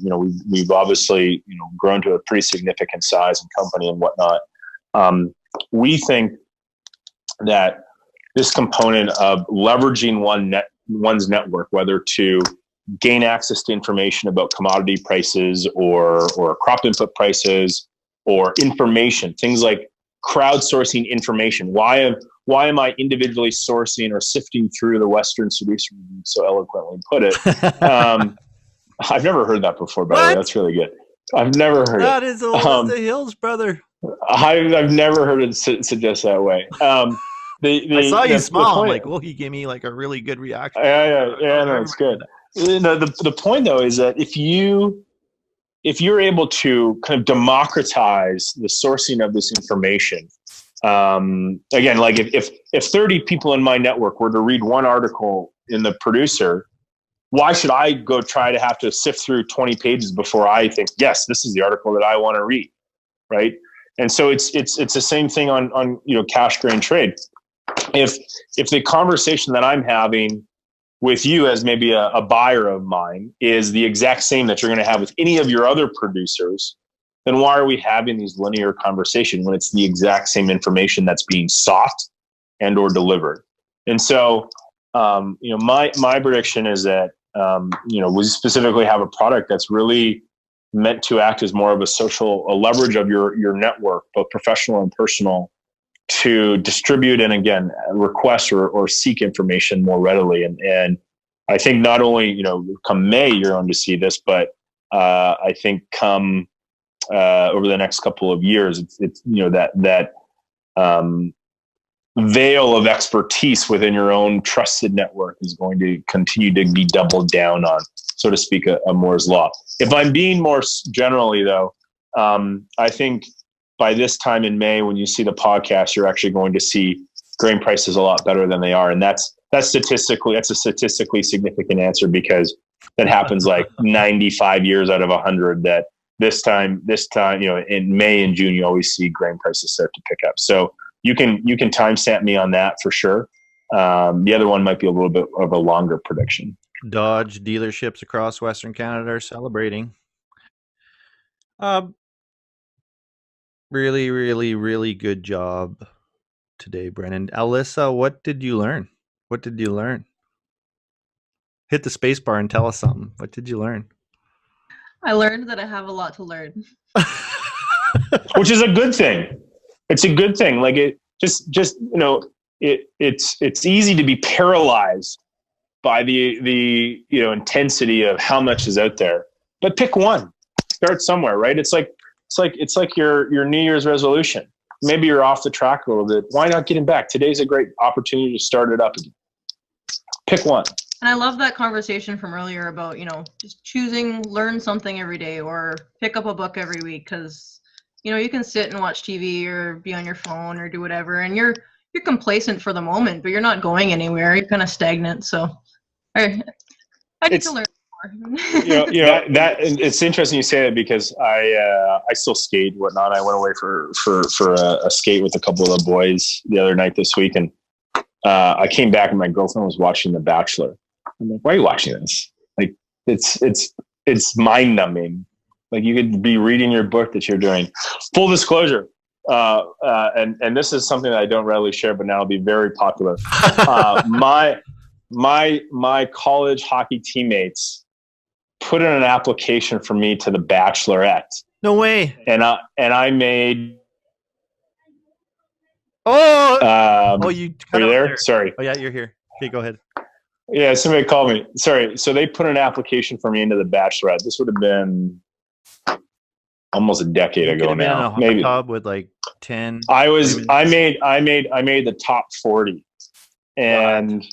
we've obviously, grown to a pretty significant size and company and whatnot. We think that this component of leveraging one's network, whether to gain access to information about commodity prices or crop input prices or information, things like crowdsourcing information. Why am I individually sourcing or sifting through the Western Seducer, you so eloquently put it? I've never heard that before, by the way. That's really good. I've never heard that is old as the hills, brother. I've never heard it suggest that way. I saw you smile. I'm like, well, he gave me like a really good reaction. Yeah. No, it's good. The point though is that if you're able to kind of democratize the sourcing of this information, again, like if 30 people in my network were to read one article in the Producer, why should I go try to have to sift through 20 pages before I think, yes, this is the article that I want to read, right? And so it's the same thing on cash grain trade. If the conversation that I'm having with you as maybe a buyer of mine is the exact same that you're going to have with any of your other producers, then why are we having these linear conversations when it's the exact same information that's being sought and or delivered? And so, my prediction is that, we specifically have a product that's really meant to act as more of a leverage of your network, both professional and personal, to distribute and again request or seek information more readily. And I think not only come May you're going to see this, but I think come over the next couple of years, it's that veil of expertise within your own trusted network is going to continue to be doubled down on, so to speak, a Moore's law. If I'm being more generally though, I think by this time in May, when you see the podcast, you're actually going to see grain prices a lot better than they are. And that's a statistically significant answer, because that happens like 95 years out of 100 that this time, in May and June, you always see grain prices start to pick up. So you can timestamp me on that for sure. The other one might be a little bit of a longer prediction. Dodge dealerships across Western Canada are celebrating. Really, really, really good job today, Brennan. Alyssa, what did you learn? Hit the space bar and tell us something. What did you learn? I learned that I have a lot to learn. Which is a good thing. It's a good thing. Like it's easy to be paralyzed by the intensity of how much is out there. But pick one. Start somewhere, right? It's like your New Year's resolution. Maybe you're off the track a little bit. Why not get it back? Today's a great opportunity to start it up again. Pick one. And I love that conversation from earlier about, just learn something every day or pick up a book every week, because, you can sit and watch TV or be on your phone or do whatever, and you're complacent for the moment, but you're not going anywhere. You're kind of stagnant. So I need to learn more. That it's interesting you say that, because I still skate and whatnot. I went away for a skate with a couple of the boys the other night this week, and I came back and my girlfriend was watching The Bachelor. I'm like, why are you watching this? Like, it's mind numbing. Like, you could be reading your book that you're doing. Full disclosure. And this is something that I don't readily share, but now it'll be very popular. My college hockey teammates put in an application for me to The Bachelorette. No way. And I made. You are you there? Sorry. Oh yeah, you're here. Okay, go ahead. Yeah, somebody called me. Sorry. So they put an application for me into The Bachelorette. This would have been almost a decade ago now. Maybe tub with like 10. I made the top 40, and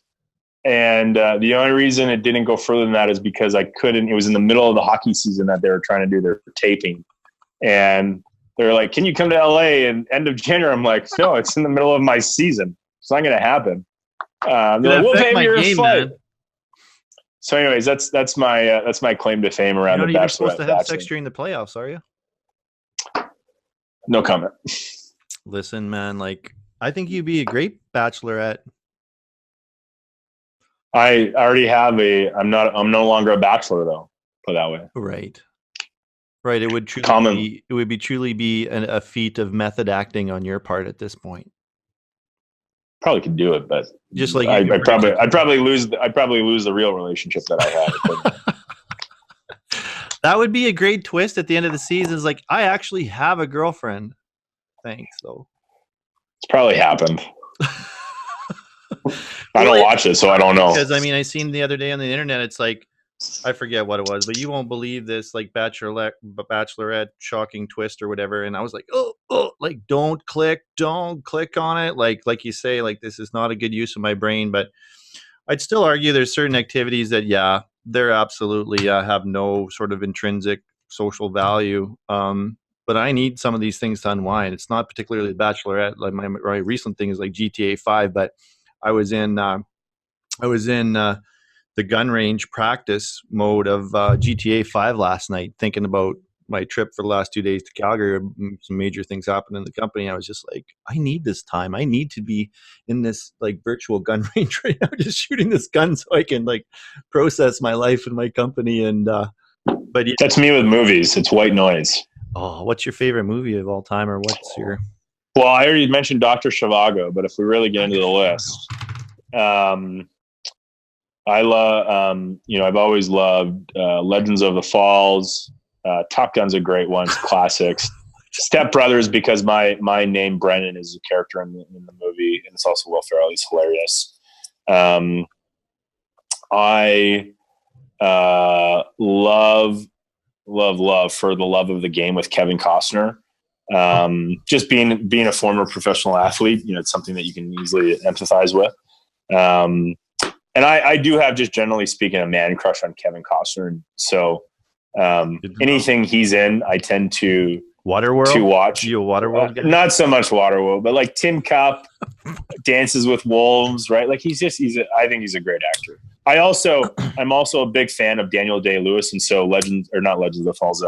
the only reason it didn't go further than that is because I couldn't. It was in the middle of the hockey season that they were trying to do their taping, and they're like, "Can you come to LA in end of January?" I'm like, "No, it's in the middle of my season. It's not going to happen." They're like, "We'll pay your flight." So, anyways, that's my claim to fame around the Bachelor. You're supposed to have sex during the playoffs, are you? No comment. Listen, man, like, I think you'd be a great Bachelorette. I already have I'm no longer a bachelor, though. Put it that way. Right. It would truly be a feat of method acting on your part at this point. Probably could do it, but just like I'd probably lose the real relationship that I had. That would be a great twist at the end of the season. Is like, I actually have a girlfriend. Thanks, though. It's probably happened. I don't watch it, so I don't know. Because I seen the other day on the internet, it's like, I forget what it was, but you won't believe this, like, Bachelorette shocking twist or whatever. And I was like, like, don't click on it. Like you say, like, this is not a good use of my brain. But I'd still argue there's certain activities that, yeah, they're absolutely have no sort of intrinsic social value. But I need some of these things to unwind. It's not particularly the Bachelorette. Like my recent thing is like GTA 5, but I was in the gun range practice mode of GTA 5 last night, thinking about my trip for the last 2 days to Calgary. Some major things happened in the company. I was just like, I need this time. I need to be in this like virtual gun range right now, just shooting this gun so I can like process my life and my company. And but yeah. That's me with movies. It's white noise. Oh, what's your favorite movie of all time, or what's your? Well, I already mentioned Dr. Zhivago, but if we really get into the list, I love, I've always loved Legends of the Falls. Top Gun's a great one. It's classics. Step Brothers, because my name Brennan is a character in the movie, and it's also Will Ferrell. He's hilarious. I love For the Love of the Game with Kevin Costner. Just being a former professional athlete, it's something that you can easily empathize with. And I do have, just generally speaking, a man crush on Kevin Costner. And so anything he's in, I tend to Waterworld? To watch. You a Waterworld guy? Not so much Waterworld, but like Tim Cup, Dances with Wolves, right? Like I think he's a great actor. I'm also a big fan of Daniel Day-Lewis, and so Legends of the Falls.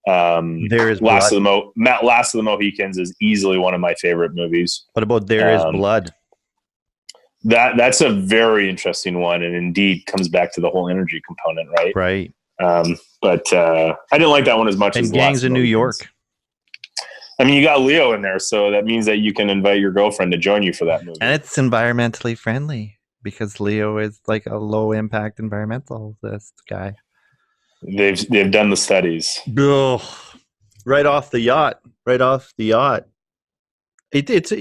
There is Last of the Mohicans is easily one of my favorite movies. What about There Is Blood? That's a very interesting one, and indeed comes back to the whole energy component, right? Right. But I didn't like that one as much as Gangs in New York. I mean, you got Leo in there, so that means that you can invite your girlfriend to join you for that movie. And it's environmentally friendly because Leo is like a low impact environmentalist guy. They've done the studies. Ugh. Right off the yacht. It's it's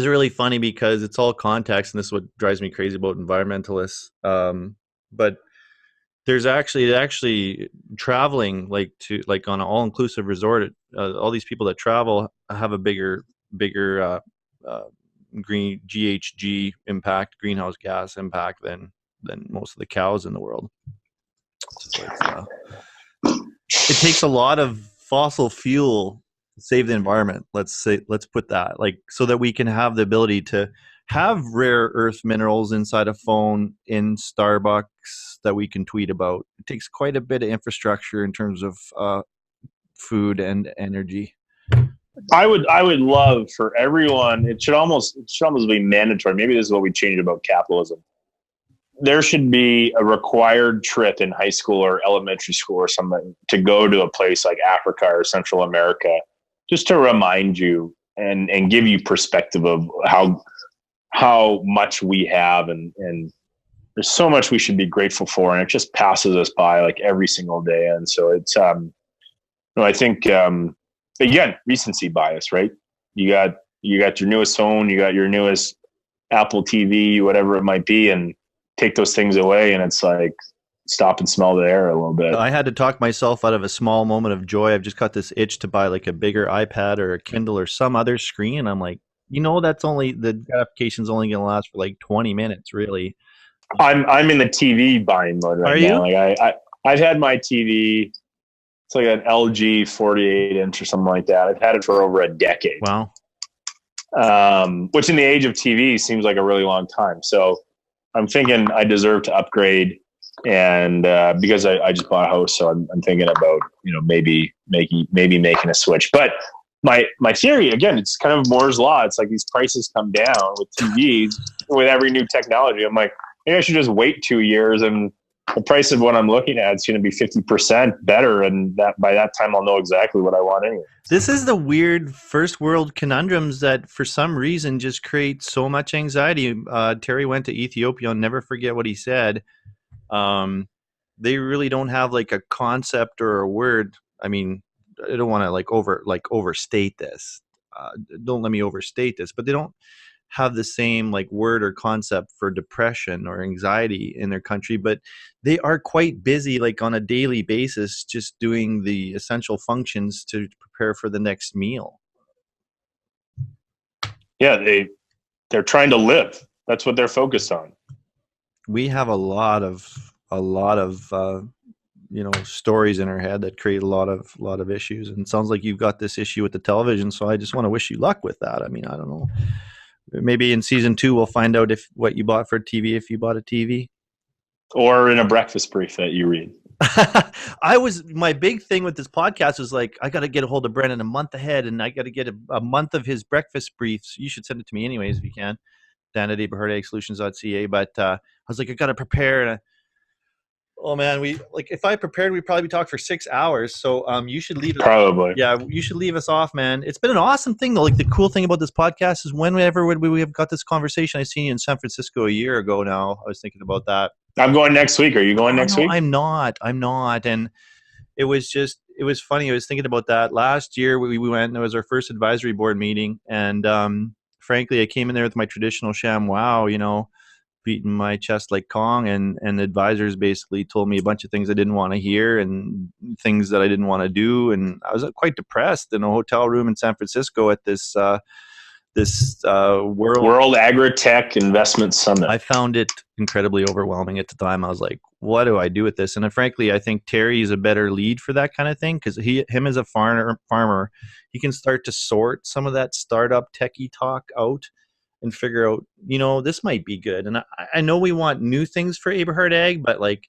really funny because it's all context, and this is what drives me crazy about environmentalists. But there's actually traveling like on an all-inclusive resort. All these people that travel have a bigger green GHG impact, greenhouse gas impact than most of the cows in the world. So it takes a lot of fossil fuel to save the environment. Let's put that so that we can have the ability to have rare earth minerals inside a phone in Starbucks that we can tweet about. It takes quite a bit of infrastructure in terms of food and energy. I would love for everyone. It should almost be mandatory. Maybe this is what we changed about capitalism. There should be a required trip in high school or elementary school or something to go to a place like Africa or Central America, just to remind you and give you perspective of how much we have, and there's so much we should be grateful for, and it just passes us by like every single day. And so it's I think again, recency bias, right? You got your newest phone, you got your newest Apple TV, whatever it might be, and take those things away, and it's like stop and smell the air a little bit. I had to talk myself out of a small moment of joy. I've just got this itch to buy like a bigger iPad or a Kindle or some other screen, and I'm like, that's only, the gratification's only going to last for like 20 minutes, really. I'm in the TV buying mode right now. Like I've had my TV. It's like an LG 48-inch or something like that. I've had it for over a decade. Wow. Which in the age of TV seems like a really long time. So I'm thinking I deserve to upgrade, and because I just bought a house, so I'm thinking about maybe making a switch. But my theory, again, it's kind of Moore's law. It's like these prices come down with TVs with every new technology. I'm like, maybe I should just wait 2 years, and the price of what I'm looking at is going to be 50% better, and that by that time I'll know exactly what I want anyway. This is the weird first world conundrums that for some reason just create so much anxiety. Terry went to Ethiopia. I'll never forget what he said. They really don't have like a concept or a word. I mean, I don't want to overstate this. Don't let me overstate this, but they don't have the same like word or concept for depression or anxiety in their country, but they are quite busy like on a daily basis, just doing the essential functions to prepare for the next meal. Yeah, they're trying to live. That's what they're focused on. We have a lot of stories in our head that create a lot of issues, and it sounds like you've got this issue with the television. So I just want to wish you luck with that. I mean, I don't know. Maybe in season 2 we'll find out what you bought for TV, if you bought a TV, or in a breakfast brief that you read. My big thing with this podcast was like, I got to get a hold of Brennan a month ahead, and I got to get a month of his breakfast briefs. You should send it to me anyways if you can. Dan at aberharteggsolutions.ca. But I was like, I got to prepare. And oh man, if I prepared, we'd probably talk for 6 hours. So you should leave. Probably. Yeah, you should leave us off, man. It's been an awesome thing though. Like the cool thing about this podcast is whenever we have got this conversation. I seen you in San Francisco a year ago now. I was thinking about that. I'm going next week. Are you going next week? I'm not. And it was funny. I was thinking about that. Last year we went, and it was our first advisory board meeting. And frankly, I came in there with my traditional ShamWow, beating my chest like Kong, and the advisors basically told me a bunch of things I didn't want to hear and things that I didn't want to do. And I was quite depressed in a hotel room in San Francisco at this World Agri-Tech Investment Summit. I found it incredibly overwhelming at the time. I was like, what do I do with this? And frankly, I think Terry is a better lead for that kind of thing, because him as a farmer, he can start to sort some of that startup techie talk out and figure out, this might be good. And I know we want new things for Aberhart Ag, but like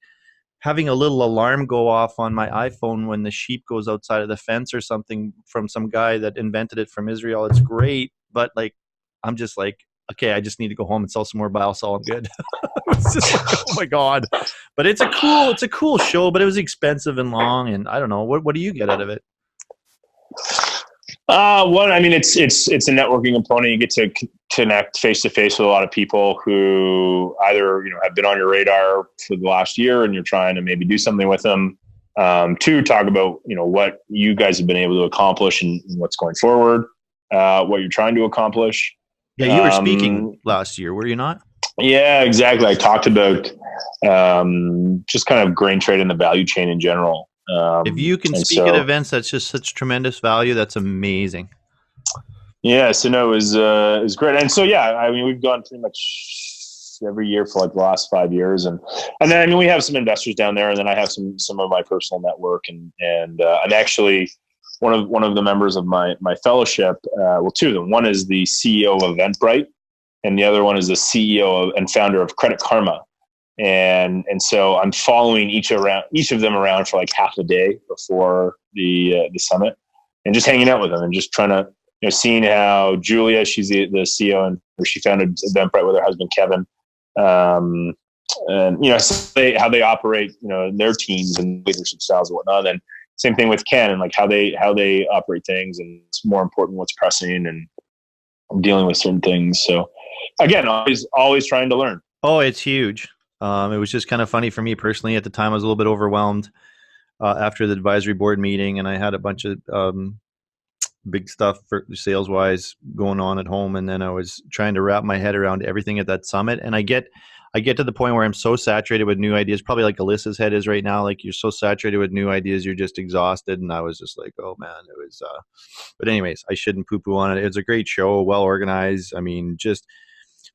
having a little alarm go off on my iPhone when the sheep goes outside of the fence or something from some guy that invented it from Israel, it's great. But like, I'm just like, okay, I just need to go home and sell some more biosol. I'm good. It's just like, oh my God. But it's a cool show, but it was expensive and long. And I don't know, what do you get out of it? It's a networking component. You get to connect face to face with a lot of people who either, have been on your radar for the last year and you're trying to maybe do something with them. To talk about, what you guys have been able to accomplish and what's going forward, what you're trying to accomplish. Yeah, you were speaking last year, were you not? Yeah, exactly. I talked about just kind of grain trade and the value chain in general. If you can speak at events, that's just such tremendous value. That's amazing. Yeah, so no, it was great. And so, yeah, I mean, we've gone pretty much every year for like the last 5 years. And then, I mean, we have some investors down there, and then I have some of my personal network, and I'm actually one of the members of my fellowship. Well, two of them. One is the CEO of Eventbrite, and the other one is the CEO and founder of Credit Karma. And so I'm following each of them around for like half a day before the summit, and just hanging out with them and just trying to, seeing how Julia, she's the CEO, and she founded Eventbrite with her husband Kevin, and how they operate, their teams and leadership styles and whatnot. And same thing with Ken, and like how they operate things, and it's more important what's pressing and dealing with certain things. So again, always trying to learn. Oh, it's huge. It was just kind of funny for me personally. At the time, I was a little bit overwhelmed after the advisory board meeting, and I had a bunch of big stuff for sales wise going on at home. And then I was trying to wrap my head around everything at that summit. And I get to the point where I'm so saturated with new ideas, probably like Alyssa's head is right now. Like, you're so saturated with new ideas, you're just exhausted. And I was just like, oh man, it was, but anyways, I shouldn't poo poo on it. It's a great show, well organized. I mean, just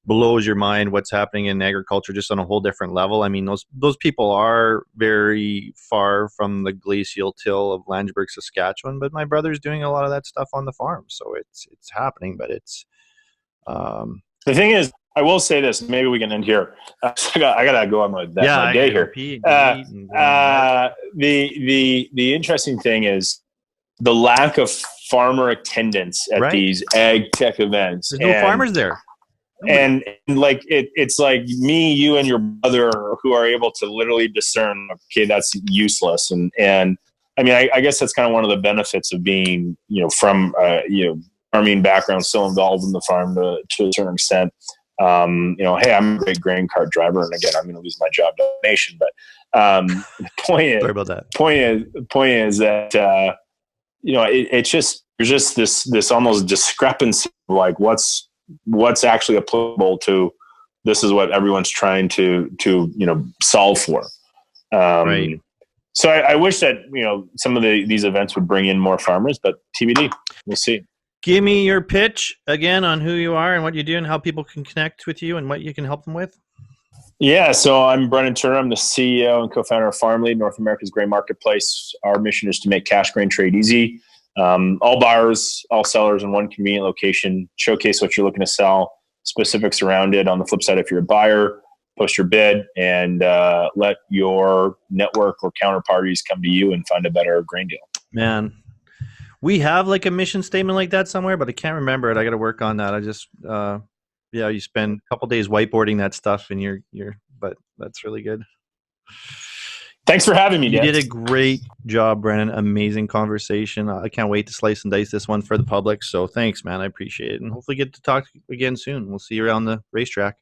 blows your mind what's happening in agriculture just on a whole different level. I mean, those people are very far from the glacial till of Landsberg, Saskatchewan, but my brother's doing a lot of that stuff on the farm. So it's happening, but it's the thing is, I will say this, maybe we can end here. I gotta go on my day here. The interesting thing is the lack of farmer attendance at these ag tech events. There's no farmers there. And like it's like me, you, and your brother who are able to literally discern, okay, that's useless. And I mean, I guess that's kind of one of the benefits of being, from farming background, still involved in the farm to a certain extent. Hey, I'm a great grain cart driver, and again, I'm going to lose my job to the nation. But the point is, sorry about that. Point is that it's just, there's just this almost discrepancy of like what's actually applicable to, this is what everyone's trying to solve for. Right. So I wish that, some of these events would bring in more farmers, but TBD, we'll see. Give me your pitch again on who you are and what you do and how people can connect with you and what you can help them with. Yeah, so I'm Brennan Turner. I'm the CEO and co-founder of FarmLead, North America's grain marketplace. Our mission is to make cash grain trade easy. All buyers, all sellers in one convenient location, showcase what you're looking to sell, specifics around it. On the flip side, if you're a buyer, post your bid, and let your network or counterparties come to you and find a better grain deal. Man, we have like a mission statement like that somewhere, but I can't remember it. I got to work on that. I just, you spend a couple days whiteboarding that stuff, and but that's really good. Thanks for having me, Dan. You did a great job, Brennan. Amazing conversation. I can't wait to slice and dice this one for the public. So thanks, man. I appreciate it. And hopefully get to talk again soon. We'll see you around the racetrack.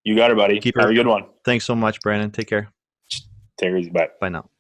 You got it, buddy. Have a good one. Thanks so much, Brennan. Take care. Take it easy. Bye. Bye now.